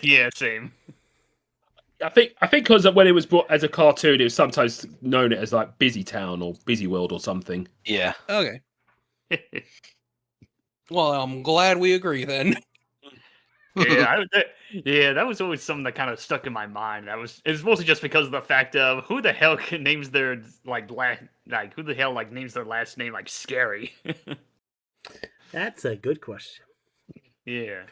Yeah, same. I think because when it was brought as a cartoon, it was sometimes known as like Busy Town or Busy World or something. Yeah. Okay. Well, I'm glad we agree then. That was always something that kind of stuck in my mind. It's mostly just because of the fact of who the hell names their who the hell names their last name like Scary. That's a good question. Yeah.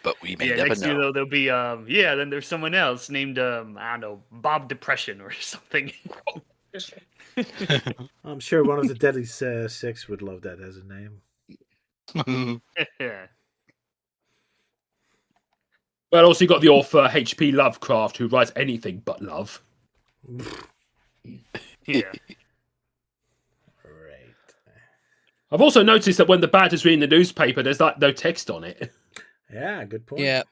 But we may Yeah, never next year know. though there'll be then there's someone else named I don't know, Bob Depression or something. I'm sure one of the Deadly Six would love that as a name. Yeah. But also you got the author H.P. Lovecraft who writes anything but love. Yeah. Right. I've also noticed that when the bad is reading the newspaper, there's like no text on it. Yeah, good point. Yeah.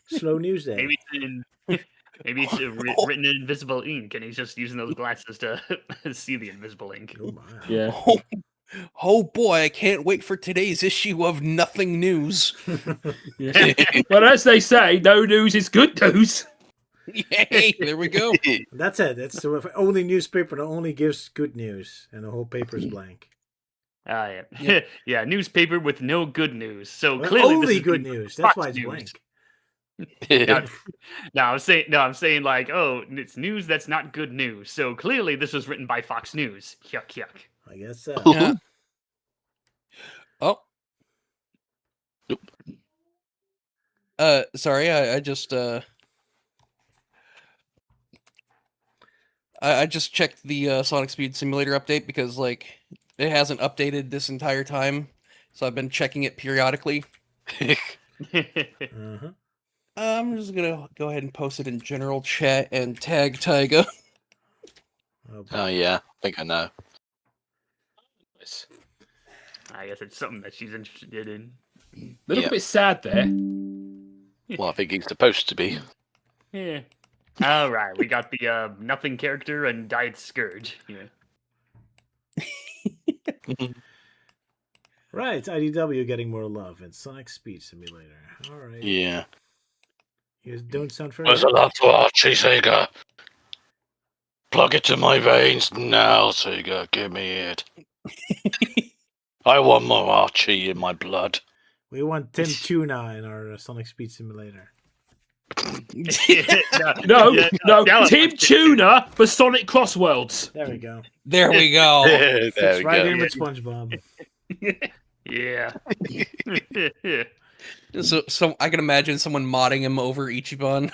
Slow news day. Maybe it's written in invisible ink, and he's just using those glasses to see the invisible ink. Oh my. Yeah. Oh boy, I can't wait for today's issue of Nothing News. But as they say, no news is good news. Yay, there we go. That's it. That's the only newspaper that only gives good news, and the whole paper is blank. Ah, yeah. Yeah, newspaper with no good news. So Well, clearly this only is good the news. That's Fox why it's News. blank. I'm saying like, oh, it's news that's not good news. So clearly this was written by Fox News. Yuck, yuck. I guess so. Yeah. Oh. Nope. Sorry, I just I just checked the Sonic Speed Simulator update because like it hasn't updated this entire time, so I've been checking it periodically. Uh-huh. I'm just gonna go ahead and post it in general chat and tag Tyga. Oh yeah, I think I know. I guess it's something that she's interested in. They look Yeah. a bit sad there. Well, I think he's supposed to be. Yeah. All right, we got the nothing character and Diet Scourge. Yeah. Right, IDW getting more love in Sonic Speed Simulator. All right. Yeah. You don't sound very There's a lot to Archie, Sega. Plug it to my veins now, Sega. Give me it. I want more Archie in my blood. We want Tim Tuna in our Sonic Speed Simulator. No, no, that was- Team Tuna for Sonic Crossworlds. There we go. There we go. There Fits we right go. in with SpongeBob. Yeah. So I can imagine someone modding him over Ichiban.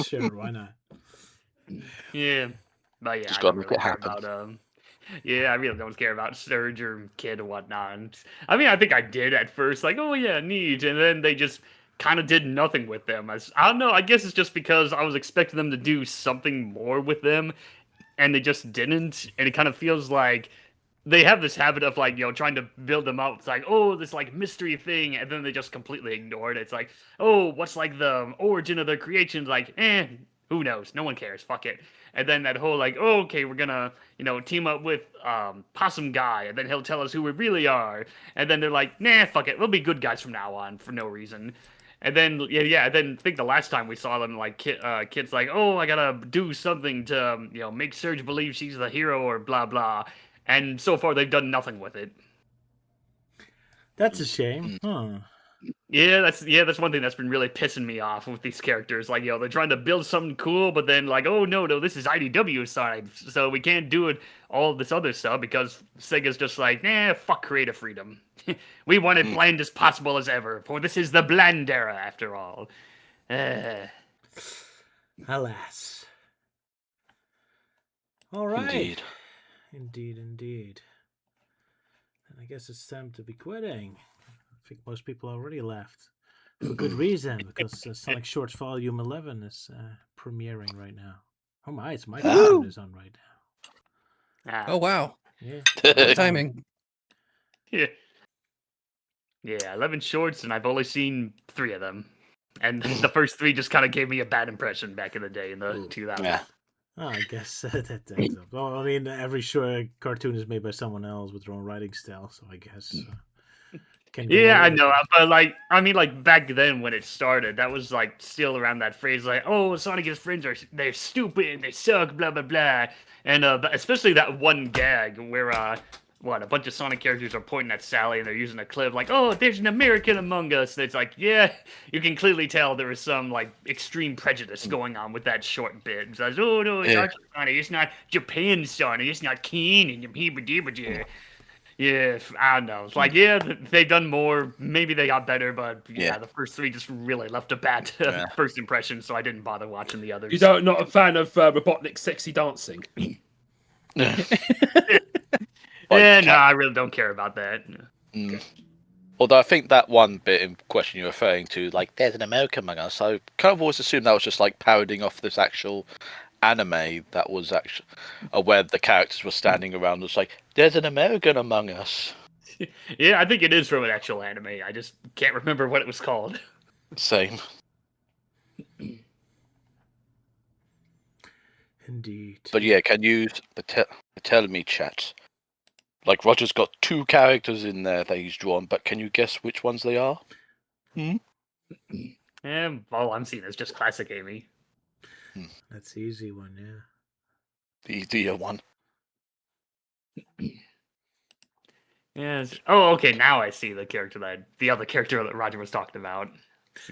Sure, why not? Yeah. But yeah, Just I gotta don't make really it care happen. about yeah, I really don't care about Surge or Kid or whatnot. I mean, I think I did at first, like, oh yeah, neat, and then they just kind of did nothing with them. I don't know. I guess it's just because I was expecting them to do something more with them, and they just didn't. And it kind of feels like they have this habit of like, trying to build them up. It's like, oh, this like mystery thing, and then they just completely ignore it. It's like, oh, what's like the origin of their creations? Like, who knows? No one cares. Fuck it. And then that whole like, oh, okay, we're gonna, team up with Possum Guy, and then he'll tell us who we really are. And then they're like, nah, fuck it, we'll be good guys from now on for no reason. And then then I think the last time we saw them, like kids like, oh, I gotta do something to make Surge believe she's the hero or blah blah. And so far they've done nothing with it. That's a shame. Huh. Yeah, that's one thing that's been really pissing me off with these characters. Like, they're trying to build something cool, but then like, oh no, this is IDW side, so we can't do it all this other stuff because Sega's just like, fuck creative freedom. We want it bland as possible as ever, for this is the bland era after all. Alas. All right. Indeed. Indeed. And I guess it's time to be quitting. I think most people already left. For good reason, because Sonic Shorts Volume 11 is premiering right now. Oh my, it's my cartoon is on right now. Oh wow. Yeah. Good timing. Yeah. Yeah, 11 shorts, and I've only seen 3 of them. And the first 3 just kind of gave me a bad impression back in the day in the 2000s. Yeah. Oh, I guess that ends up. Well, I mean, every short cartoon is made by someone else with their own writing style, so I guess. Can go Yeah, I over. know, but like back then when it started, that was like still around that phrase like, oh, Sonic and his friends they're stupid, they suck, blah blah blah, and especially that one gag where a bunch of Sonic characters are pointing at Sally and they're using a clip like, oh, there's an American among us. And it's like, yeah, you can clearly tell there was some like extreme prejudice going on with that short bit. It's like, oh no, it's not Sonic, it's not Japan Sonic, it's not Keen and Hebrew. Yeah, I don't know. It's like, yeah, they've done more. Maybe they got better, but yeah, the first 3 just really left a bad first impression, so I didn't bother watching the others. You're not a fan of Robotnik's sexy dancing. No, I really don't care about that. Okay. Although I think that one bit in question you're referring to, like, there's an American among us, I kind of always assumed that was just like parodying off this actual anime that was actually where the characters were standing around. It's like, there's an American among us. Yeah, I think it is from an actual anime. I just can't remember what it was called. Same. Indeed. But yeah, can you tell me, chat? Like, Roger's got 2 characters in there that he's drawn, but can you guess which ones they are? All I'm seeing is just classic Amy. That's the easy one, yeah. The easier one. Yes. Oh, okay. Now I see the other character that Roger was talking about.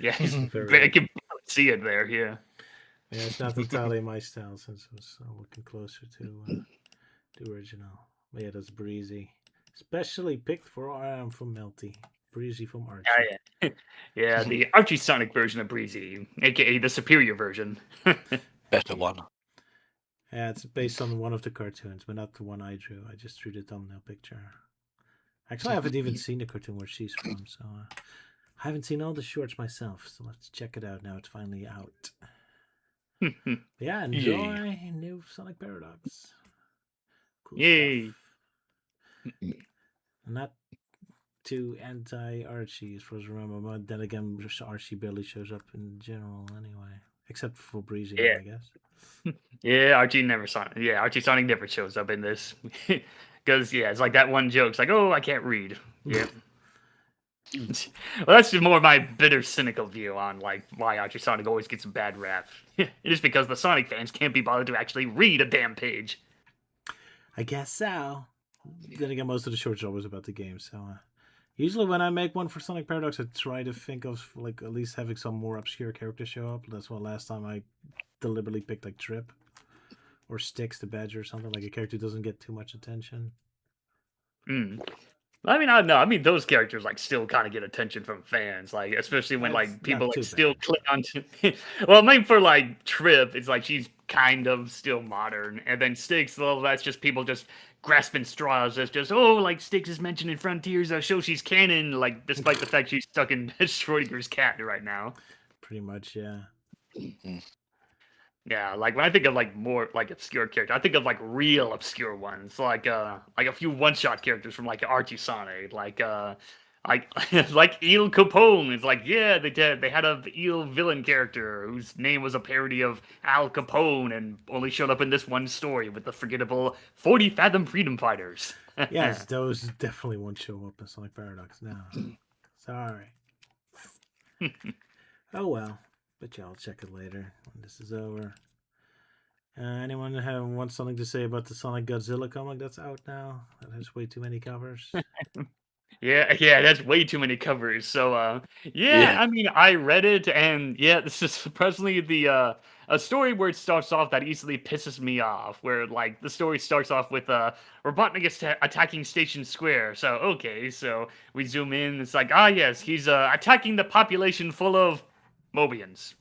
Yeah, I can see it there. Yeah. Yeah, it's not entirely my style since I was looking closer to the original. But yeah, that's Breezy. Especially picked for from Melty. Breezy from Archie. Yeah. Yeah, the Archie Sonic version of Breezy, aka the superior version. Better one. Yeah, it's based on one of the cartoons, but not the one I drew. I just drew the thumbnail picture. Actually, I haven't even seen the cartoon where she's from, so I haven't seen all the shorts myself. So let's check it out now. It's finally out. But yeah, enjoy new Sonic Paradox. Cool Yay. stuff. Not too anti-Archie, as far as I remember, but then again, Archie barely shows up in general anyway, except for Breezy, Yeah. I guess. Yeah, Archie Sonic never shows up in this. Because, yeah, it's like that one joke. It's like, oh, I can't read. Yeah. Well, that's just more my bitter, cynical view on, like, why Archie Sonic always gets a bad rap. It is because the Sonic fans can't be bothered to actually read a damn page. I guess so. Then again, most of the shorts are always about the game, so... usually when I make one for Sonic Paradox, I try to think of, like, at least having some more obscure characters show up. That's why last time I deliberately picked, like, Trip. Or Styx the Badger or something, like a character who doesn't get too much attention. I mean, I don't know. I mean, those characters like still kind of get attention from fans, like especially when That's like people not too like still bad. click onto. Well, maybe for like Trip, it's like she's kind of still modern, and then Styx, well, that's just people just grasping straws. That's just like Styx is mentioned in Frontiers, show she's canon, like despite the fact she's stuck in Schrodinger's cat right now. Pretty much, yeah. Yeah, like when I think of like more like obscure characters, I think of like real obscure ones, like a few one-shot characters from like Archie Sonic, like like El Capone. It's like, yeah, they had a eel villain character whose name was a parody of Al Capone and only showed up in this one story with the forgettable 40 Fathom Freedom Fighters. Yes, those definitely won't show up in Sonic Paradox now. Sorry. Oh well. But yeah, I'll check it later when this is over. Anyone want something to say about the Sonic Godzilla comic that's out now? That has way too many covers. Yeah, that's way too many covers. So, Yeah. I mean, I read it, and yeah, this is surprisingly the a story where it starts off that easily pisses me off. Where like the story starts off with Robotnik is attacking Station Square. So okay, so we zoom in. It's like, yes, he's attacking the population full of Mobians.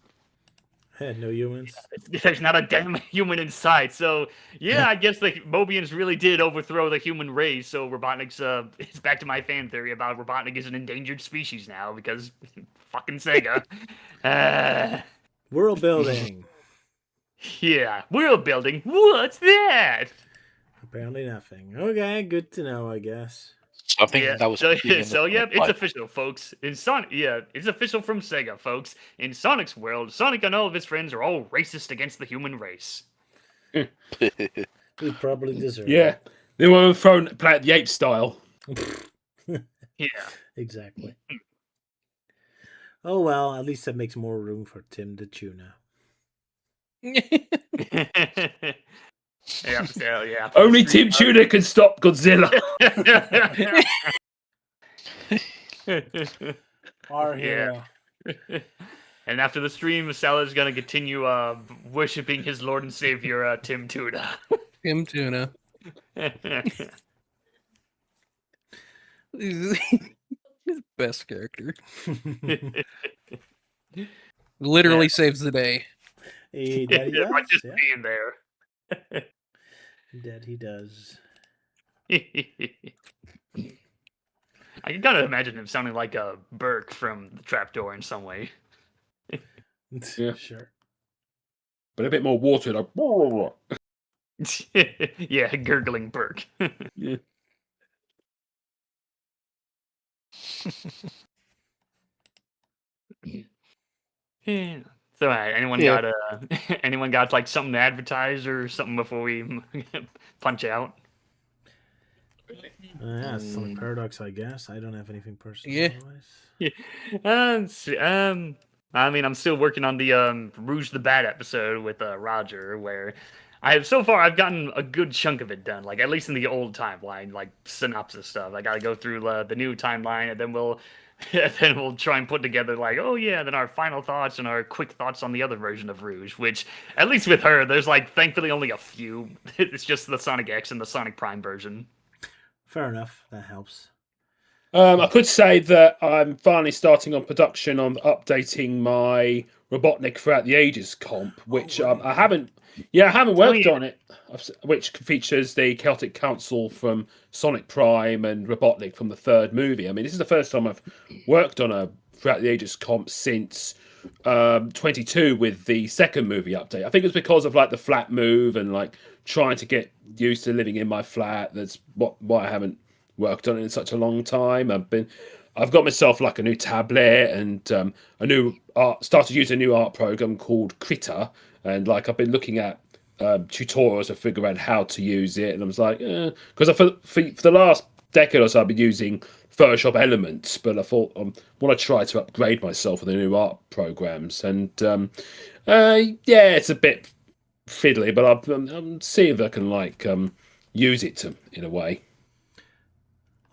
No humans. There's not a damn human in sight. So yeah, I guess the Mobians really did overthrow the human race. So Robotnik's it's back to my fan theory about Robotnik is an endangered species now because fucking Sega. World building. Yeah, world building. What's that? Apparently nothing. Okay, good to know, I guess. I think Yeah, that was. so being in the yeah, it's pipe. official, folks. In Sonic, yeah, it's official from Sega, folks. In Sonic's world, Sonic and all of his friends are all racist against the human race. We probably deserve Yeah, they were thrown Planet the Apes style. it. Yeah. Exactly. Oh well, at least that makes more room for Tim the Tuna. Yeah. Only Tim Tuna can stop Godzilla. Our hero. And after the stream, Salah's gonna continue worshiping his Lord and Savior, Tim Tuna. Tim Tuna. He's the best character. Literally saves the day. He does, By just yeah. being there. That he does. I can kind of imagine him sounding like a Burke from the Trapdoor in some way. Yeah. Sure. But a bit more water, like. Yeah, gurgling Burke. Yeah. Yeah. So, anyone Yeah. got anyone got like something to advertise or something before we punch out? Yeah, Sonic Paradox, I guess. I don't have anything personal. Yeah. Otherwise. I mean, I'm still working on the Rouge the Bat episode with Roger, where I've gotten a good chunk of it done, like at least in the old timeline, like synopsis stuff. I got to go through the new timeline, and then we'll try and put together like, then our final thoughts and our quick thoughts on the other version of Rouge, which at least with her, there's like thankfully only a few. It's just the Sonic X and the Sonic Prime version. Fair enough. That helps. I could say that I'm finally starting on production on updating my Robotnik Throughout the Ages comp, which I haven't worked on it, which features the Celtic Council from Sonic Prime and Robotnik from the third movie. I mean, this is the first time I've worked on a Throughout the Ages comp since 22 with the second movie update. I think it's because of like the flat move and like trying to get used to living in my flat. That's why I haven't worked on it in such a long time. I've got myself like a new tablet and a new started using a new art program called Critter, and like I've been looking at tutorials to figure out how to use it, and I was like, because for the last decade or so I've been using Photoshop Elements, but I thought I want to try to upgrade myself with the new art programs, and it's a bit fiddly, but I'm seeing if I can like use it in a way.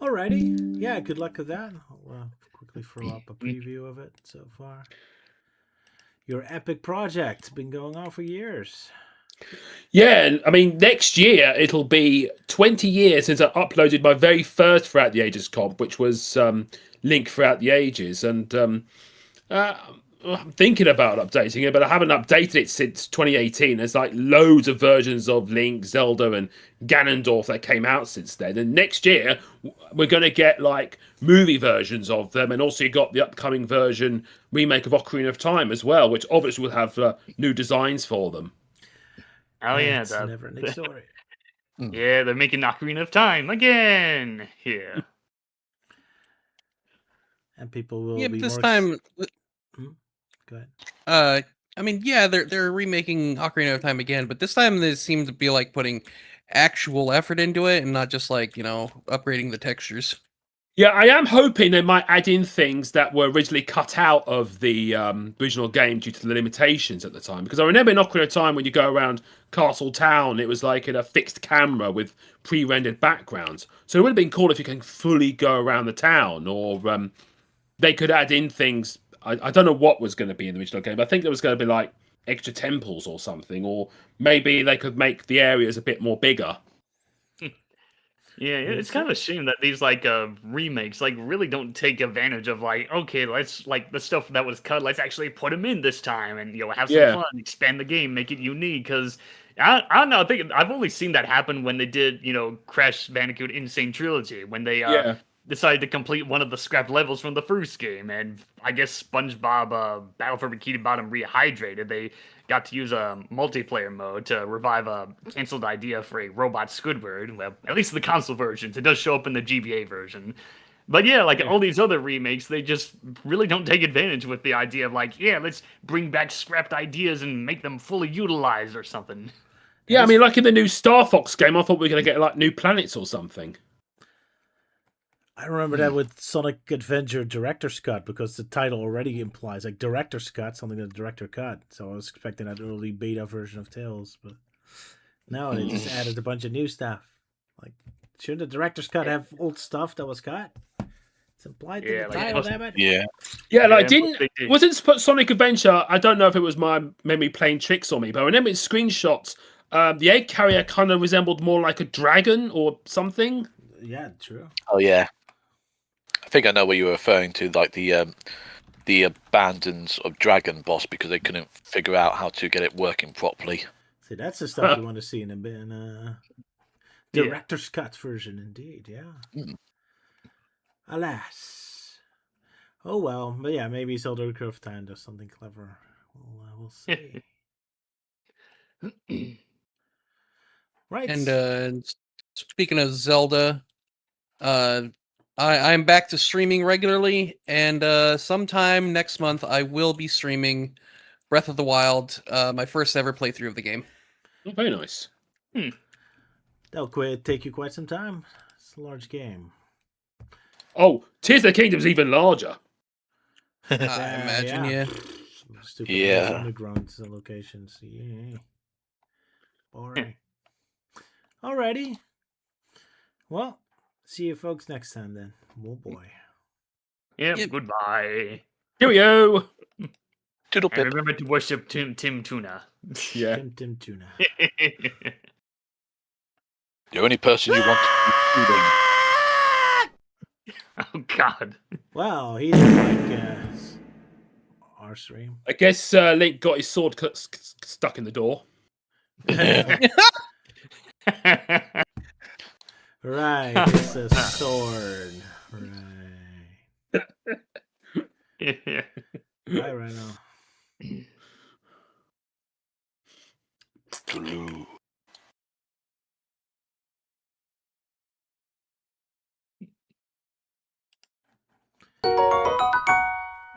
Alrighty. Yeah, good luck with that. I'll quickly throw up a preview of it so far. Your epic project been going on for years. Yeah, I mean, next year it'll be 20 years since I uploaded my very first Throughout the Ages comp, which was Link Throughout the Ages, and I'm thinking about updating it, but I haven't updated it since 2018. There's like loads of versions of Link, Zelda, and Ganondorf that came out since then. And next year, we're going to get like movie versions of them. And also you got the upcoming remake of Ocarina of Time as well, which obviously will have new designs for them. Oh, yeah. It's a never-ending story. Yeah, they're making Ocarina of Time again here. And people will Yeah, be but this more time, Go ahead. I mean, yeah, they're remaking Ocarina of Time again, but this time they seem to be like putting actual effort into it and not just like, upgrading the textures. Yeah, I am hoping they might add in things that were originally cut out of the original game due to the limitations at the time. Because I remember in Ocarina of Time when you go around Castle Town, it was like in a fixed camera with pre-rendered backgrounds. So it would have been cool if you can fully go around the town, or they could add in things. I don't know what was going to be in the original game, but I think there was going to be like extra temples or something, or maybe they could make the areas a bit more bigger. Yeah, it's kind of a shame that these like remakes like really don't take advantage of like, okay, let's like the stuff that was cut, let's actually put them in this time and have some fun, expand the game, make it unique. Because I don't know, I think I've only seen that happen when they did Crash Bandicoot Insane Trilogy, when they decided to complete one of the scrap levels from the first game, and I guess SpongeBob Battle for Bikini Bottom Rehydrated, they got to use a multiplayer mode to revive a canceled idea for a robot Squidward. Well, at least the console versions. It does show up in the GBA version. But yeah, like all these other remakes, they just really don't take advantage with the idea of like, yeah, let's bring back scrapped ideas and make them fully utilized or something. Yeah, I mean, like in the new Star Fox game, I thought we were going to get like new planets or something. I remember that with Sonic Adventure Director's Cut, because the title already implies like Director's Cut, something that the director cut. So I was expecting that early beta version of Tales, but now they just added a bunch of new stuff. Like, shouldn't the Director's Cut have old stuff that was cut? It's implied in the title, damn it. Yeah, like wasn't Sonic Adventure? I don't know if it was my memory playing tricks on me, but I remember in screenshots, the egg carrier kind of resembled more like a dragon or something. Yeah, true. Oh yeah. I think I know what you were referring to, like the abandoned of Dragon boss, because they couldn't figure out how to get it working properly. See, that's the stuff you want to see in a Director's Cut version, indeed. Yeah. Alas. Oh well, but yeah, maybe Zelda Ocarina of Time does something clever. We'll see. Right. And speaking of Zelda, I'm back to streaming regularly, and sometime next month I will be streaming Breath of the Wild, my first ever playthrough of the game. Oh, very nice. That'll take you quite some time. It's a large game. Oh, Tears of the Kingdom's even larger. I imagine, yeah. Stupid underground locations. Yeah. Boring. Alrighty. Well, see you folks next time then. Oh boy. Yep. Goodbye. Cheerio. Toodle And pip. remember to worship Tim Tuna. Yeah. Tim Tuna. The only person you want to be shooting. Oh God. Wow, he didn't like our stream. I guess Link got his sword stuck in the door. Right, it's a sword. Right. Yeah. Right now. Glue.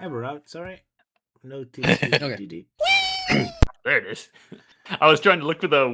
And we're out, sorry. No There it is. I was trying to look for the